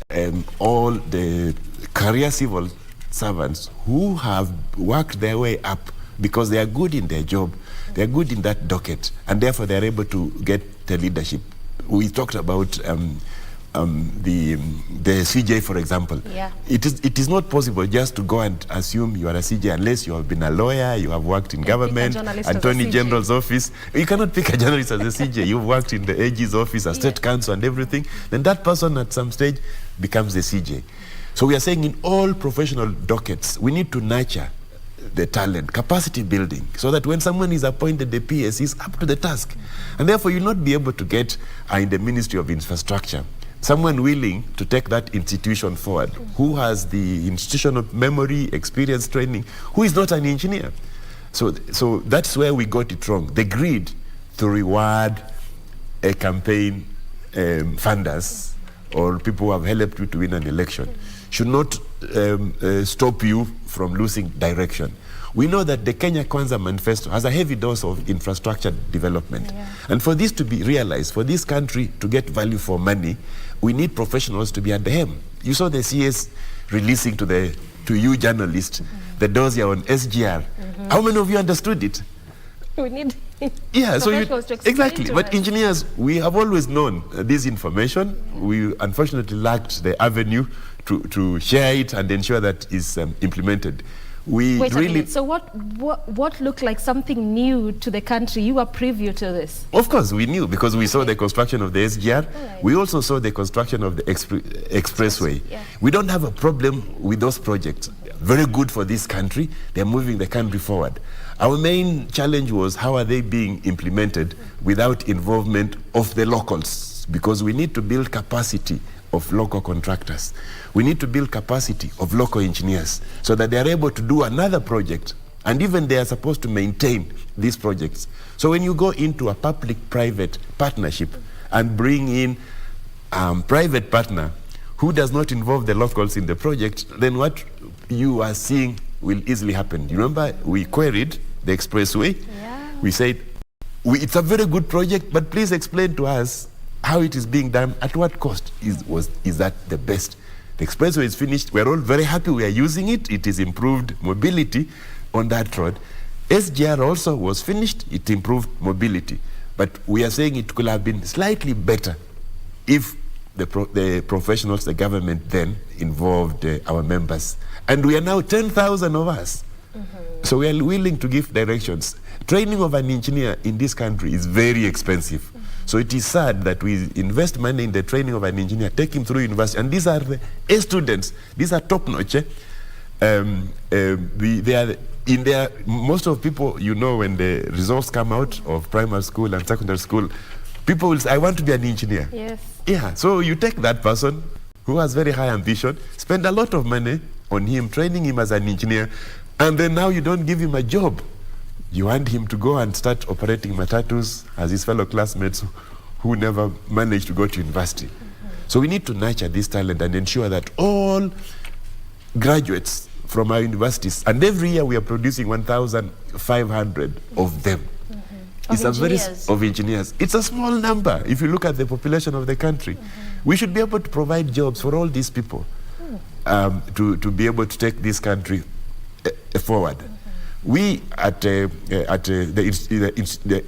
all the career civil servants who have worked their way up because they are good in their job, they are good in that docket, and therefore they are able to get the leadership. We talked about the CJ, for example. Yeah. It is not possible just to go and assume you are a CJ unless you have been a lawyer, you have worked in government, Attorney General's office. You cannot pick a journalist as a CJ. You've worked in the AG's office, a state council and everything. Then that person at some stage becomes the CJ. So we are saying in all professional dockets, we need to nurture the talent, capacity building, so that when someone is appointed the PS, he's up to the task. And therefore you'll not be able to get in the Ministry of Infrastructure someone willing to take that institution forward, who has the institutional memory, experience, training, who is not an engineer. So that's where we got it wrong. The greed to reward a campaign funders or people who have helped you to win an election should not stop you from losing direction. We know that the Kenya Kwanza Manifesto has a heavy dose of infrastructure development. And for this to be realized, for this country to get value for money, we need professionals to be at the helm. You saw the CS releasing to you journalists the dossier on SGR. How many of you understood it? We need professionals to explain exactly. to But us. engineers, we have always known this information. We unfortunately lacked the avenue to share it and ensure that it's implemented. We Wait a really, minute. So what looked like something new to the country? You were privy to this. of course, we knew because we saw the construction of the SGR. We also saw the construction of the expressway. We don't have a problem with those projects. Very good for this country. They're moving the country forward. Our main challenge was how are they being implemented without involvement of the locals, because we need to build capacity of local contractors. We need to build capacity of local engineers so that they are able to do another project, and even they are supposed to maintain these projects. So when you go into a public-private partnership and bring in private partner who does not involve the locals in the project, then what you are seeing will easily happen. You remember we queried the expressway. We said, it's a very good project, but please explain to us how it is being done, at what cost. Is that the best? The expressway is finished. We're all very happy we are using it. It is improved mobility on that road. SGR also was finished. It improved mobility. But we are saying it could have been slightly better if the professionals, the government then involved our members. And we are now 10,000 of us. So we are willing to give directions. Training of an engineer in this country is very expensive. So it is sad that we invest money in the training of an engineer, take him through university, and these are the A students. These are top-notch. They are in there. Most of people, you know, when the results come out of primary school and secondary school, people will say, I want to be an engineer. Yes. Yeah, so you take that person who has very high ambition, spend a lot of money on him, training him as an engineer, and then now you don't give him a job. You want him to go and start operating matatus as his fellow classmates who never managed to go to university. So we need to nurture this talent and ensure that all graduates from our universities, and every year we are producing 1,500 of them. Of engineers. It's a small number if you look at the population of the country. We should be able to provide jobs for all these people to be able to take this country forward. We at the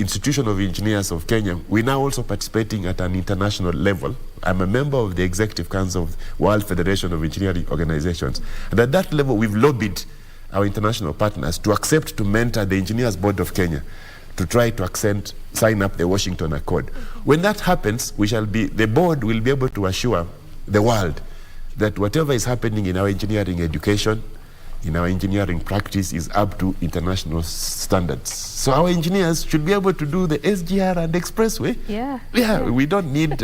Institution of Engineers of Kenya, we're now also participating at an international level. I'm a member of the Executive Council of World Federation of Engineering Organizations. And at that level, we've lobbied our international partners to accept to mentor the Engineers Board of Kenya to try to sign up the Washington Accord. When that happens, the board will be able to assure the world that whatever is happening in our engineering education, in our engineering practice is up to international standards. So our engineers should be able to do the SGR and expressway. We don't need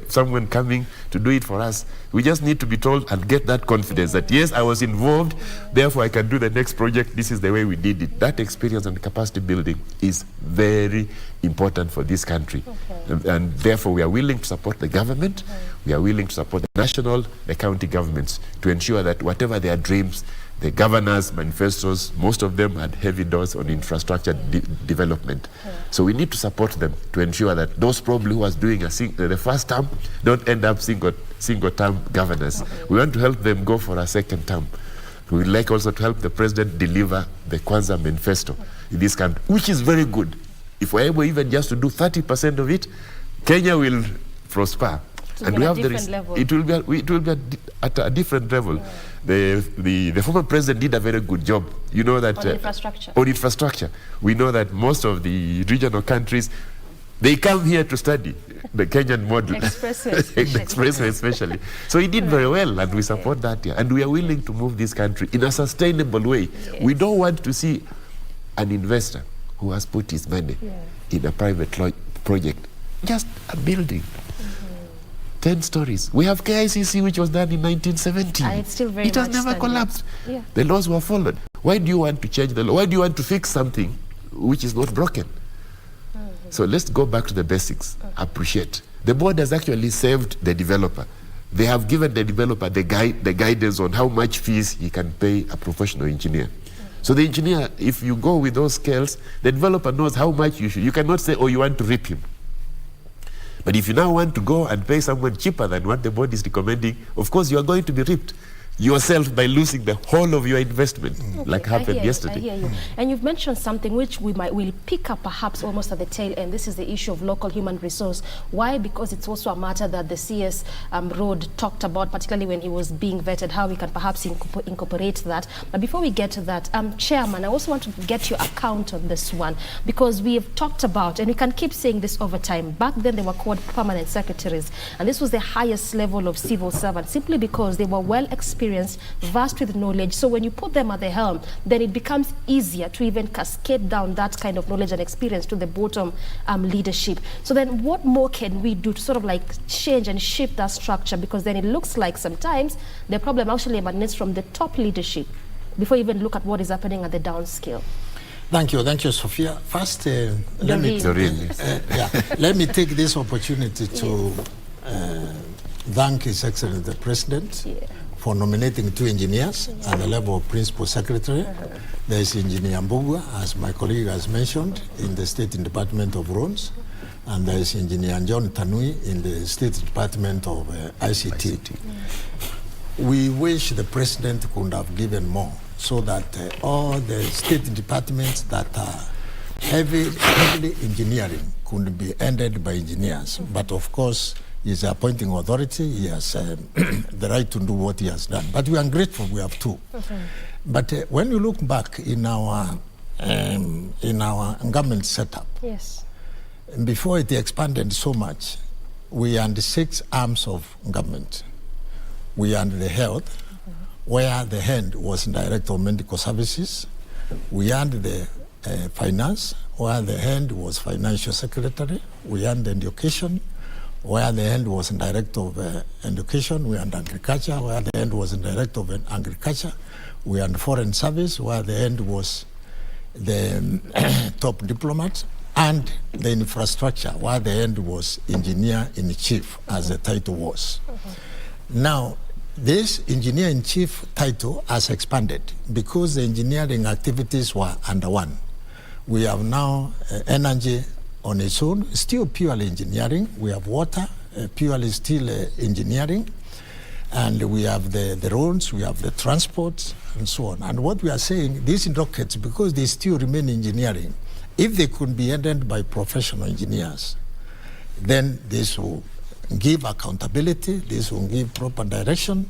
someone coming to do it for us. We just need to be told and get that confidence that yes, I was involved, therefore I can do the next project. This is the way we did it. That experience and capacity building is very important for this country. And therefore we are willing to support the government. We are willing to support the national, the county governments to ensure that whatever their dreams, the governors' manifestos, most of them had heavy dose on infrastructure development. So we need to support them to ensure that those probably who was doing the first term don't end up single-term governors. We want to help them go for a second term. We would like also to help the president deliver the Kwanza Manifesto in this country, which is very good. If we're able even just to do 30% of it, Kenya will prosper. And we have it will be at a different level. The former president did a very good job. You know that on infrastructure. We know that most of the regional countries, they come here to study the Kenyan model, expressway especially. So he did very well, and we support that here. And we are willing to move this country in a sustainable way. We don't want to see an investor who has put his money in a private project, just a building. 10 stories. We have KICC, which was done in 1970. It's still very it has never collapsed. The laws were followed. Why do you want to change the law? Why do you want to fix something which is not broken? So let's go back to the basics. Appreciate. The board has actually saved the developer. They have given the developer the guidance on how much fees he can pay a professional engineer. So the engineer, if you go with those scales, the developer knows how much you should. You cannot say, oh, you want to rip him. But if you now want to go and pay someone cheaper than what the board is recommending, of course you are going to be ripped yourself by losing the whole of your investment, like happened yesterday. I hear you. And you've mentioned something which we'll pick up perhaps almost at the tail end. This is the issue of local human resource. Why? Because it's also a matter that the CS Road talked about, particularly when he was being vetted, how we can perhaps incorporate that. But before we get to that, Chairman, I also want to get your account on this one, because we have talked about, and we can keep saying this over time, back then they were called permanent secretaries, and this was the highest level of civil servants, simply because they were well experienced, vast with knowledge. So when you put them at the helm, then it becomes easier to even cascade down that kind of knowledge and experience to the bottom leadership. So then what more can we do to sort of like change and shift that structure? Because then it looks like sometimes the problem actually emanates from the top leadership before you even look at what is happening at the downscale. Thank you, Sophia. First, let me take this opportunity to thank His Excellency the President for nominating 2 engineers at the level of Principal Secretary. There is Engineer Mbugua, as my colleague has mentioned, in the State Department of Roads, and there is Engineer John Tanui in the State Department of ICT. We wish the President could have given more, so that all the state departments that are heavily engineering could be ended by engineers. But of course, he's the appointing authority. He has the right to do what he has done. But we are grateful we have 2. But when you look back in our government setup, before it expanded so much, we had 6 arms of government. We had the health, where the head was Director of Medical Services. We had the finance, where the head was Financial Secretary. We had the education, where the head was Director of Education. We had agriculture, where the head was Director of Agriculture. We had Foreign Service, where the head was the top diplomat, and the infrastructure, where the head was Engineer-in-Chief, as the title was. Now, this Engineer-in-Chief title has expanded because the engineering activities were under one. We have now energy on its own, still purely engineering. We have water, purely still engineering. And we have the roads, we have the transport, and so on. And what we are saying, these rockets, because they still remain engineering, if they could be ended by professional engineers, then this will give accountability, this will give proper direction,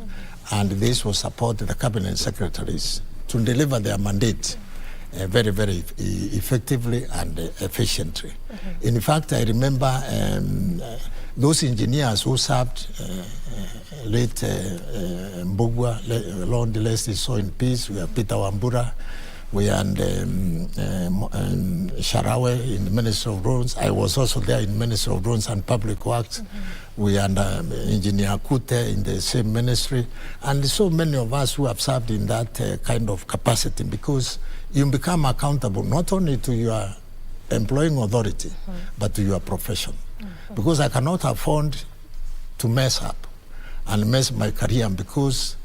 and this will support the cabinet secretaries to deliver their mandate very, very effectively and efficiently. In fact, I remember those engineers who served late Mbugua, Lord bless his soul in peace. We have Peter Wambura, we had Sharawe in the Ministry of Roads. I was also there in Ministry of Roads and Public Works. We had Engineer Kute in the same ministry. And so many of us who have served in that kind of capacity, because you become accountable not only to your employing authority, but to your profession. Because I cannot afford to mess up and mess my career, because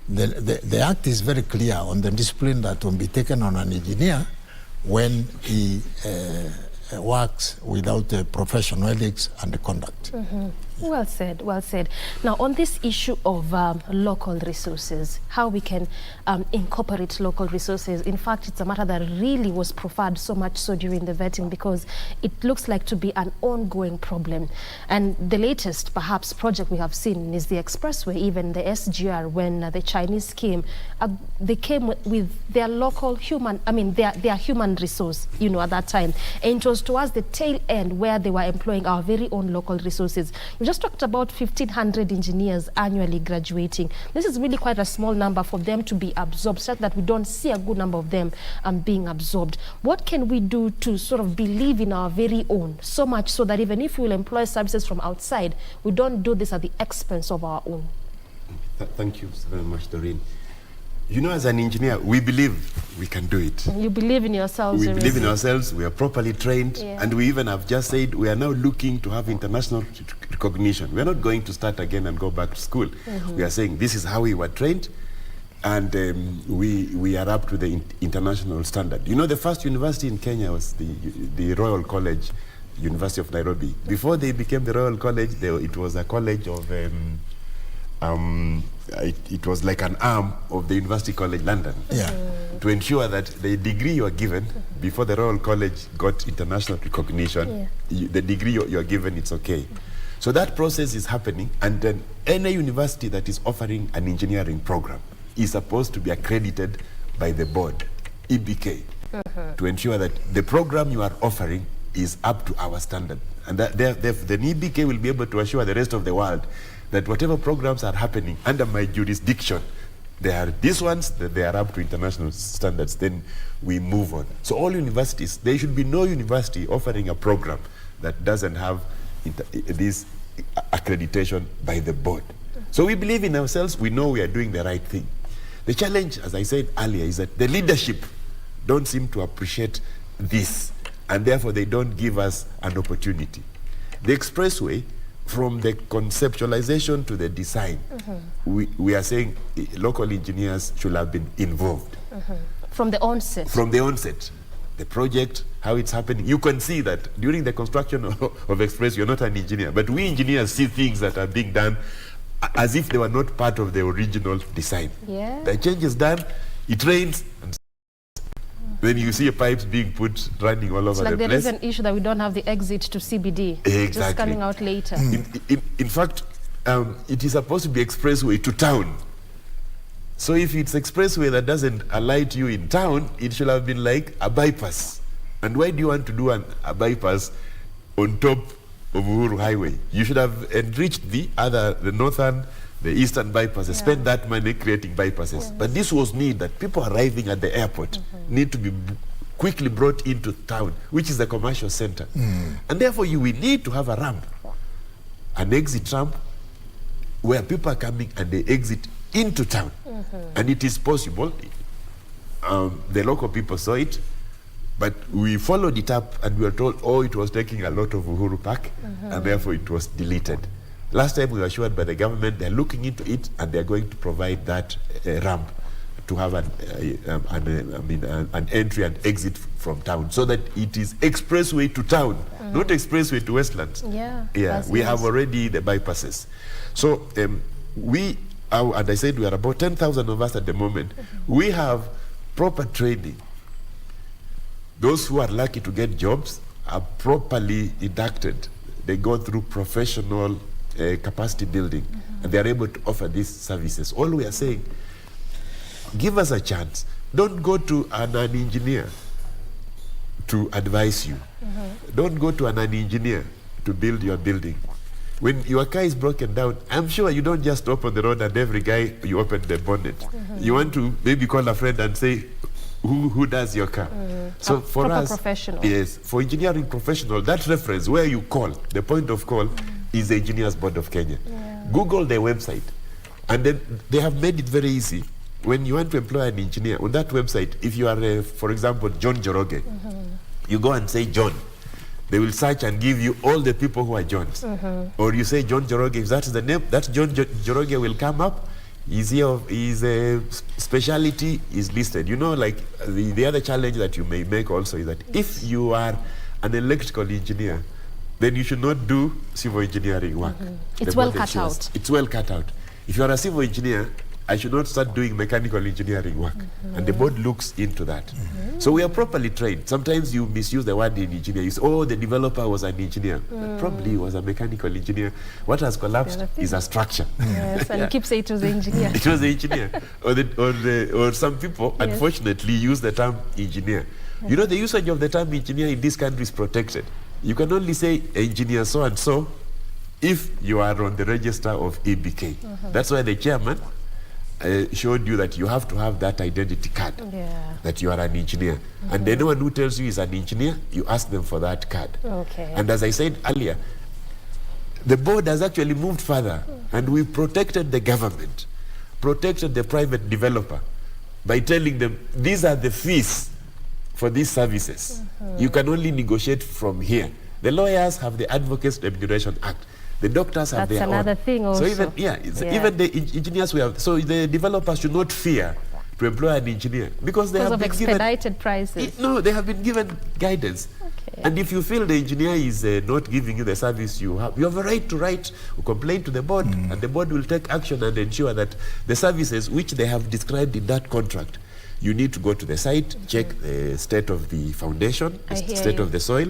the act is very clear on the discipline that will be taken on an engineer when he works without professional ethics and conduct. Well said, well said. Now, on this issue of local resources, how we can incorporate local resources. In fact, it's a matter that really was proffered so much so during the vetting, because it looks like to be an ongoing problem. And the latest, perhaps, project we have seen is the expressway, even the SGR. When the Chinese came, they came with their local human, their human resource, at that time. And it was towards the tail end where they were employing our very own local resources. We just talked about 1,500 engineers annually graduating. This is really quite a small number for them to be absorbed, such that we don't see a good number of them being absorbed. What can we do to sort of believe in our very own, so much so that even if we will employ services from outside, we don't do this at the expense of our own? Thank you very much, Doreen. You know, as an engineer, we believe we can do it. You believe in yourselves. We believe in ourselves, we are properly trained, and we even have just said we are now looking to have international recognition. We are not going to start again and go back to school. We are saying this is how we were trained, and we are up to the international standard. You know, the first university in Kenya was the Royal College, University of Nairobi. Before they became the Royal College, it was a college of, it was like an arm of the University College London. To ensure that the degree you are given, before the Royal College got international recognition, the degree you are given, it's okay. So that process is happening, and then any university that is offering an engineering program is supposed to be accredited by the board, EBK, to ensure that the program you are offering is up to our standard. And that the EBK will be able to assure the rest of the world that whatever programs are happening under my jurisdiction, they are these ones, that they are up to international standards, then we move on. So all universities, there should be no university offering a program that doesn't have this accreditation by the board. So we believe in ourselves, we know we are doing the right thing. The challenge, as I said earlier, is that the leadership don't seem to appreciate this, and therefore they don't give us an opportunity. The expressway, from the conceptualization to the design, we are saying local engineers should have been involved. From the onset? From the onset. The project, how it's happening. You can see that during the construction of Express, you're not an engineer, but we engineers see things that are being done as if they were not part of the original design. The change is done, it rains, and then you see pipes being put running all over the place. There is an issue that we don't have the exit to CBD. Exactly. Just coming out later. In fact, it is supposed to be expressway to town. So if it's expressway that doesn't alight you in town, it should have been like a bypass. And why do you want to do a bypass on top of Uhuru Highway? You should have enriched the northern, the eastern bypasses, spend that money creating bypasses. But this was need that people arriving at the airport need to be quickly brought into town, which is the commercial center. And therefore we need to have a ramp, an exit ramp, where people are coming and they exit into town. And it is possible. The local people saw it, but we followed it up and we were told, oh, it was taking a lot of Uhuru Park, and therefore it was deleted. Last time we were assured by the government they're looking into it and they're going to provide that ramp to have an entry and exit from town, so that it is expressway to town, not expressway to Westlands. We have already the bypasses. So and I said we are about 10,000 of us at the moment. We have proper training. Those who are lucky to get jobs are properly inducted. They go through professional capacity building, and they are able to offer these services. All we are saying, give us a chance. Don't go to an engineer to advise you. Don't go to an engineer to build your building. When your car is broken down, I'm sure you don't just stop on the road and every guy you open the bonnet. You want to maybe call a friend and say, who does your car? So for us, professional. Yes, for engineering professional, that reference where you call, the point of call is the Engineers Board of Kenya. Google their website, and then they have made it very easy. When you want to employ an engineer, on that website, if you are, for example, John Joroge, you go and say John. They will search and give you all the people who are Johns. Or you say John Joroge, if that is the name, that John Joroge will come up. His speciality is listed. You know, like the other challenge that you may make also is that if you are an electrical engineer, then you should not do civil engineering work. It's well cut out. It's well cut out. If you are a civil engineer, I should not start doing mechanical engineering work. And the board looks into that. So we are properly trained. Sometimes you misuse the word engineer. You say, oh, the developer was an engineer. But probably he was a mechanical engineer. What has collapsed is a structure. Yes, and you keep saying it was the engineer. It was the engineer. Or some people, unfortunately, use the term engineer. You know, the usage of the term engineer in this country is protected. You can only say engineer so-and-so if you are on the register of EBK. That's why the chairman showed you that you have to have that identity card, that you are an engineer. And anyone who tells you is an engineer, you ask them for that card. And as I said earlier, the board has actually moved further, and we protected the government, protected the private developer by telling them these are the fees for these services. You can only negotiate from here. The lawyers have the Advocates Remuneration Act. The doctors have their own. That's another thing also. So even, even the engineers we have, so the developers should not fear to employ an engineer because they have been expedited prices. No, they have been given guidance. Okay. And if you feel the engineer is not giving you the service you have a right to write or complain to the board, and the board will take action and ensure that the services which they have described in that contract, you need to go to the site, check the state of the foundation, the state of the soil,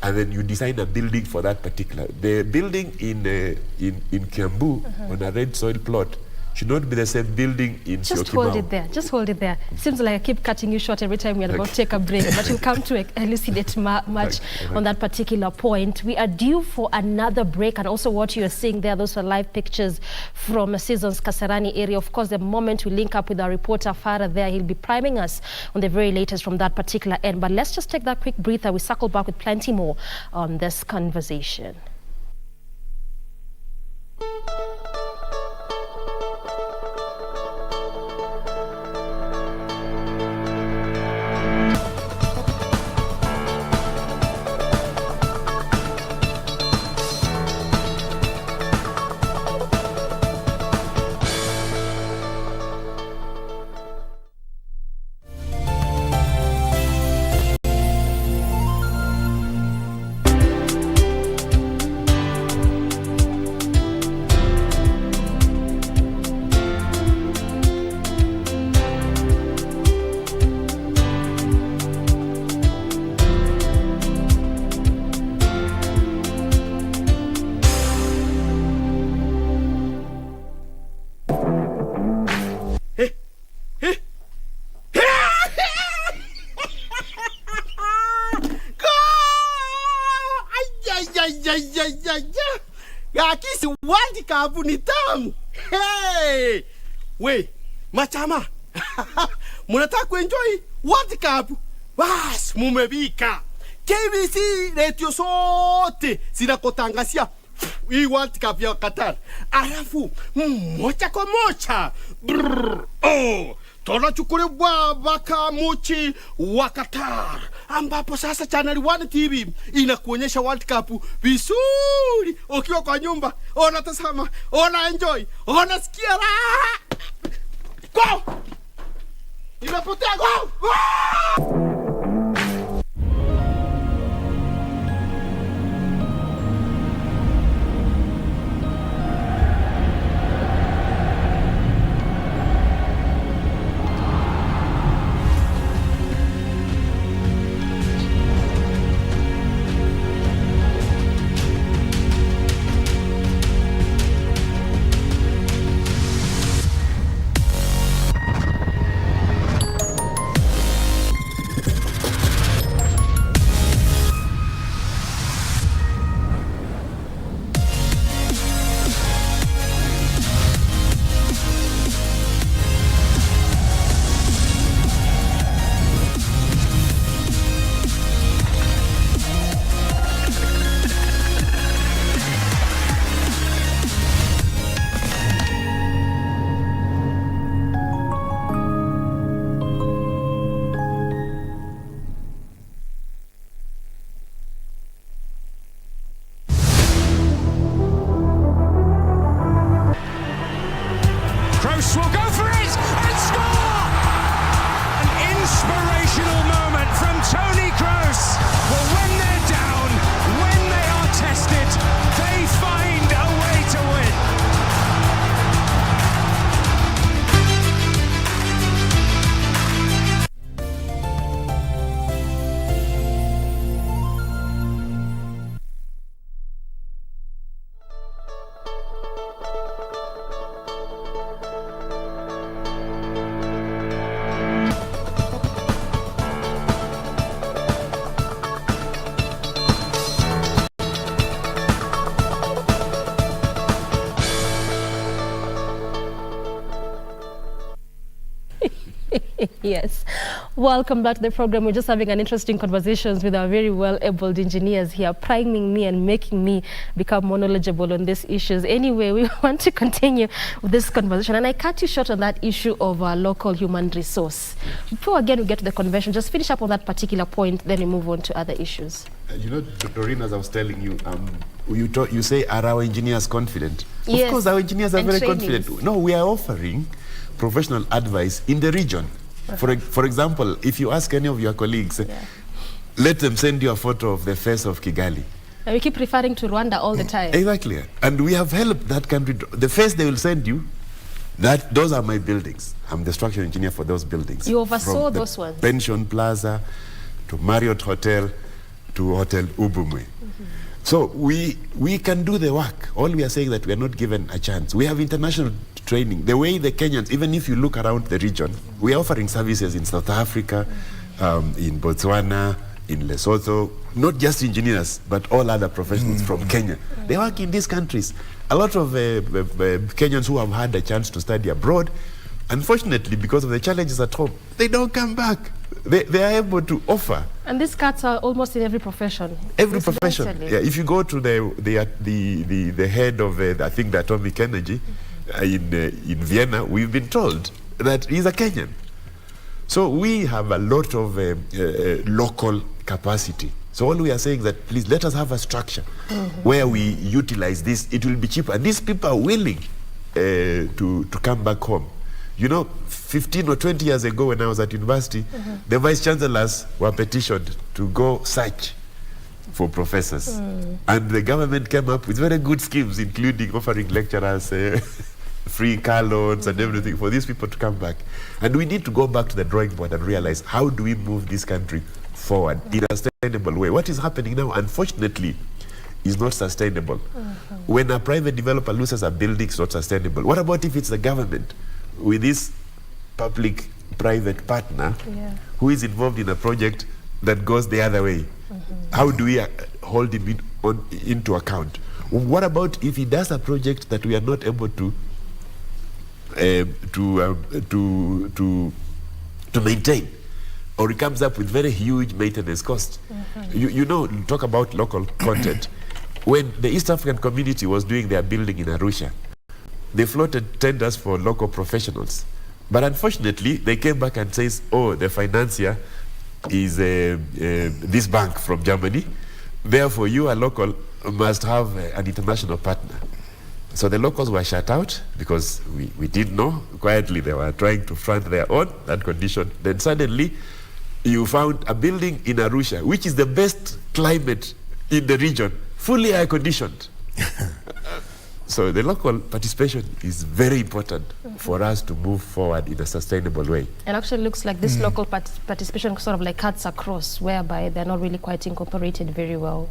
and then you design a building for that particular. The building in Kiambu on a red soil plot should not be the same building in Just Syokimau. hold it there. Just hold it there. Seems like I keep cutting you short every time we're about to take a break, but we'll come to elucidate much on that particular point. We are due for another break, and also what you are seeing there, those are live pictures from Seasons Kasarani area. Of course, the moment we link up with our reporter Farah there, he'll be priming us on the very latest from that particular end. But let's just take that quick breather. We circle back with plenty more on this conversation. Yakisi World Cup ni tamu. Hey! We, machama. Munataka kuenjoy World Cup? Bas, mumebika. KBC radio sote zinakotangazia hii World Cup ya Qatar. Alafu moja kwa moja. Tunachukuliwa baka muchi wa Qatar, ambapo sasa Channel 1 TV inakuonyesha World Cup vizuri. Ukiwa kwa nyumba, unatazama, una enjoy, unasikia raha. Go! Imepotea, go! Yes. Welcome back to the program. We're just having an interesting conversations with our very well-abled engineers here, priming me and making me become more knowledgeable on these issues. Anyway, we want to continue with this conversation, and I cut you short on that issue of local human resource. Before again we get to the convention, just finish up on that particular point, then we move on to other issues. You know, Doreen, as I was telling you, you say, are our engineers confident? Yes. Of course, our engineers are very trainings. confident. No, we are offering professional advice in the region. For example, if you ask any of your colleagues, let them send you a photo of the face of Kigali. And we keep referring to Rwanda all the time. Exactly. And we have helped that country. The face they will send you, those are my buildings. I'm the structural engineer for those buildings. You oversaw From the those ones? Pension Plaza to Marriott Hotel to Hotel Ubumwe. So we can do the work. All we are saying that we are not given a chance. We have international training. The way the Kenyans, even if you look around the region, we are offering services in South Africa, in Botswana, in Lesotho, not just engineers, but all other professionals from Kenya. They work in these countries. A lot of Kenyans who have had a chance to study abroad, unfortunately, because of the challenges at home, they don't come back. They are able to offer. And these cuts are almost in every profession. Every profession. Yeah, if you go to the head of I think the atomic energy in Vienna, we've been told that he's a Kenyan. So we have a lot of local capacity. So all we are saying is that please let us have a structure where we utilize this. It will be cheaper. And these people are willing to come back home. You know, 15 or 20 years ago when I was at university, the vice chancellors were petitioned to go search for professors. And the government came up with very good schemes, including offering lecturers free car loans and everything for these people to come back. And we need to go back to the drawing board and realize, how do we move this country forward in a sustainable way? What is happening now, unfortunately, is not sustainable. When a private developer loses a building, it's not sustainable. What about if it's the government with this public-private partner who is involved in a project that goes the other way? How do we hold him into account? What about if he does a project that we are not able to maintain, or he comes up with very huge maintenance costs? You know, talk about local content. When the East African community was doing their building in Arusha, they floated tenders for local professionals. But unfortunately, they came back and says, oh, the financier is this bank from Germany. Therefore, you are local, must have an international partner. So the locals were shut out because we didn't know. Quietly, they were trying to front their own, that condition. Then suddenly, you found a building in Arusha, which is the best climate in the region, fully air-conditioned. So the local participation is very important for us to move forward in a sustainable way. And actually looks like this local participation sort of like cuts across, whereby they're not really quite incorporated very well.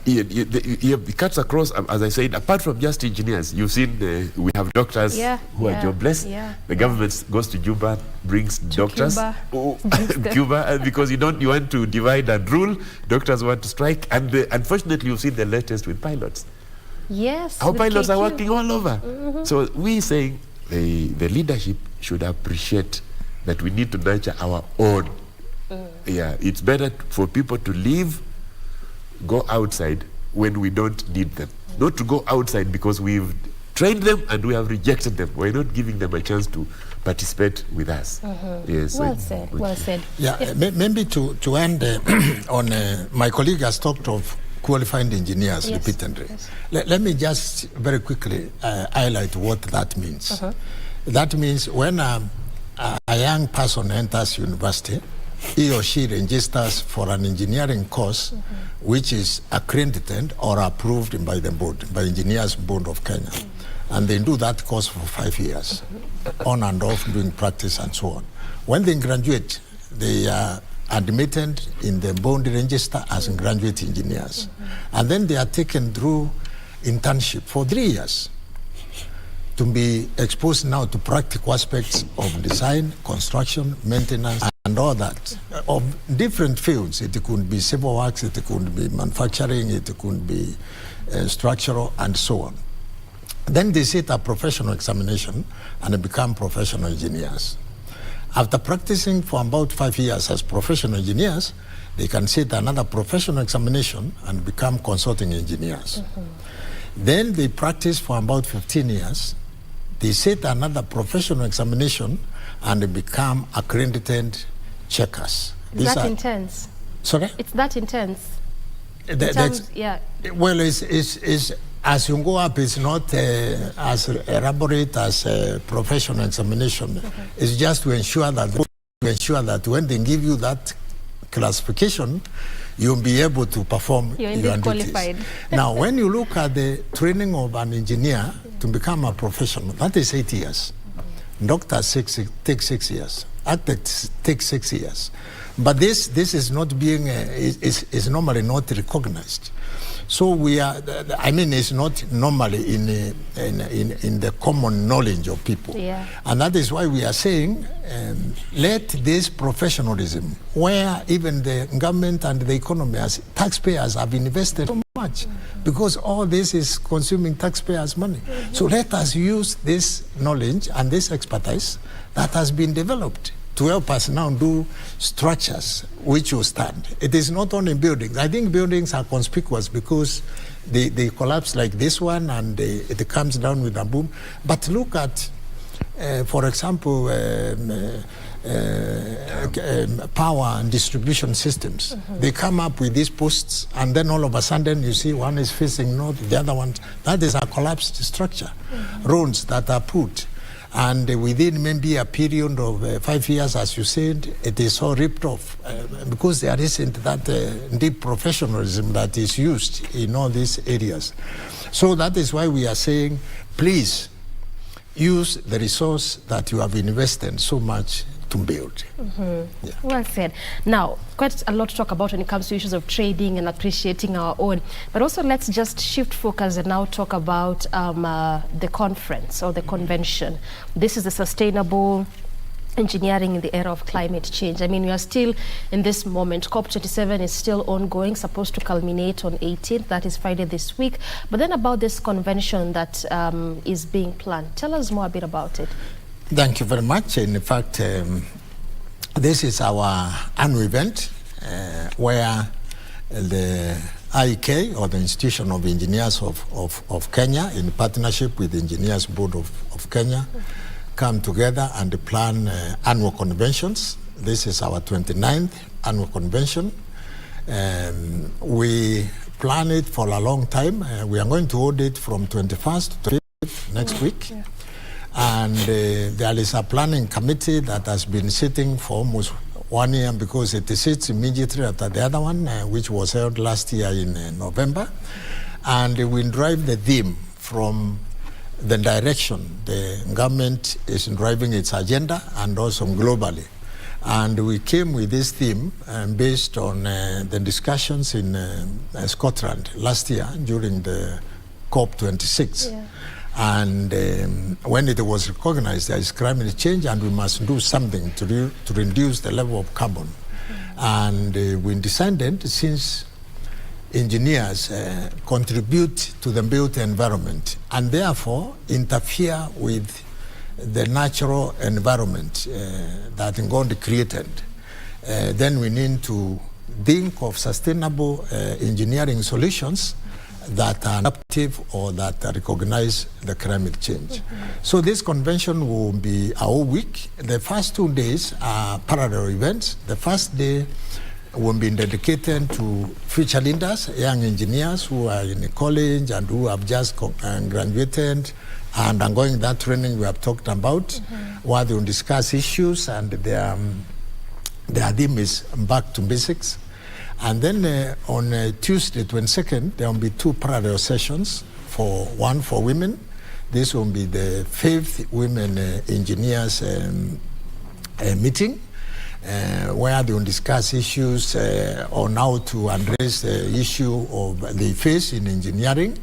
It cuts across, as I said, apart from just engineers. You've seen we have doctors who are jobless. The government goes to Juba, brings doctors. Cuba, because you want to divide and rule. Doctors want to strike. And unfortunately, you've seen the latest with pilots. Yes. Our pilots are working all over. So we say the leadership should appreciate that we need to nurture our own. Yeah, it's better for people to leave, go outside when we don't need them. Not to go outside because we've trained them and we have rejected them. We're not giving them a chance to participate with us. Yes. Well said. Well said. Yeah, maybe to end on my colleague has talked of qualified engineers repeatedly. Let me just very quickly highlight what that means. That means when a young person enters university, he or she registers for an engineering course which is accredited or approved by the board, by Engineers Board of Kenya. And they do that course for 5 years, on and off, doing practice and so on. When they graduate, they are admitted in the bond register as graduate engineers. And then they are taken through internship for 3 years to be exposed now to practical aspects of design, construction, maintenance, and all that, of different fields. It could be civil works, it could be manufacturing, it could be structural, and so on. Then they sit a professional examination and they become professional engineers. After practicing for about 5 years as professional engineers, they can sit another professional examination and become consulting engineers. Then they practice for about 15 years. They sit another professional examination and they become accredited checkers. Is that intense? Sorry? It's that intense. Yeah. Well, it's as you go up, it's not as elaborate as a professional examination. It's just to ensure that when they give you that classification, you'll be able to perform You're your duties. qualified. Now, when you look at the training of an engineer to become a professional, that is 8 years. Doctors take 6 years. Architects take 6 years. But this is not being is normally not recognized. So we are. I mean, it's not normally in the common knowledge of people. Yeah. And that is why we are saying, let this professionalism, where even the government and the economy, as taxpayers have invested so much, because all this is consuming taxpayers' money. So let us use this knowledge and this expertise that has been developed to help us now do structures which will stand. It is not only buildings. I think buildings are conspicuous because they collapse like this one and it comes down with a boom. But look at, for example, power and distribution systems. They come up with these posts and then all of a sudden you see one is facing north, the other one, that is a collapsed structure. Roads that are put. And within maybe a period of 5 years, as you said, it is all ripped off because there isn't that deep professionalism that is used in all these areas. So that is why we are saying, please use the resource that you have invested so much to build. Yeah. Well said. Now, quite a lot to talk about when it comes to issues of trading and appreciating our own. But also, let's just shift focus and now talk about the conference or the convention. This is the Sustainable Engineering in the Era of Climate Change. I mean, we are still in this moment. COP27 is still ongoing, supposed to culminate on 18th. That is Friday this week. But then about this convention that is being planned. Tell us more a bit about it. Thank you very much. In fact, this is our annual event where the IEK, or the Institution of Engineers of Kenya, in partnership with the Engineers Board of Kenya, come together and plan annual conventions. This is our 29th annual convention. We plan it for a long time. We are going to hold it from 21st to 5th next week. And there is a planning committee that has been sitting for almost 1 year because it sits immediately after the other one, which was held last year in November. And we drive the theme from the direction the government is driving its agenda and also globally. And we came with this theme based on the discussions in Scotland last year during the COP26. Yeah. And when it was recognized there is climate change and we must do something to reduce the level of carbon. And we decided, since engineers contribute to the built environment and therefore interfere with the natural environment that God created, then we need to think of sustainable engineering solutions that are adaptive or that recognize the climate change. So this convention will be a whole week. The first 2 days are parallel events. The first day will be dedicated to future leaders, young engineers who are in college and who have just graduated and undergoing that training we have talked about, where they will discuss issues and their theme is back to basics. And then on Tuesday, 22nd, there will be 2 parallel sessions, one for women. This will be the 5th Women Engineers meeting, where they will discuss issues on how to address the issue of they face in engineering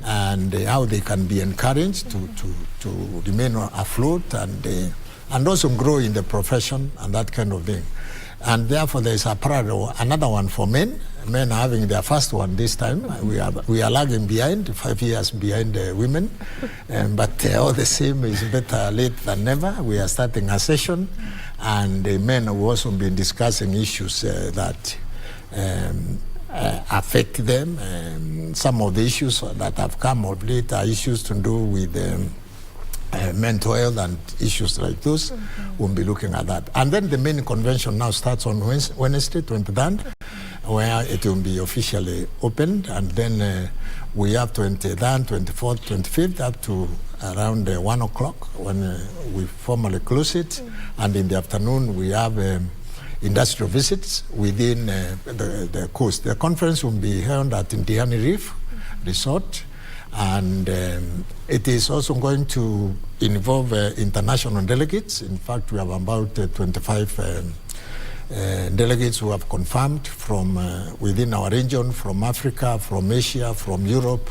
and how they can be encouraged to remain afloat and also grow in the profession and that kind of thing. And therefore there is a parallel, another one for men. Men are having their first one this time. We are lagging behind, 5 years behind women. But all the same, it's better late than never. We are starting a session And the men have also been discussing issues that affect them. Some of the issues that have come of late are issues to do with mental health and issues like those. We'll be looking at that. And then the main convention now starts on Wednesday, 23rd, where it will be officially opened. And then we have 23rd, 24th, 25th up to around 1 o'clock when we formally close it. And in the afternoon, we have industrial visits within the coast. The conference will be held at Indiani Reef Resort. And it is also going to involve international delegates. In fact, we have about 25 delegates who have confirmed from within our region, from Africa, from Asia, from Europe,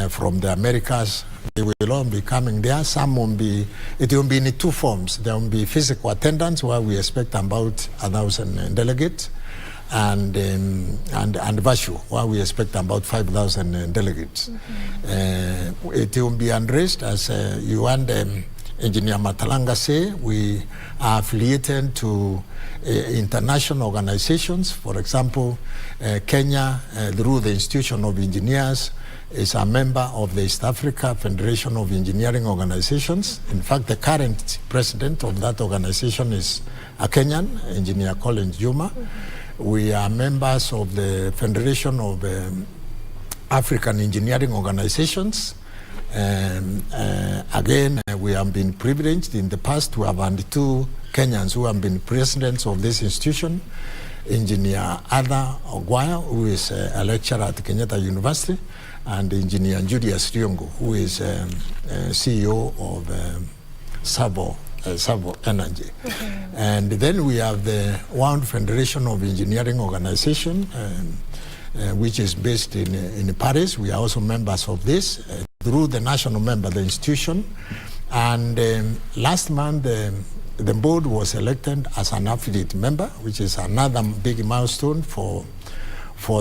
from the Americas. They will all be coming there. Some will be, it will be in two forms. There will be physical attendance, where we expect about 1,000 delegates, and virtual, where we expect about 5,000 delegates. It will be addressed, as you and Engineer Matalanga say, we are affiliated to international organizations. For example, Kenya, through the Institution of Engineers, is a member of the East Africa Federation of Engineering Organizations. In fact, the current president of that organization is a Kenyan, Engineer Collins Juma. We are members of the Federation of African Engineering Organizations. Again, we have been privileged in the past to have had 2 Kenyans who have been presidents of this institution. Engineer Ada Ogwaya, who is a lecturer at Kenyatta University, and Engineer Julius Riongo, who is CEO of Savo Energy. And then we have the World Federation of Engineering Organization, which is based in Paris. We are also members of this through the national member, the institution. And last month, the board was elected as an affiliate member, which is another big milestone for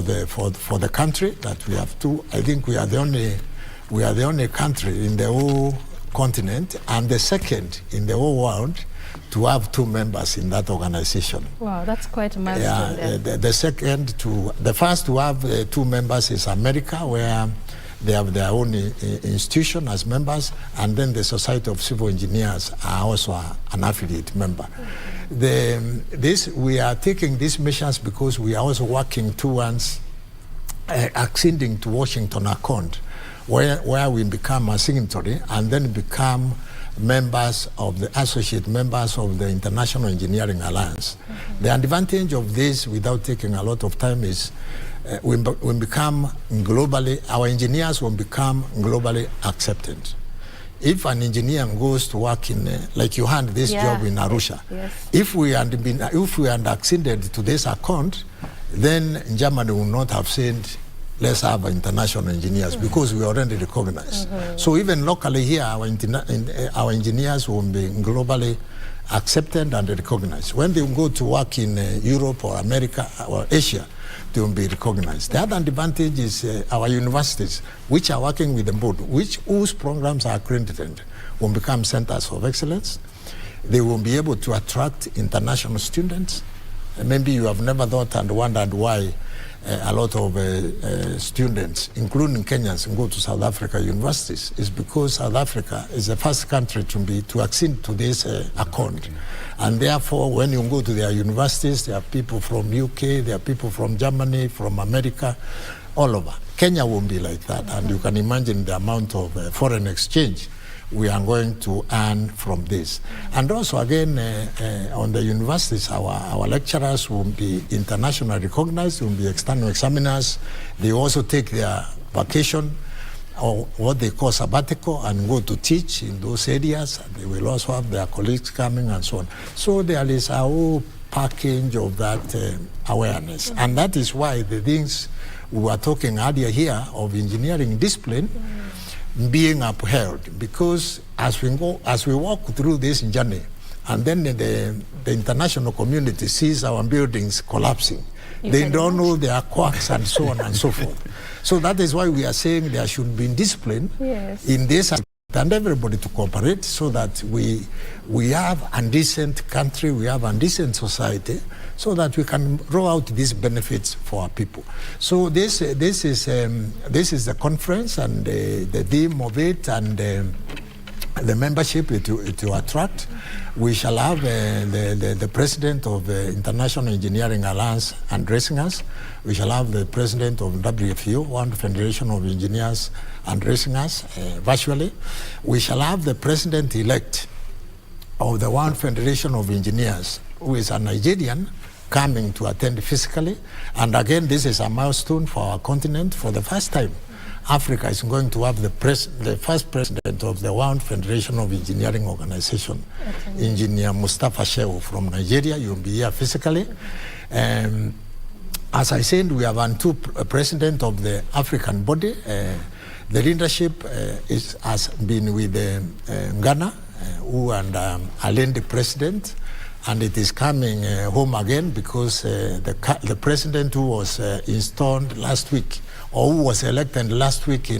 the country, that we have 2. I think we are the only country in the whole continent, and the second in the whole world to have 2 members in that organization. Wow, that's quite a milestone. The first to have 2 members is America, where they have their own institution as members, and then the Society of Civil Engineers are also an affiliate member. We are taking these measures because we are also working towards acceding to Washington Accord, where we become a signatory and then become members of the associate members of the International Engineering Alliance. The advantage of this, without taking a lot of time, is we become globally, our engineers will become globally accepted. If an engineer goes to work in, like you had this job in Arusha, if we had acceded to this account, then Germany would not have said, let's have international engineers, because we already recognized. So even locally here, our engineers will be globally accepted and recognized. When they go to work in Europe or America or Asia, they will be recognized. The other advantage is our universities, which are working with the board, whose programs are accredited, will become centers of excellence. They will be able to attract international students. Maybe you have never thought and wondered why a lot of students, including Kenyans, go to South Africa universities. Is because South Africa is the first country to accede to this accord. And therefore, when you go to their universities, there are people from UK, there are people from Germany, from America, all over. Kenya won't be like that. And you can imagine the amount of foreign exchange we are going to earn from this. And also, again, on the universities, our lecturers will be internationally recognized, will be external examiners. They also take their vacation, or what they call sabbatical, and go to teach in those areas. They will also have their colleagues coming and so on. So there is a whole package of that awareness. And that is why the things we were talking earlier here of engineering discipline being upheld, because as we walk through this journey, and then the international community sees our buildings collapsing, they don't know their quirks and so on and so forth. So that is why we are saying there should be discipline in this, and everybody to cooperate so that we have a decent country, we have a decent society, so that we can roll out these benefits for our people. So this is the conference, and the theme of it, and the membership to attract. We shall have the president of the International Engineering Alliance addressing us. We shall have the president of WFU, World Federation of Engineers, addressing us virtually. We shall have the president-elect of the World Federation of Engineers, who is a Nigerian, coming to attend physically. And again, this is a milestone for our continent. For the first time, Africa is going to have the first president of the World Federation of Engineering Organization, Engineer Mustafa Shehu from Nigeria. You'll be here physically. As I said, we have two president of the African body. The leadership has been with Ghana, who and Alain the president, and it is coming home again because the president who was installed last week, or who was elected last week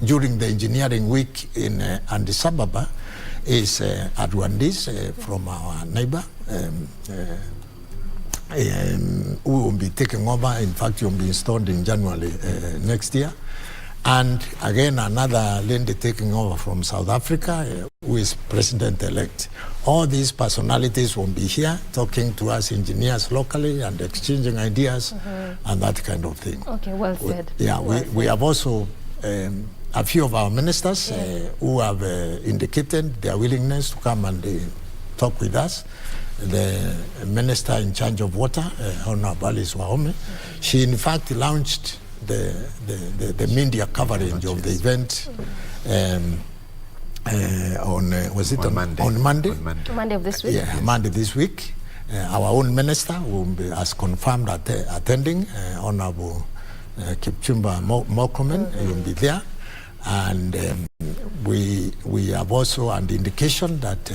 during the engineering week in Addis Ababa, is Adwandis from our neighbor, who will be taking over. In fact, he will be installed in January next year. And again, another lady taking over from South Africa, who is president-elect. All these personalities will be here talking to us engineers locally and exchanging ideas and that kind of thing. Okay, well said. We have also a few of our ministers who have indicated their willingness to come and talk with us. The minister in charge of water, Honorable Alice Wahome, she in fact launched the media coverage of the event on Monday? Monday of this week? Yeah, Monday this week. Our own minister has confirmed attending, Honorable Kipchumba Murkomen will be there. And we have also an indication that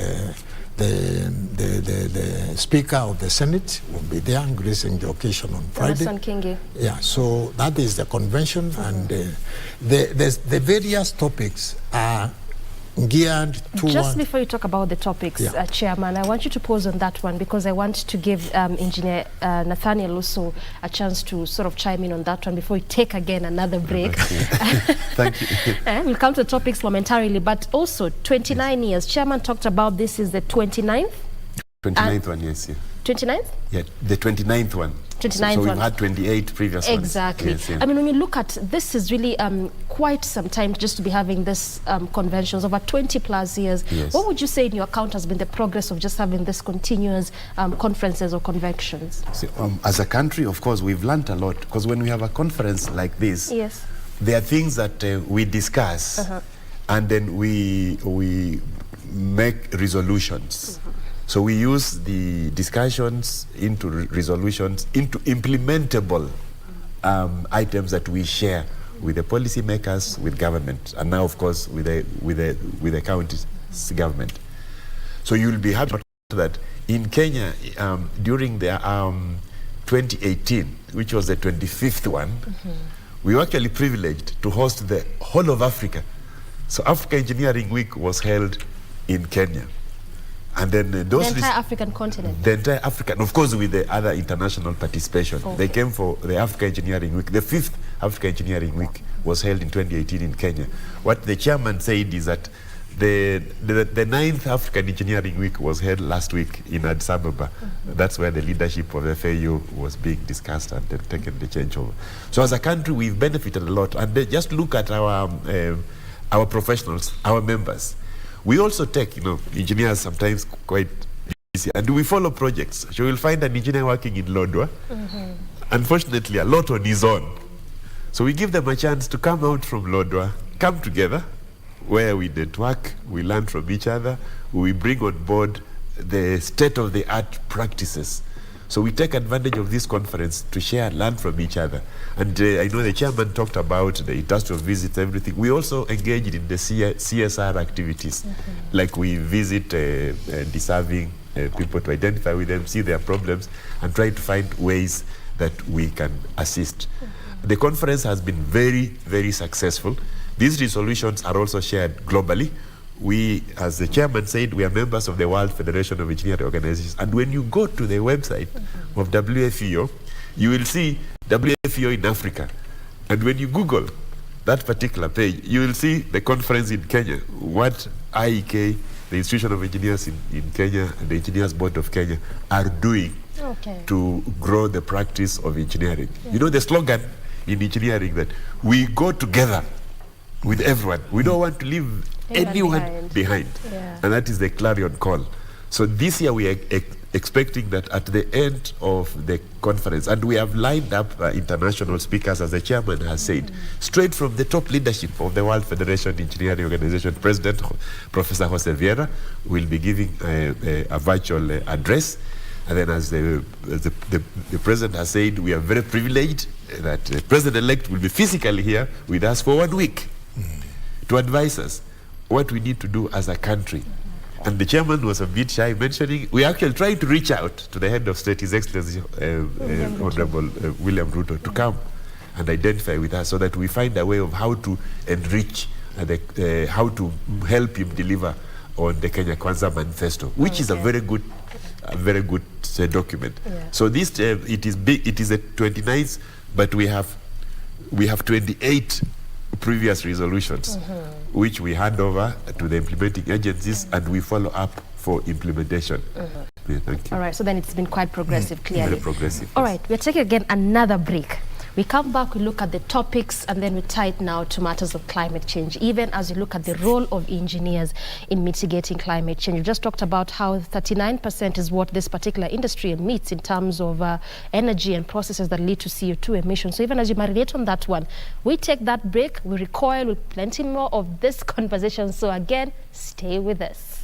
the Speaker of the Senate will be there gracing the occasion on Friday. Kingi. Yeah, so that is the convention, and the various topics are geared to... Just before you talk about the topics, Chairman, I want you to pause on that one because I want to give Engineer Nathaniel also a chance to sort of chime in on that one before we take again another break. Thank you. We'll come to the topics momentarily, but also 29 years. Chairman talked about this is the 29th? 29th one, yes. 29th? Yeah, the 29th one. 29th so we've one. had 28 previous ones. Exactly. Yes, yeah. I mean, when you look at this, is really quite some time just to be having this conventions over 20 plus years. Yes. What would you say in your account has been the progress of just having this continuous conferences or conventions? So, as a country, of course, we've learned a lot, because when we have a conference like this, yes, there are things that we discuss and then we make resolutions. So we use the discussions into resolutions, into implementable items that we share with the policymakers, with government, and now, of course, with the county's government. So you'll be happy that in Kenya, during the 2018, which was the 25th one, we were actually privileged to host the whole of Africa. So Africa Engineering Week was held in Kenya. And then the entire African continent. The entire African, of course, with the other international participation. Okay. They came for the Africa Engineering Week. The 5th Africa Engineering Week was held in 2018 in Kenya. What the chairman said is that the 9th African Engineering Week was held last week in Addis Ababa. That's where the leadership of the FAU was being discussed and then taken the changeover. So as a country, we've benefited a lot. And just look at our professionals, our members. We also take, engineers sometimes quite busy, and we follow projects. So you'll find an engineer working in Lodwar, unfortunately a lot on his own. So we give them a chance to come out from Lodwar, come together, where we network, we learn from each other, we bring on board the state-of-the-art practices. So we take advantage of this conference to share and learn from each other. And I know the chairman talked about the industrial visits, everything. We also engaged in the CSR activities, like we visit deserving people to identify with them, see their problems, and try to find ways that we can assist. The conference has been very, very successful. These resolutions are also shared globally. We, as the chairman said, we are members of the World Federation of Engineering Organizations. And when you go to the website of WFEO, you will see WFEO in Africa. And when you Google that particular page, you will see the conference in Kenya, what IEK, the Institution of Engineers in Kenya, and the Engineers Board of Kenya are doing to grow the practice of engineering. Yeah. You know the slogan in engineering that we go together with everyone. We don't want to leave anyone behind. Yeah. And that is the clarion call. So this year we are expecting that at the end of the conference, and we have lined up international speakers, as the chairman has said, straight from the top leadership of the World Federation Engineering Organization. President Professor Jose Vieira will be giving a virtual address. And then as the president has said, we are very privileged that the president-elect will be physically here with us for 1 week to advise us what we need to do as a country. And the chairman was a bit shy mentioning, we are actually trying to reach out to the head of state, His Excellency Honorable William Ruto, to come and identify with us so that we find a way of how to enrich, how to help him deliver on the Kenya Kwanza Manifesto, which is a very good document. Yeah. So this it is big. It is the 29th, but we have 28 previous resolutions, which we hand over to the implementing agencies, and we follow up for implementation. Yeah, thank you. All right. So then it's been quite progressive, clearly. Very progressive. All right. We're taking again another break. We come back, we look at the topics, and then we tie it now to matters of climate change, even as you look at the role of engineers in mitigating climate change. You just talked about how 39% is what this particular industry emits in terms of energy and processes that lead to CO2 emissions. So even as you marinate on that one, we take that break, we recoil with plenty more of this conversation. So again, stay with us.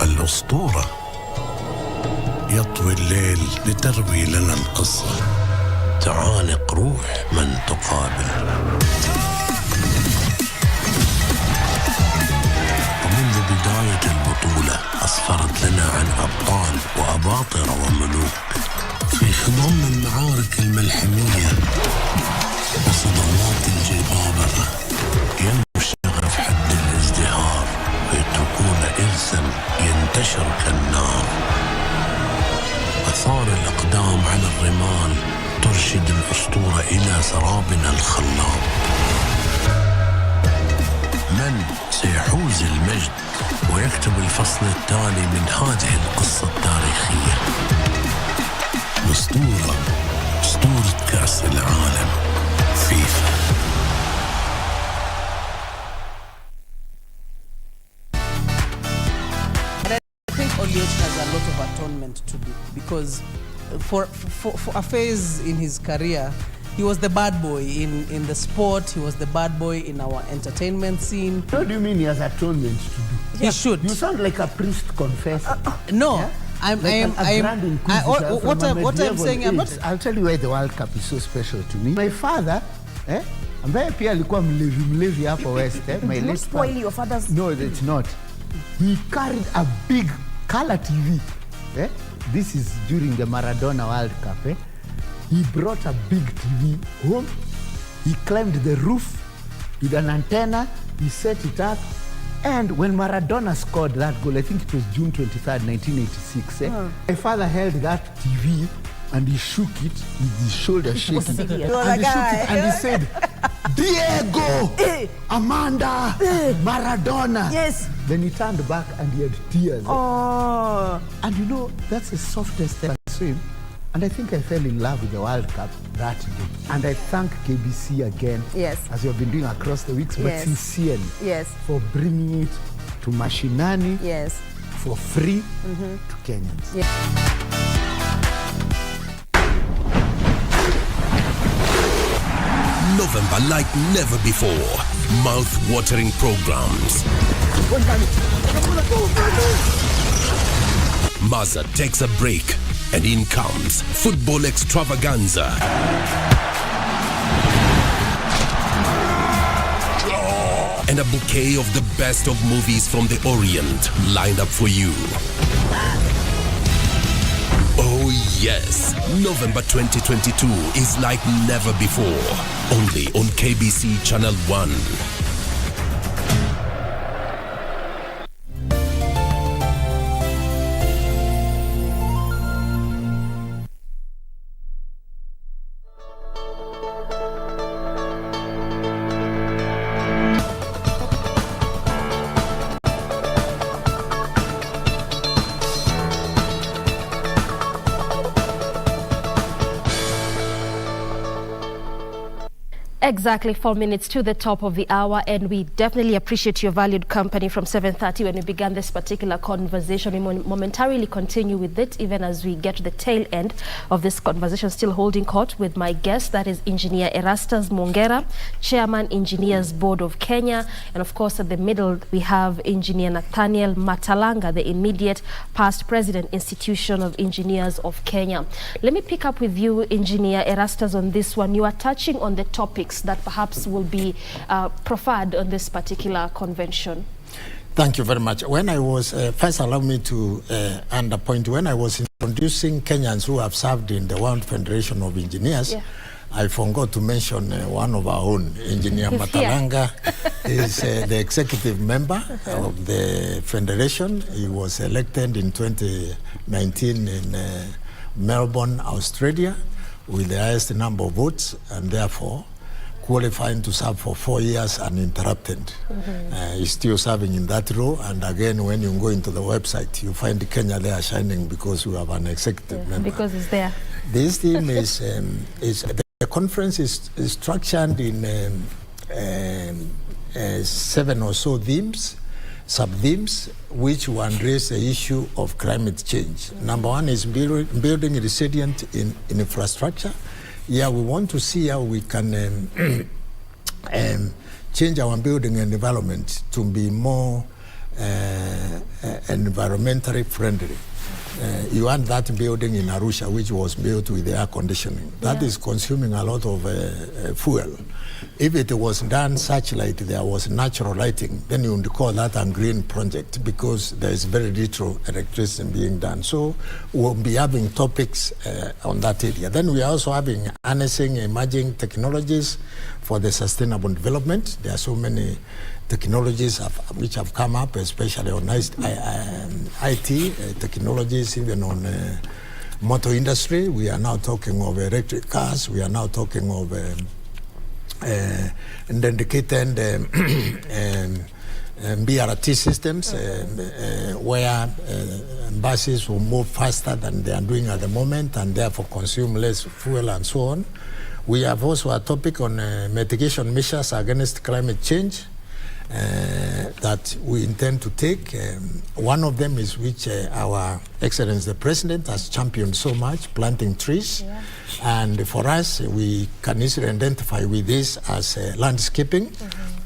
الأسطورة يطوي الليل لتروي لنا القصة تعانق روح من تقابل ومنذ بداية البطولة أسفرت لنا عن أبطال وأباطرة وملوك في خضم المعارك الملحمية وصدمات الجبابرة ينمو الشغف حد الازدهار ويتركون إرثا ينتشر كالنار أثار الأقدام على الرمال ترشد الأسطورة إلى سرابنا الخلاب من سيحوز المجد ويكتب الفصل التالي من هذه القصة التاريخية أسطورة كأس العالم فيفا. Has a lot of atonement to do because for a phase in his career he was the bad boy in the sport, he was the bad boy in our entertainment scene. What do you mean he has atonement to do? He should. You sound like a priest confessor. No, yeah? What I'm saying, I'm not. I'll tell you why the World Cup is so special to me. My father, ambaye pia alikuwa mlevi hapo West, my late spoil your father's. No, it's not. He carried a big color TV. This is during the Maradona World Cup. He brought a big TV home. He climbed the roof with an antenna. He set it up. And when Maradona scored that goal, I think it was June 23rd, 1986, my father held that TV and he shook it with his shoulder shaking. And he shook it and he said, Diego, Amanda, Maradona. Yes. Then he turned back and he had tears. Oh. And you know, that's the softest thing. swim. And I think I fell in love with the World Cup that day. And I thank KBC again, as you have been doing across the weeks, but sincerely, for bringing it to Mashinani for free to Kenyans. November like never before. Mouth-watering programs. Maza takes a break, and in comes football extravaganza. And a bouquet of the best of movies from the Orient lined up for you. Oh yes, November 2022 is like never before. Only on KBC Channel 1. Exactly 4 minutes to the top of the hour, and we definitely appreciate your valued company from 7:30 when we began this particular conversation. We momentarily continue with it, even as we get to the tail end of this conversation, still holding court with my guest, that is Engineer Erastus Mongera, Chairman, Engineers Board of Kenya, and of course at the middle we have Engineer Nathaniel Matalanga, the immediate past President, Institution of Engineers of Kenya. Let me pick up with you, Engineer Erastus, on this one. You are touching on the topics that perhaps will be proffered on this particular convention. Thank you very much. When I was, first allow me to underpoint, when I was introducing Kenyans who have served in the World Federation of Engineers, I forgot to mention one of our own, Engineer Matalanga, is the executive member of the federation. He was elected in 2019 in Melbourne, Australia, with the highest number of votes, and therefore qualifying to serve for 4 years uninterrupted. He's still serving in that role, and again, when you go into the website, you find Kenya there shining because we have an executive member. Because it's there. This theme is the conference is structured in 7 or so themes, sub-themes, which will address the issue of climate change. Number one is building resilient in infrastructure. Yeah, we want to see how we can change our building and environment to be more environmentally friendly. You want that building in Arusha, which was built with air conditioning. That is consuming a lot of fuel. If it was done such like there was natural lighting, then you would call that a green project because there is very little electricity being done. So we'll be having topics on that area. Then we are also having harnessing emerging technologies for the sustainable development. There are so many technologies which have come up, especially on IT technologies, even on motor industry. We are now talking of electric cars. We are now talking of dedicated BRT systems where buses will move faster than they are doing at the moment and therefore consume less fuel and so on. We have also a topic on mitigation measures against climate change that we intend to take. One of them is which our Excellency the President has championed so much, planting trees. And for us, we can easily identify with this as landscaping.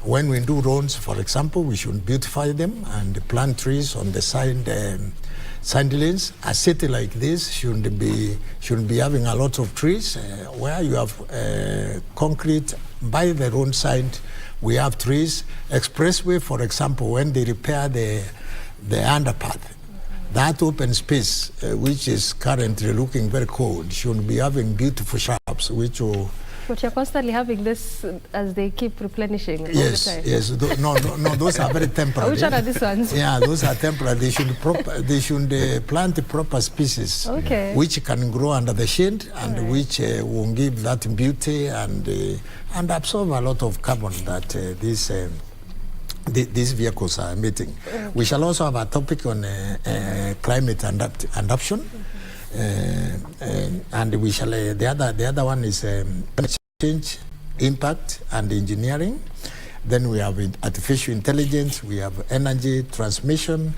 When we do roads, for example, we should beautify them and plant trees on the side lanes. A city like this shouldn't be having a lot of trees. Where you have concrete by the roadside, we have trees. Expressway, for example, when they repair the underpath, that open space, which is currently looking very cold, should be having beautiful shrubs, which will... But you're constantly having this as they keep replenishing all the time. Yes. No, those are very temporary. Which one are these ones? Yeah, those are temporary. They should plant the proper species, which can grow under the shade and which will give that beauty and absorb a lot of carbon that these vehicles are emitting. We shall also have a topic on climate adaptation. And we shall. The other one is change, impact, and engineering. Then we have artificial intelligence. We have energy transmission.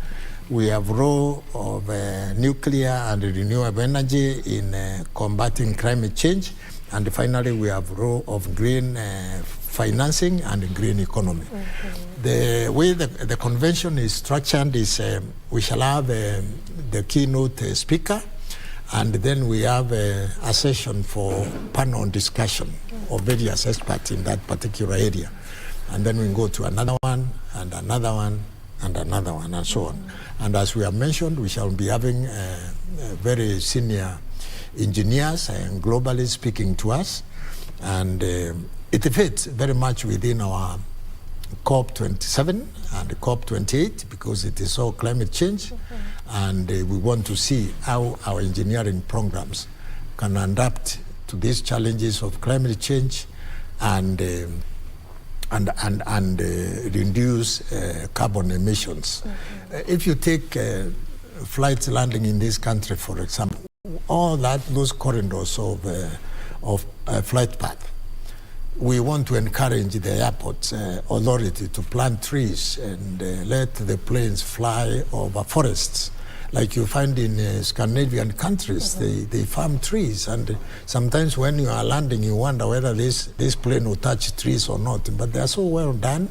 We have role of nuclear and renewable energy in combating climate change. And finally, we have role of green financing and green economy. The way the convention is structured is we shall have the keynote speaker, and then we have a session for panel discussion of various experts in that particular area. And then we go to another one, and another one, and another one, and so on. And as we have mentioned, we shall be having very senior engineers and globally speaking to us. And it fits very much within our COP27 and COP28 because it is all climate change. And we want to see how our engineering programs can adapt to these challenges of climate change and reduce carbon emissions. If you take flight landing in this country, for example, all those corridors of flight path, we want to encourage the airport authority to plant trees and let the planes fly over forests. Like you find in Scandinavian countries, they farm trees, and sometimes when you are landing, you wonder whether this plane will touch trees or not, but they are so well done.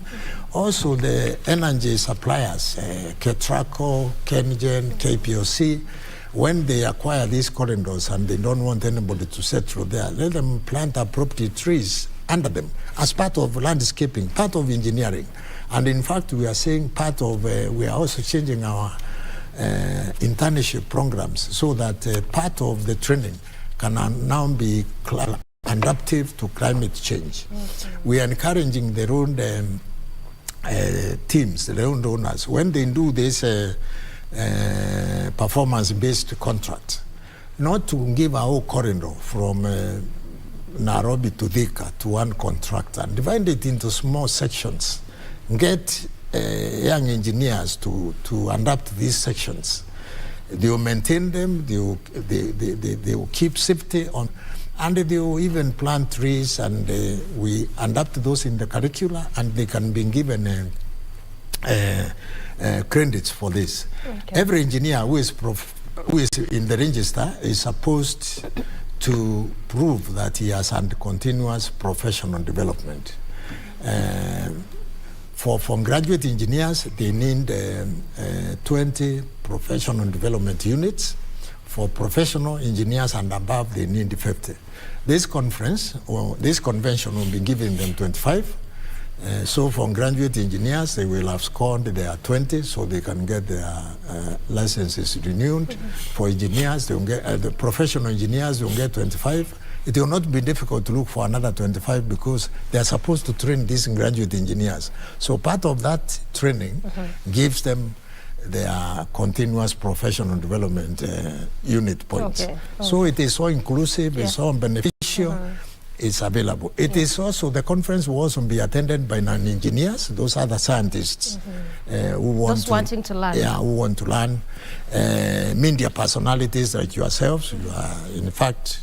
Also, the energy suppliers, Ketraco, Kengen, KPOC, when they acquire these corridors and they don't want anybody to settle there, let them plant appropriate trees under them as part of landscaping, part of engineering. And in fact, we are saying we are also changing our internship programs so that part of the training can now be adaptive to climate change. We are encouraging their own teams, their own owners, when they do this performance-based contract, not to give a whole corridor from Nairobi to Thika to one contractor and divide it into small sections. Get young engineers to adapt these sections. They will maintain them, they will keep safety on, and they will even plant trees, and we adapt those in the curricula, and they can be given credits for this. Okay. Every engineer who is in the register is supposed to prove that he has had continuous professional development. For graduate engineers, they need 20 professional development units. For professional engineers and above, they need 50. This convention will be giving them 25. So for graduate engineers, they will have scored their 20, so they can get their licenses renewed. For engineers, they will get, the professional engineers will get 25. It will not be difficult to look for another 25 because they are supposed to train these graduate engineers. So part of that training gives them their continuous professional development unit points. Okay. So it is so inclusive, it's so beneficial. It's available. It is also, the conference will also be attended by non-engineers, those other scientists who want wanting to learn. Yeah, who want to learn. Media personalities like yourselves. You are, in fact,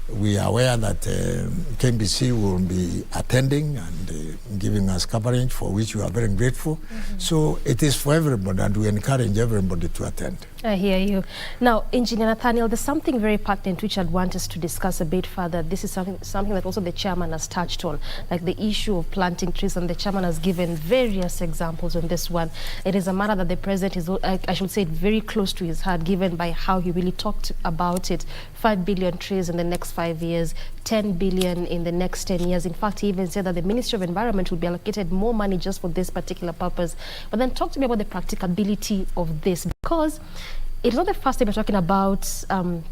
we are aware that KBC will be attending and giving us coverage, for which we are very grateful. So it is for everybody, and we encourage everybody to attend. I hear you. Now, Engineer Nathaniel, there's something very pertinent which I'd want us to discuss a bit further. This is something that also the chairman has touched on, like the issue of planting trees, and the chairman has given various examples on this one. It is a matter that the president is, I should say, very close to his heart, given by how he really talked about it. 5 billion trees in the next 5 years, 10 billion in the next 10 years. In fact, he even said that the Ministry of Environment will be allocated more money just for this particular purpose. But then talk to me about the practicability of this, because it's not the first time we're talking about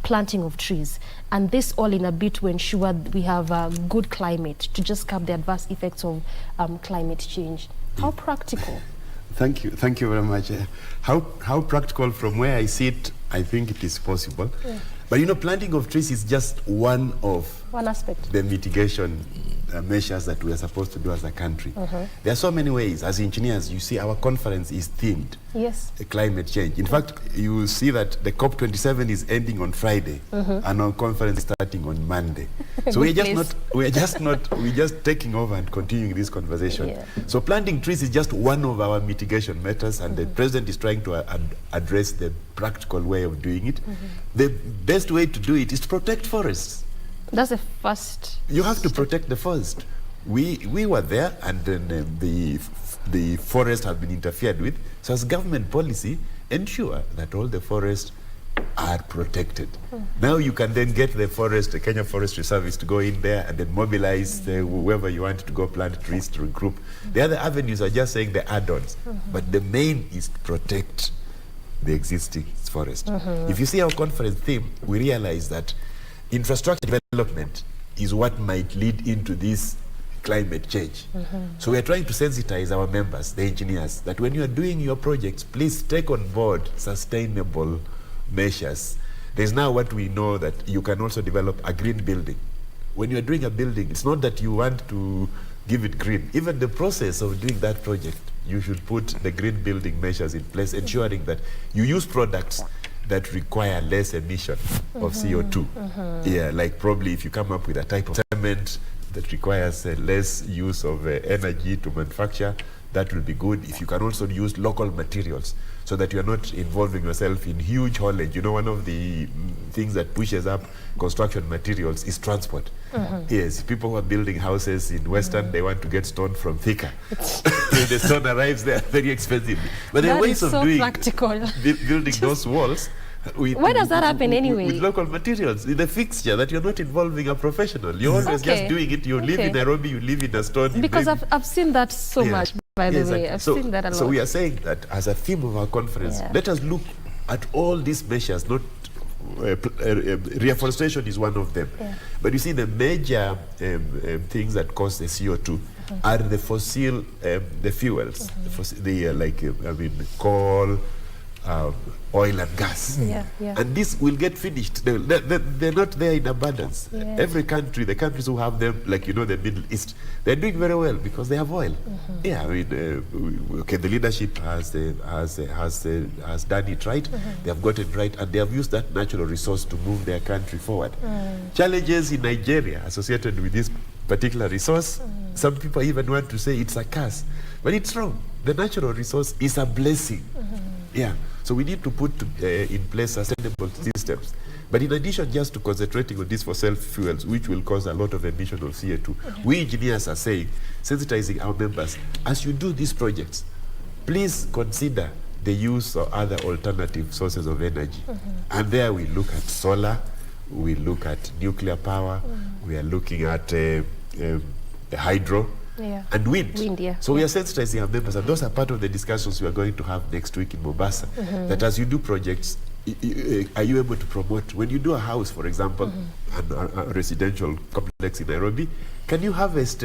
planting of trees, and this all in a bid to ensure that we have a good climate, to just curb the adverse effects of climate change. How practical? Thank you very much. How practical, from where I sit, I think it is possible. But you know, planting of trees is just one of aspect, the mitigation measures that we are supposed to do as a country. There are so many ways. As engineers, you see our conference is themed. Yes. Climate change. In fact, you will see that the COP27 is ending on Friday, and our conference is starting on Monday. So we're just taking over and continuing this conversation. Yeah. So planting trees is just one of our mitigation methods, and the president is trying to address the practical way of doing it. The best way to do it is to protect forests. That's the first. You have to protect the forest. We were there, and then the forests have been interfered with. So as government policy, ensure that all the forests are protected. Now you can then get the Kenya Forestry Service to go in there and then mobilize whoever you want to go plant trees to regroup. The other avenues are just saying the add-ons, but the main is to protect the existing forest. If you see our conference theme, we realize that infrastructure development is what might lead into this climate change. So we are trying to sensitize our members, the engineers, that when you are doing your projects, please take on board sustainable measures. There's now what we know, that you can also develop a green building. When you're doing a building, it's not that you want to give it green. Even the process of doing that project, you should put the green building measures in place, ensuring that you use products that require less emission of CO2. Yeah, like probably if you come up with a type of cement that requires less use of energy to manufacture, that will be good. If you can also use local materials, so that you are not involving yourself in huge haulage. You know, one of the things that pushes up construction materials is transport. Yes, people who are building houses in Western, they want to get stone from Thika. The stone arrives there very expensive. But there are ways of doing building those walls. Where does that happen anyway? With local materials, in the fixture, that you're not involving a professional. You're always just doing it. You live in Nairobi, you live in a stone. Because I've seen that so much, by the way. I've seen that a lot. So we are saying that as a theme of our conference, let us look at all these measures. Not reforestation is one of them. But you see, the major things that cause the CO2 are the fossil, the fuels, coal, oil and gas. And this will get finished. They're not there in abundance. Every country, the countries who have them, like the Middle East, they're doing very well because they have oil. Yeah, I mean, the leadership has done it right. They have got it right, and they have used that natural resource to move their country forward. Challenges in Nigeria associated with this particular resource, some people even want to say it's a curse, but it's wrong. The natural resource is a blessing. Yeah, so we need to put in place sustainable systems. But in addition just to concentrating on these fossil fuels, which will cause a lot of emission of CO2, we engineers are saying, sensitizing our members, as you do these projects, please consider the use of other alternative sources of energy. And there we look at solar, we look at nuclear power, we are looking at hydro, and wind. So we are sensitizing our members, and those are part of the discussions we are going to have next week in Mombasa. That as you do projects, are you able to promote, when you do a house, for example, and a residential complex in Nairobi, can you harvest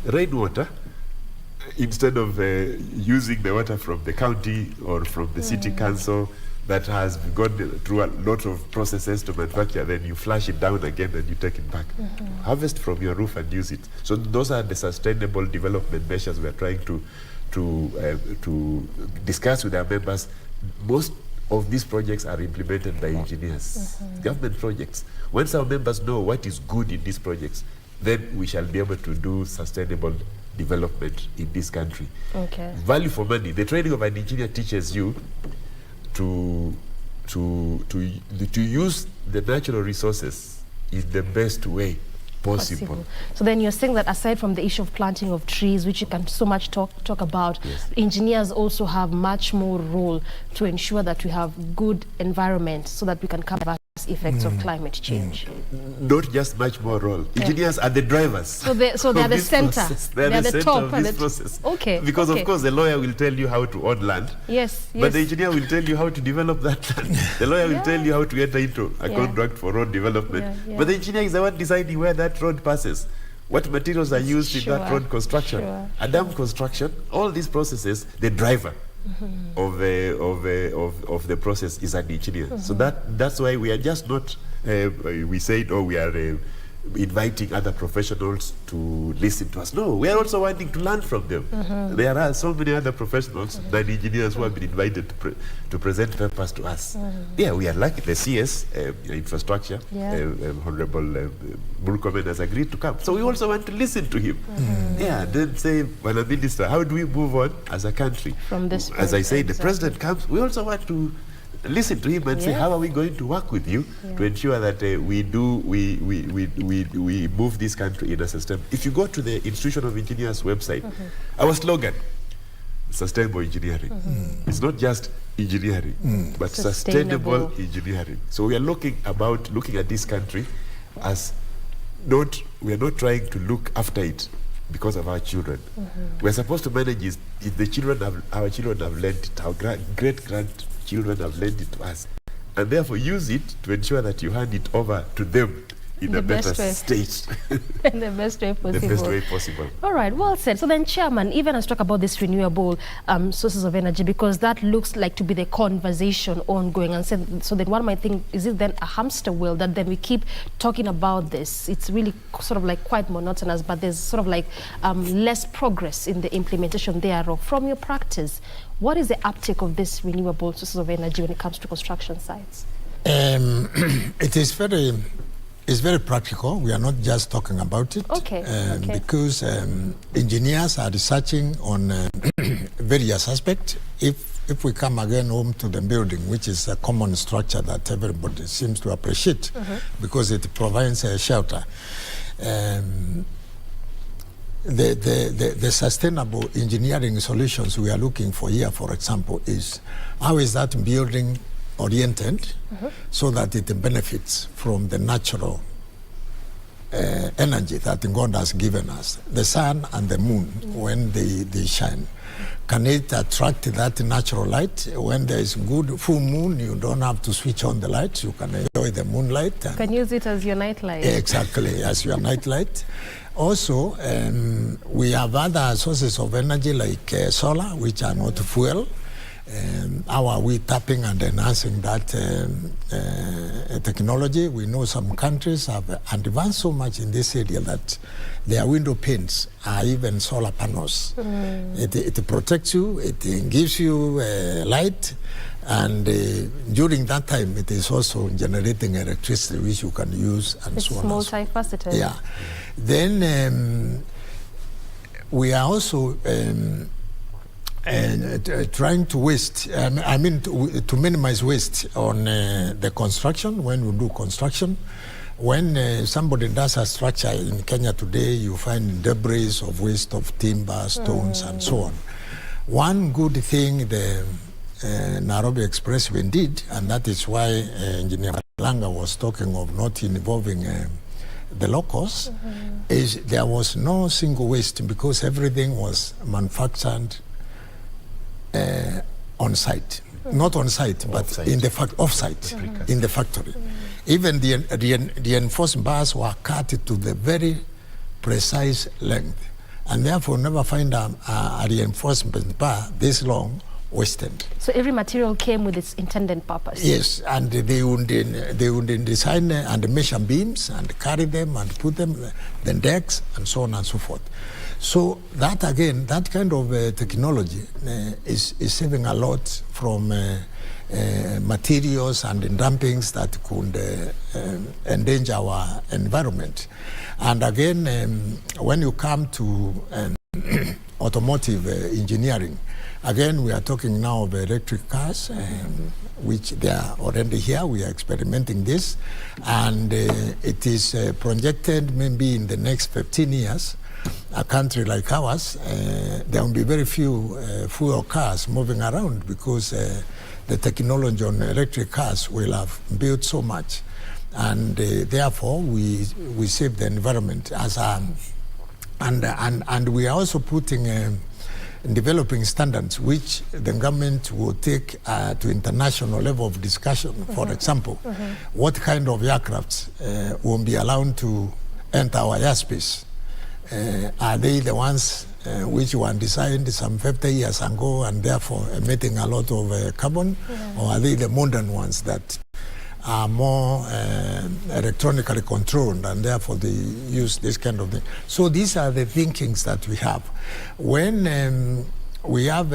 rainwater instead of using the water from the county or from the city council that has gone through a lot of processes to manufacture, then you flush it down again and you take it back. Harvest from your roof and use it. So those are the sustainable development measures we are trying to discuss with our members. Most of these projects are implemented by engineers, government projects. Once our members know what is good in these projects, then we shall be able to do sustainable development in this country. Value for money. The training of an engineer teaches you to use the natural resources in the best way possible. So then you're saying that aside from the issue of planting of trees, which you can so much talk about, engineers also have much more role to ensure that we have good environment so that we can cover effects of climate change. Not just much more role. Engineers are the drivers. So they're the center. They're the top of this process. Because of course the lawyer will tell you how to own land. But the engineer will tell you how to develop that land. The lawyer will tell you how to enter into a contract for road development. But the engineer is the one deciding where that road passes, what materials are used in that road construction, a dam construction, all these processes, the driver of the process is an engineer. So that's why we are just not we said, we are inviting other professionals to listen to us. No, we are also wanting to learn from them. There are so many other professionals than engineers who have been invited to present papers to us. Yeah, we are lucky. The CS, infrastructure, Honorable Murkomen has agreed to come. So we also want to listen to him. Yeah, then say, well, Minister, how do we move on as a country? From this as I say, the president comes, we also want to listen to him and say, how are we going to work with you to ensure that we move this country in a system. If you go to the Institution of Engineers website, our slogan, sustainable engineering. It's not just engineering, but sustainable engineering. So we are looking at this country as we are not trying to look after it because of our children. We're supposed to manage it if our children have learned it, our great-grandchildren have learned it to us, and therefore use it to ensure that you hand it over to them in a better state. In the best way possible. The best way possible. All right, well said. So then, Chairman, even as talk about this renewable sources of energy, because that looks like to be the conversation ongoing, and so then one might think, is it then a hamster wheel that then we keep talking about this? It's really sort of like quite monotonous, but there's sort of like less progress in the implementation thereof. From your practice, what is the uptake of this renewable sources of energy when it comes to construction sites? It's very practical. We are not just talking about it. Because engineers are researching on various aspects. If we come again home to the building, which is a common structure that everybody seems to appreciate because it provides a shelter. The sustainable engineering solutions we are looking for here, for example, is how is that building oriented so that it benefits from the natural energy that God has given us. The sun and the moon, when they shine, can it attract that natural light? When there is good full moon, you don't have to switch on the lights. You can enjoy the moonlight. You can use it as your night light. Exactly, as your night light. Also, we have other sources of energy like solar, which are not fuel. How are we tapping and enhancing that technology? We know some countries have advanced so much in this area that their window panes are even solar panels. It protects you, it gives you light, and during that time it is also generating electricity which you can use and so on. It's multifaceted. Yeah. Then we are also trying to to minimize waste on the construction when we do construction. When somebody does a structure in Kenya today, you find debris of waste of timber, stones, and so on. One good thing the Nairobi Expressway did, and that is why Engineer Langa was talking of not involving the locals, is there was no single waste because everything was manufactured on site, not on site, but off-site. In the off-site, in the factory. Even the reinforced bars were cut to the very precise length, and therefore never find a reinforcement bar this long wasted. So every material came with its intended purpose. Yes, and they would design and measure beams and carry them and put them the decks and so on and so forth. So that again, that kind of technology is saving a lot from materials and dumpings that could endanger our environment. And again, when you come to automotive engineering, again, we are talking now of electric cars, which they are already here. We are experimenting this, and it is projected maybe in the next 15 years, a country like ours, there will be very few fuel cars moving around because the technology on electric cars will have built so much, and therefore we save the environment as and we are also putting developing standards which the government will take to international level of discussion. For example, what kind of aircrafts will be allowed to enter our airspace? Are they the ones which were designed some 50 years ago and therefore emitting a lot of carbon, or are they the modern ones that are more electronically controlled, and therefore they use this kind of thing. So these are the thinkings that we have. When we have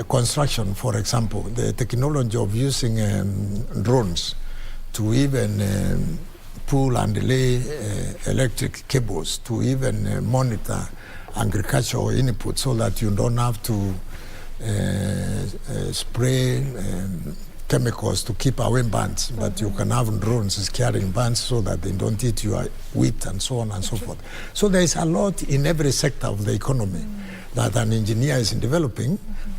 construction, for example, the technology of using drones to even pull and lay electric cables, to even monitor agricultural input so that you don't have to spray chemicals to keep away birds, but you can have drones carrying birds so that they don't eat your wheat and so on and so forth. So there is a lot in every sector of the economy that an engineer is developing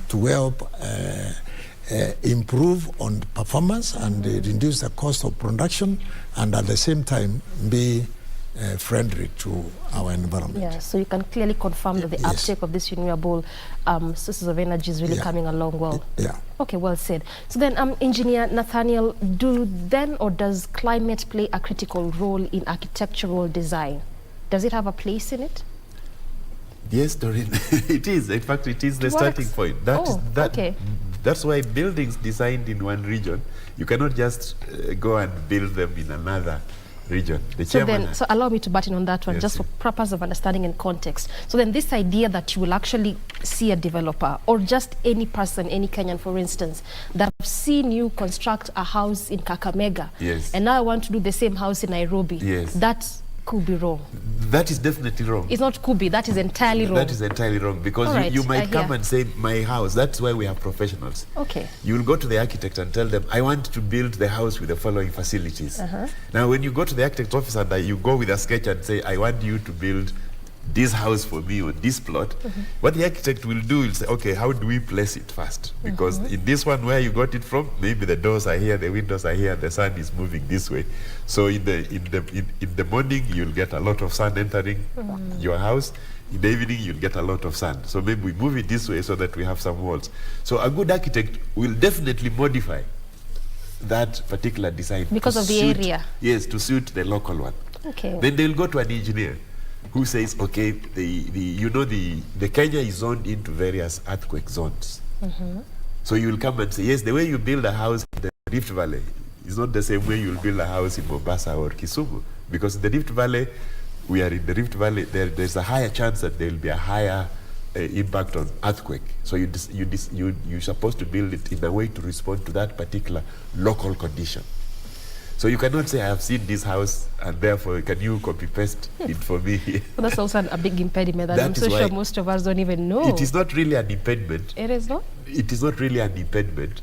to help improve on performance and reduce the cost of production, and at the same time be friendly to our environment. Yeah, so you can clearly confirm that the uptake of this renewable sources of energy is really coming along well. Yeah. Okay, well said. So then, Engineer Nathaniel, does climate play a critical role in architectural design? Does it have a place in it? Yes, Doreen, it is. In fact, it is the starting point. That's why buildings designed in one region, you cannot just go and build them in another region. So allow me to butt in on that one, just for purpose of understanding and context. So then this idea that you will actually see a developer or just any person, any Kenyan, for instance, that have seen you construct a house in Kakamega, and now I want to do the same house in Nairobi, that could be wrong. That is definitely wrong. It's not could be, that is entirely wrong. That is entirely wrong, because you might come and say, my house, that's why we have professionals. Okay. You will go to the architect and tell them, I want to build the house with the following facilities. Now, when you go to the architect's office and you go with a sketch and say, I want you to build this house for me on this plot, what the architect will do is say, okay, how do we place it first? Because in this one where you got it from, maybe the doors are here, the windows are here, the sun is moving this way. So in the morning you'll get a lot of sun entering your house. In the evening you'll get a lot of sun. So maybe we move it this way so that we have some walls. So a good architect will definitely modify that particular design because of the area. Yes, to suit the local one. Okay. Then they'll go to an engineer who says, okay, the Kenya is zoned into various earthquake zones. So you will come and say, yes, the way you build a house in the Rift Valley is not the same way you will build a house in Mombasa or Kisumu. Because in the Rift Valley, we are in the Rift Valley, there's a higher chance that there will be a higher impact on earthquake. So you're supposed to build it in a way to respond to that particular local condition. So you cannot say, I have seen this house, and therefore, can you copy-paste it for me? Well, that's also a big impediment that I'm so sure most of us don't even know. It is not really an impediment. It is not? It is not really an impediment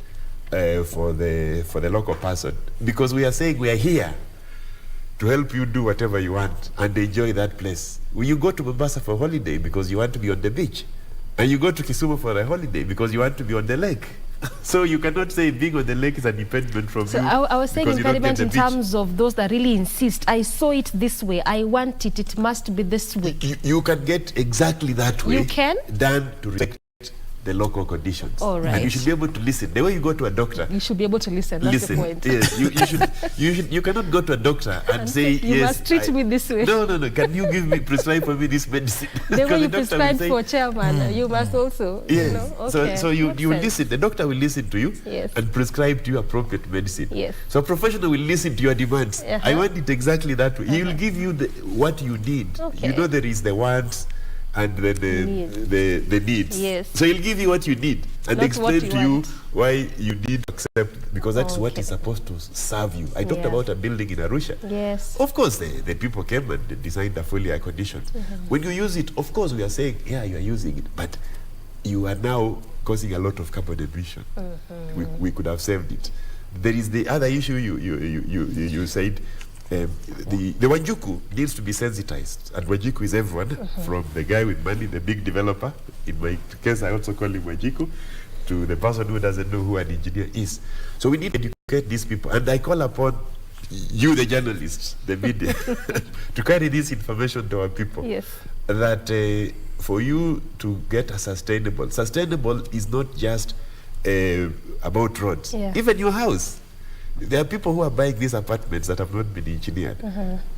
for the local person, because we are saying we are here to help you do whatever you want and enjoy that place. When you go to Mombasa for a holiday because you want to be on the beach, and you go to Kisumu for a holiday because you want to be on the lake. So you cannot say being on the lake is an impediment from you. So I was saying impediment in terms of those that really insist. I saw it this way. I want it. It must be this way. You can get exactly that way. You can? Done to respect the local conditions. All right. And you should be able to listen. The way you go to a doctor, you should be able to listen. That's the point. Yes, you cannot go to a doctor and say, you must treat me this way. No. Can you prescribe for me this medicine? The way you prescribe for chairman, you must also. Yes. You know? Okay. So you will listen. The doctor will listen to you and prescribe to you appropriate medicine. Yes. So a professional will listen to your demands. I want it exactly that way. He will give you what you need. Okay. You know there is the wants and then the needs. Yes. So he'll give you what you need and explain to you why you need to accept, because that's what is supposed to serve you. I talked about a building in Arusha. Yes. Of course, the people came and they designed a fully air conditioned. When you use it, of course, we are saying, yeah, you are using it, but you are now causing a lot of carbon emission. We could have saved it. There is the other issue you said. The Wanjuku needs to be sensitized, and Wanjuku is everyone, from the guy with money, the big developer, in my case I also call him Wanjuku, to the person who doesn't know who an engineer is. So we need to educate these people, and I call upon you, the journalists, the media, to carry this information to our people. Yes. That for you to get a sustainable is not just about roads. Even your house. There are people who are buying these apartments that have not been engineered.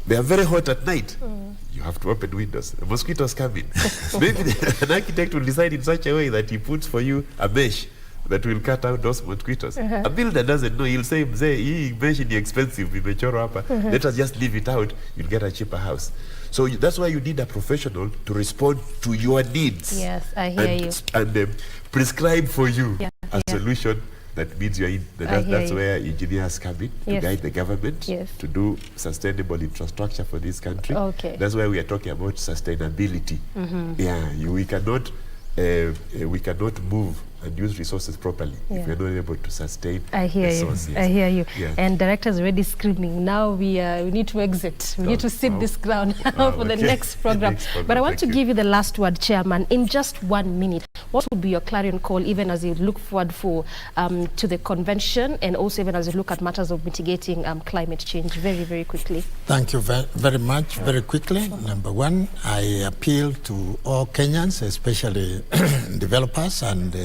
They are very hot at night. You have to open windows. The mosquitoes come in. Maybe an architect will decide in such a way that he puts for you a mesh that will cut out those mosquitoes. A builder doesn't know. He'll say, hii mesh ni expensive, imechorwa hapa. Let us just leave it out. You'll get a cheaper house. So that's why you need a professional to respond to your needs. Yes, I hear you. And prescribe for you a solution that meets your that's where engineers come in to guide the government to do sustainable infrastructure for this country. That's why we are talking about sustainability. We cannot move and use resources properly if we're not able to sustain resources. I hear you. Yes. And director's already screaming. Now we need to exit. We need to sit this ground for the next program. But I want to give you the last word, Chairman. In just 1 minute, what would be your clarion call, even as you look forward to the convention, and also even as you look at matters of mitigating climate change? Very, very quickly. Thank you very much. Very quickly. Number one, I appeal to all Kenyans, especially developers and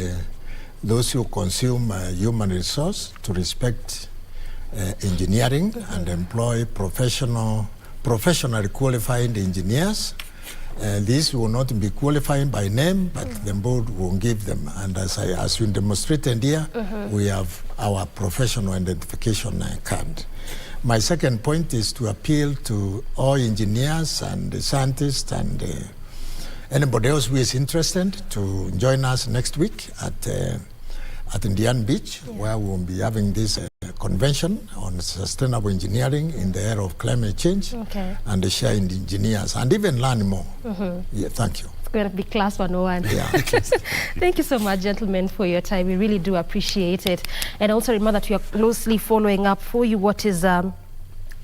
those who consume human resource, to respect engineering and employ professionally qualified engineers. These will not be qualified by name, but the board will give them. And as we demonstrated here, we have our professional identification card. My second point is to appeal to all engineers and scientists and anybody else who is interested to join us next week at Indian Beach, where we will be having this convention on sustainable engineering in the era of climate change and the share in the engineers, and even learn more. Thank you. It's going to be class 101. Yeah. Thank you so much, gentlemen, for your time. We really do appreciate it. And also remember that we are closely following up for you what is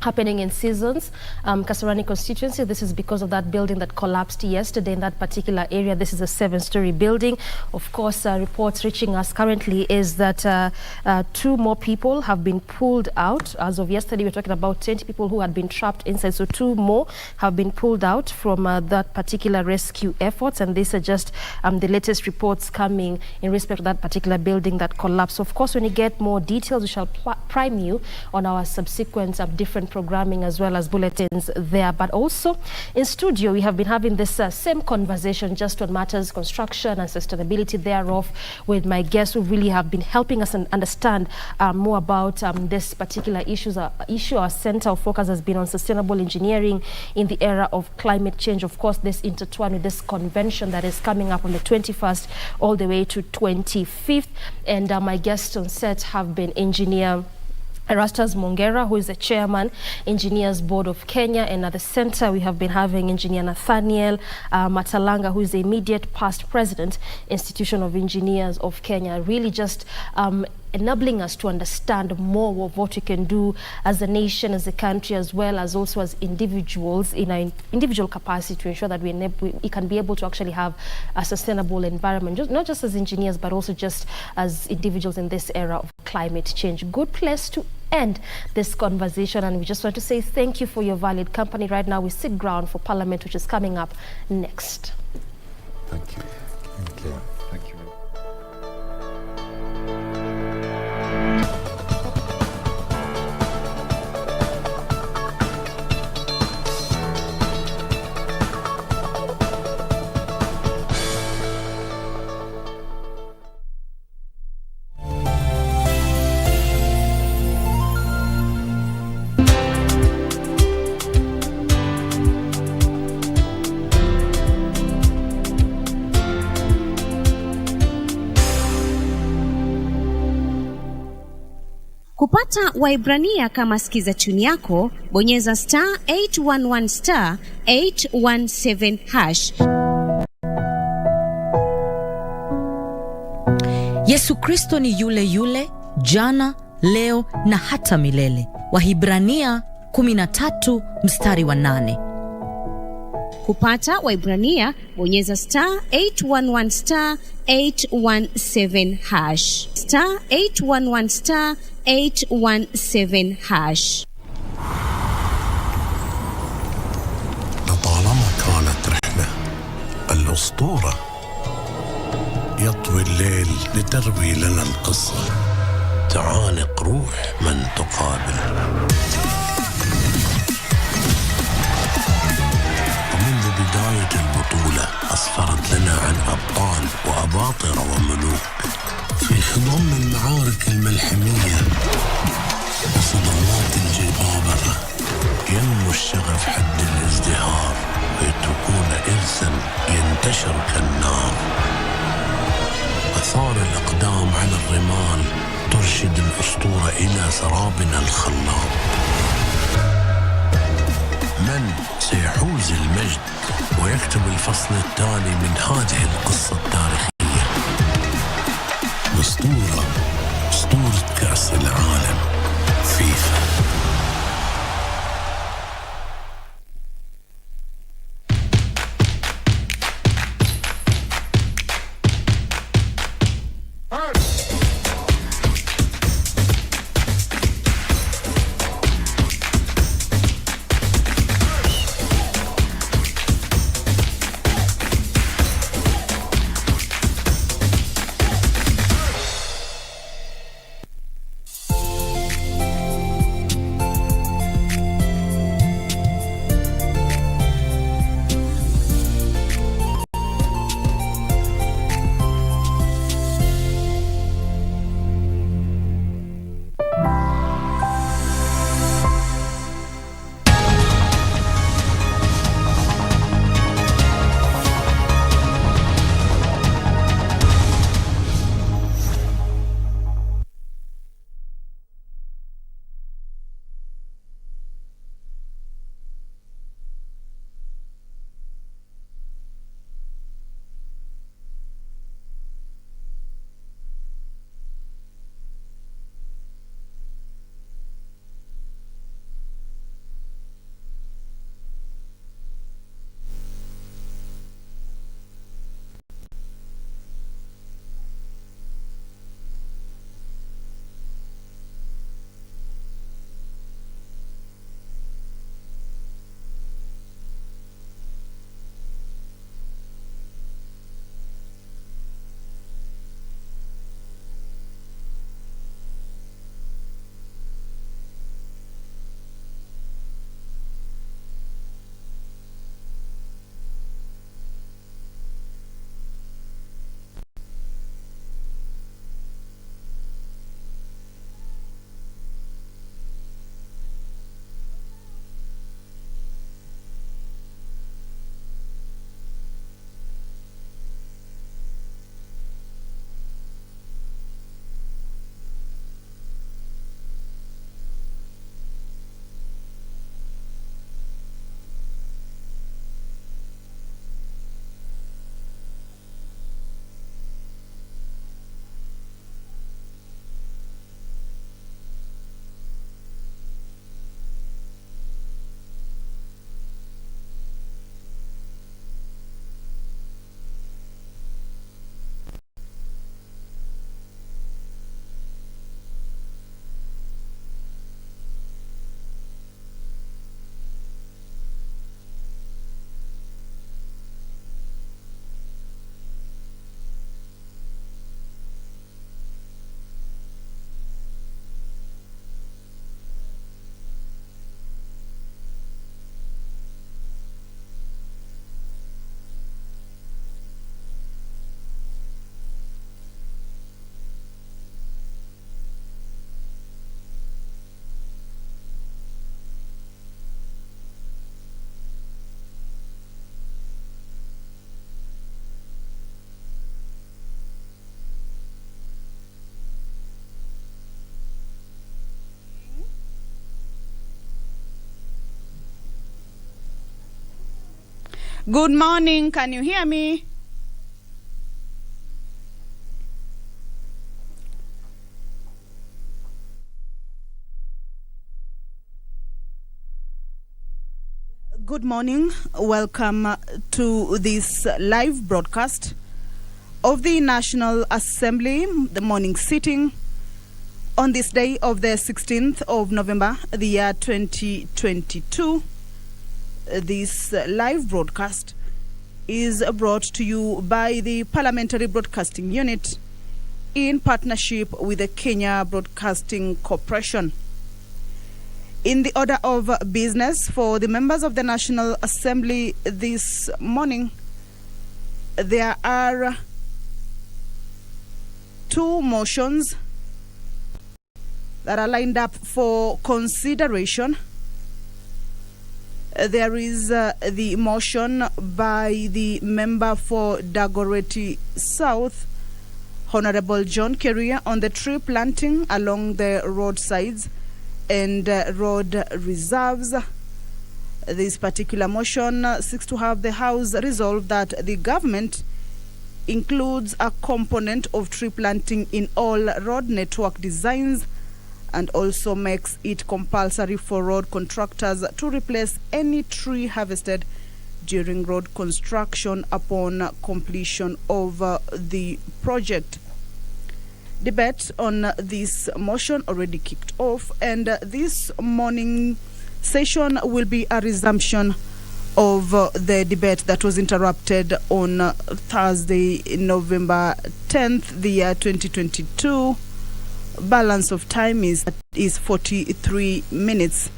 happening in Seasons, Kasarani constituency. This is because of that building that collapsed yesterday in that particular area. This is a 7-story building. Of course, reports reaching us currently is that 2 more people have been pulled out. As of yesterday, we're talking about 20 people who had been trapped inside. So 2 more have been pulled out from that particular rescue efforts. And these are just the latest reports coming in respect to that particular building that collapsed. Of course, when you get more details, we shall prime you on our subsequent different programming as well as bulletins there. But also in studio, we have been having this same conversation just on matters construction and sustainability thereof with my guests who really have been helping us understand more about this particular issue. Our center of focus has been on sustainable engineering in the era of climate change. Of course, this intertwined with this convention that is coming up on the 21st all the way to 25th. And my guests on set have been engineer Erastus Mongera, who is the chairman, Engineers Board of Kenya, and at the center we have been having Engineer Nathaniel Matalanga, who is the immediate past president, Institution of Engineers of Kenya, really just enabling us to understand more of what we can do as a nation, as a country, as well as also as individuals in our individual capacity to ensure that we can be able to actually have a sustainable environment, not just as engineers, but also just as individuals in this era of climate change. Good place to end this conversation, and we just want to say thank you for your valued company. Right now we sit ground for Parliament, which is coming up next. Thank you. Thank you. Thank you. Kupata Waibrania kama skiza tune yako, bonyeza *811 *817 #. Yesu Kristo ni yule yule, jana, leo na hata milele. Wahibrania 13:8. Kupata Waibrania, bonyeza *811 *817 *811 *817 لطالما كانت رحلة الأسطورة يطوي الليل لتروي لنا القصة. تعانق روح من تقابل. ومنذ بداية البطولة أسفرت لنا عن أبطال وأبطال أباطرة وملوك في خضم المعارك الملحمية وصدمات الجبابرة ينمو الشغف حد الازدهار ويتركون إرثا ينتشر كالنار. أثار الأقدام على الرمال ترشد الأسطورة إلى سرابنا الخلاب. من سيحوز المجد ويكتب الفصل التالي من هذه القصة التاريخية؟ أسطورة كأس العالم فيفا. Good morning, can you hear me? Good morning, welcome to this live broadcast of the National Assembly, the morning sitting on this day of the 16th of November, the year 2022. This live broadcast is brought to you by the Parliamentary Broadcasting Unit in partnership with the Kenya Broadcasting Corporation. In the order of business for the members of the National Assembly this morning, there are two motions that are lined up for consideration. There is the motion by the member for Dagoretti South, Honorable John Keria, on the tree planting along the roadsides and road reserves. This particular motion seeks to have the House resolve that the government includes a component of tree planting in all road network designs and also makes it compulsory for road contractors to replace any tree harvested during road construction upon completion of the project. Debate on this motion already kicked off, and this morning session will be a resumption of the debate that was interrupted on Thursday, November 10th, the year 2022. Balance of time is 43 minutes.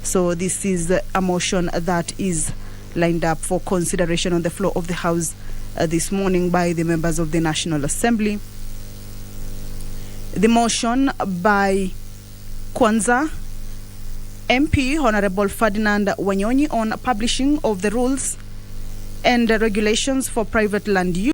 So this is a motion that is lined up for consideration on the floor of the House this morning by the members of the National Assembly. The motion by Kwanza MP Honorable Ferdinand Wanyonyi on publishing of the rules and regulations for private land use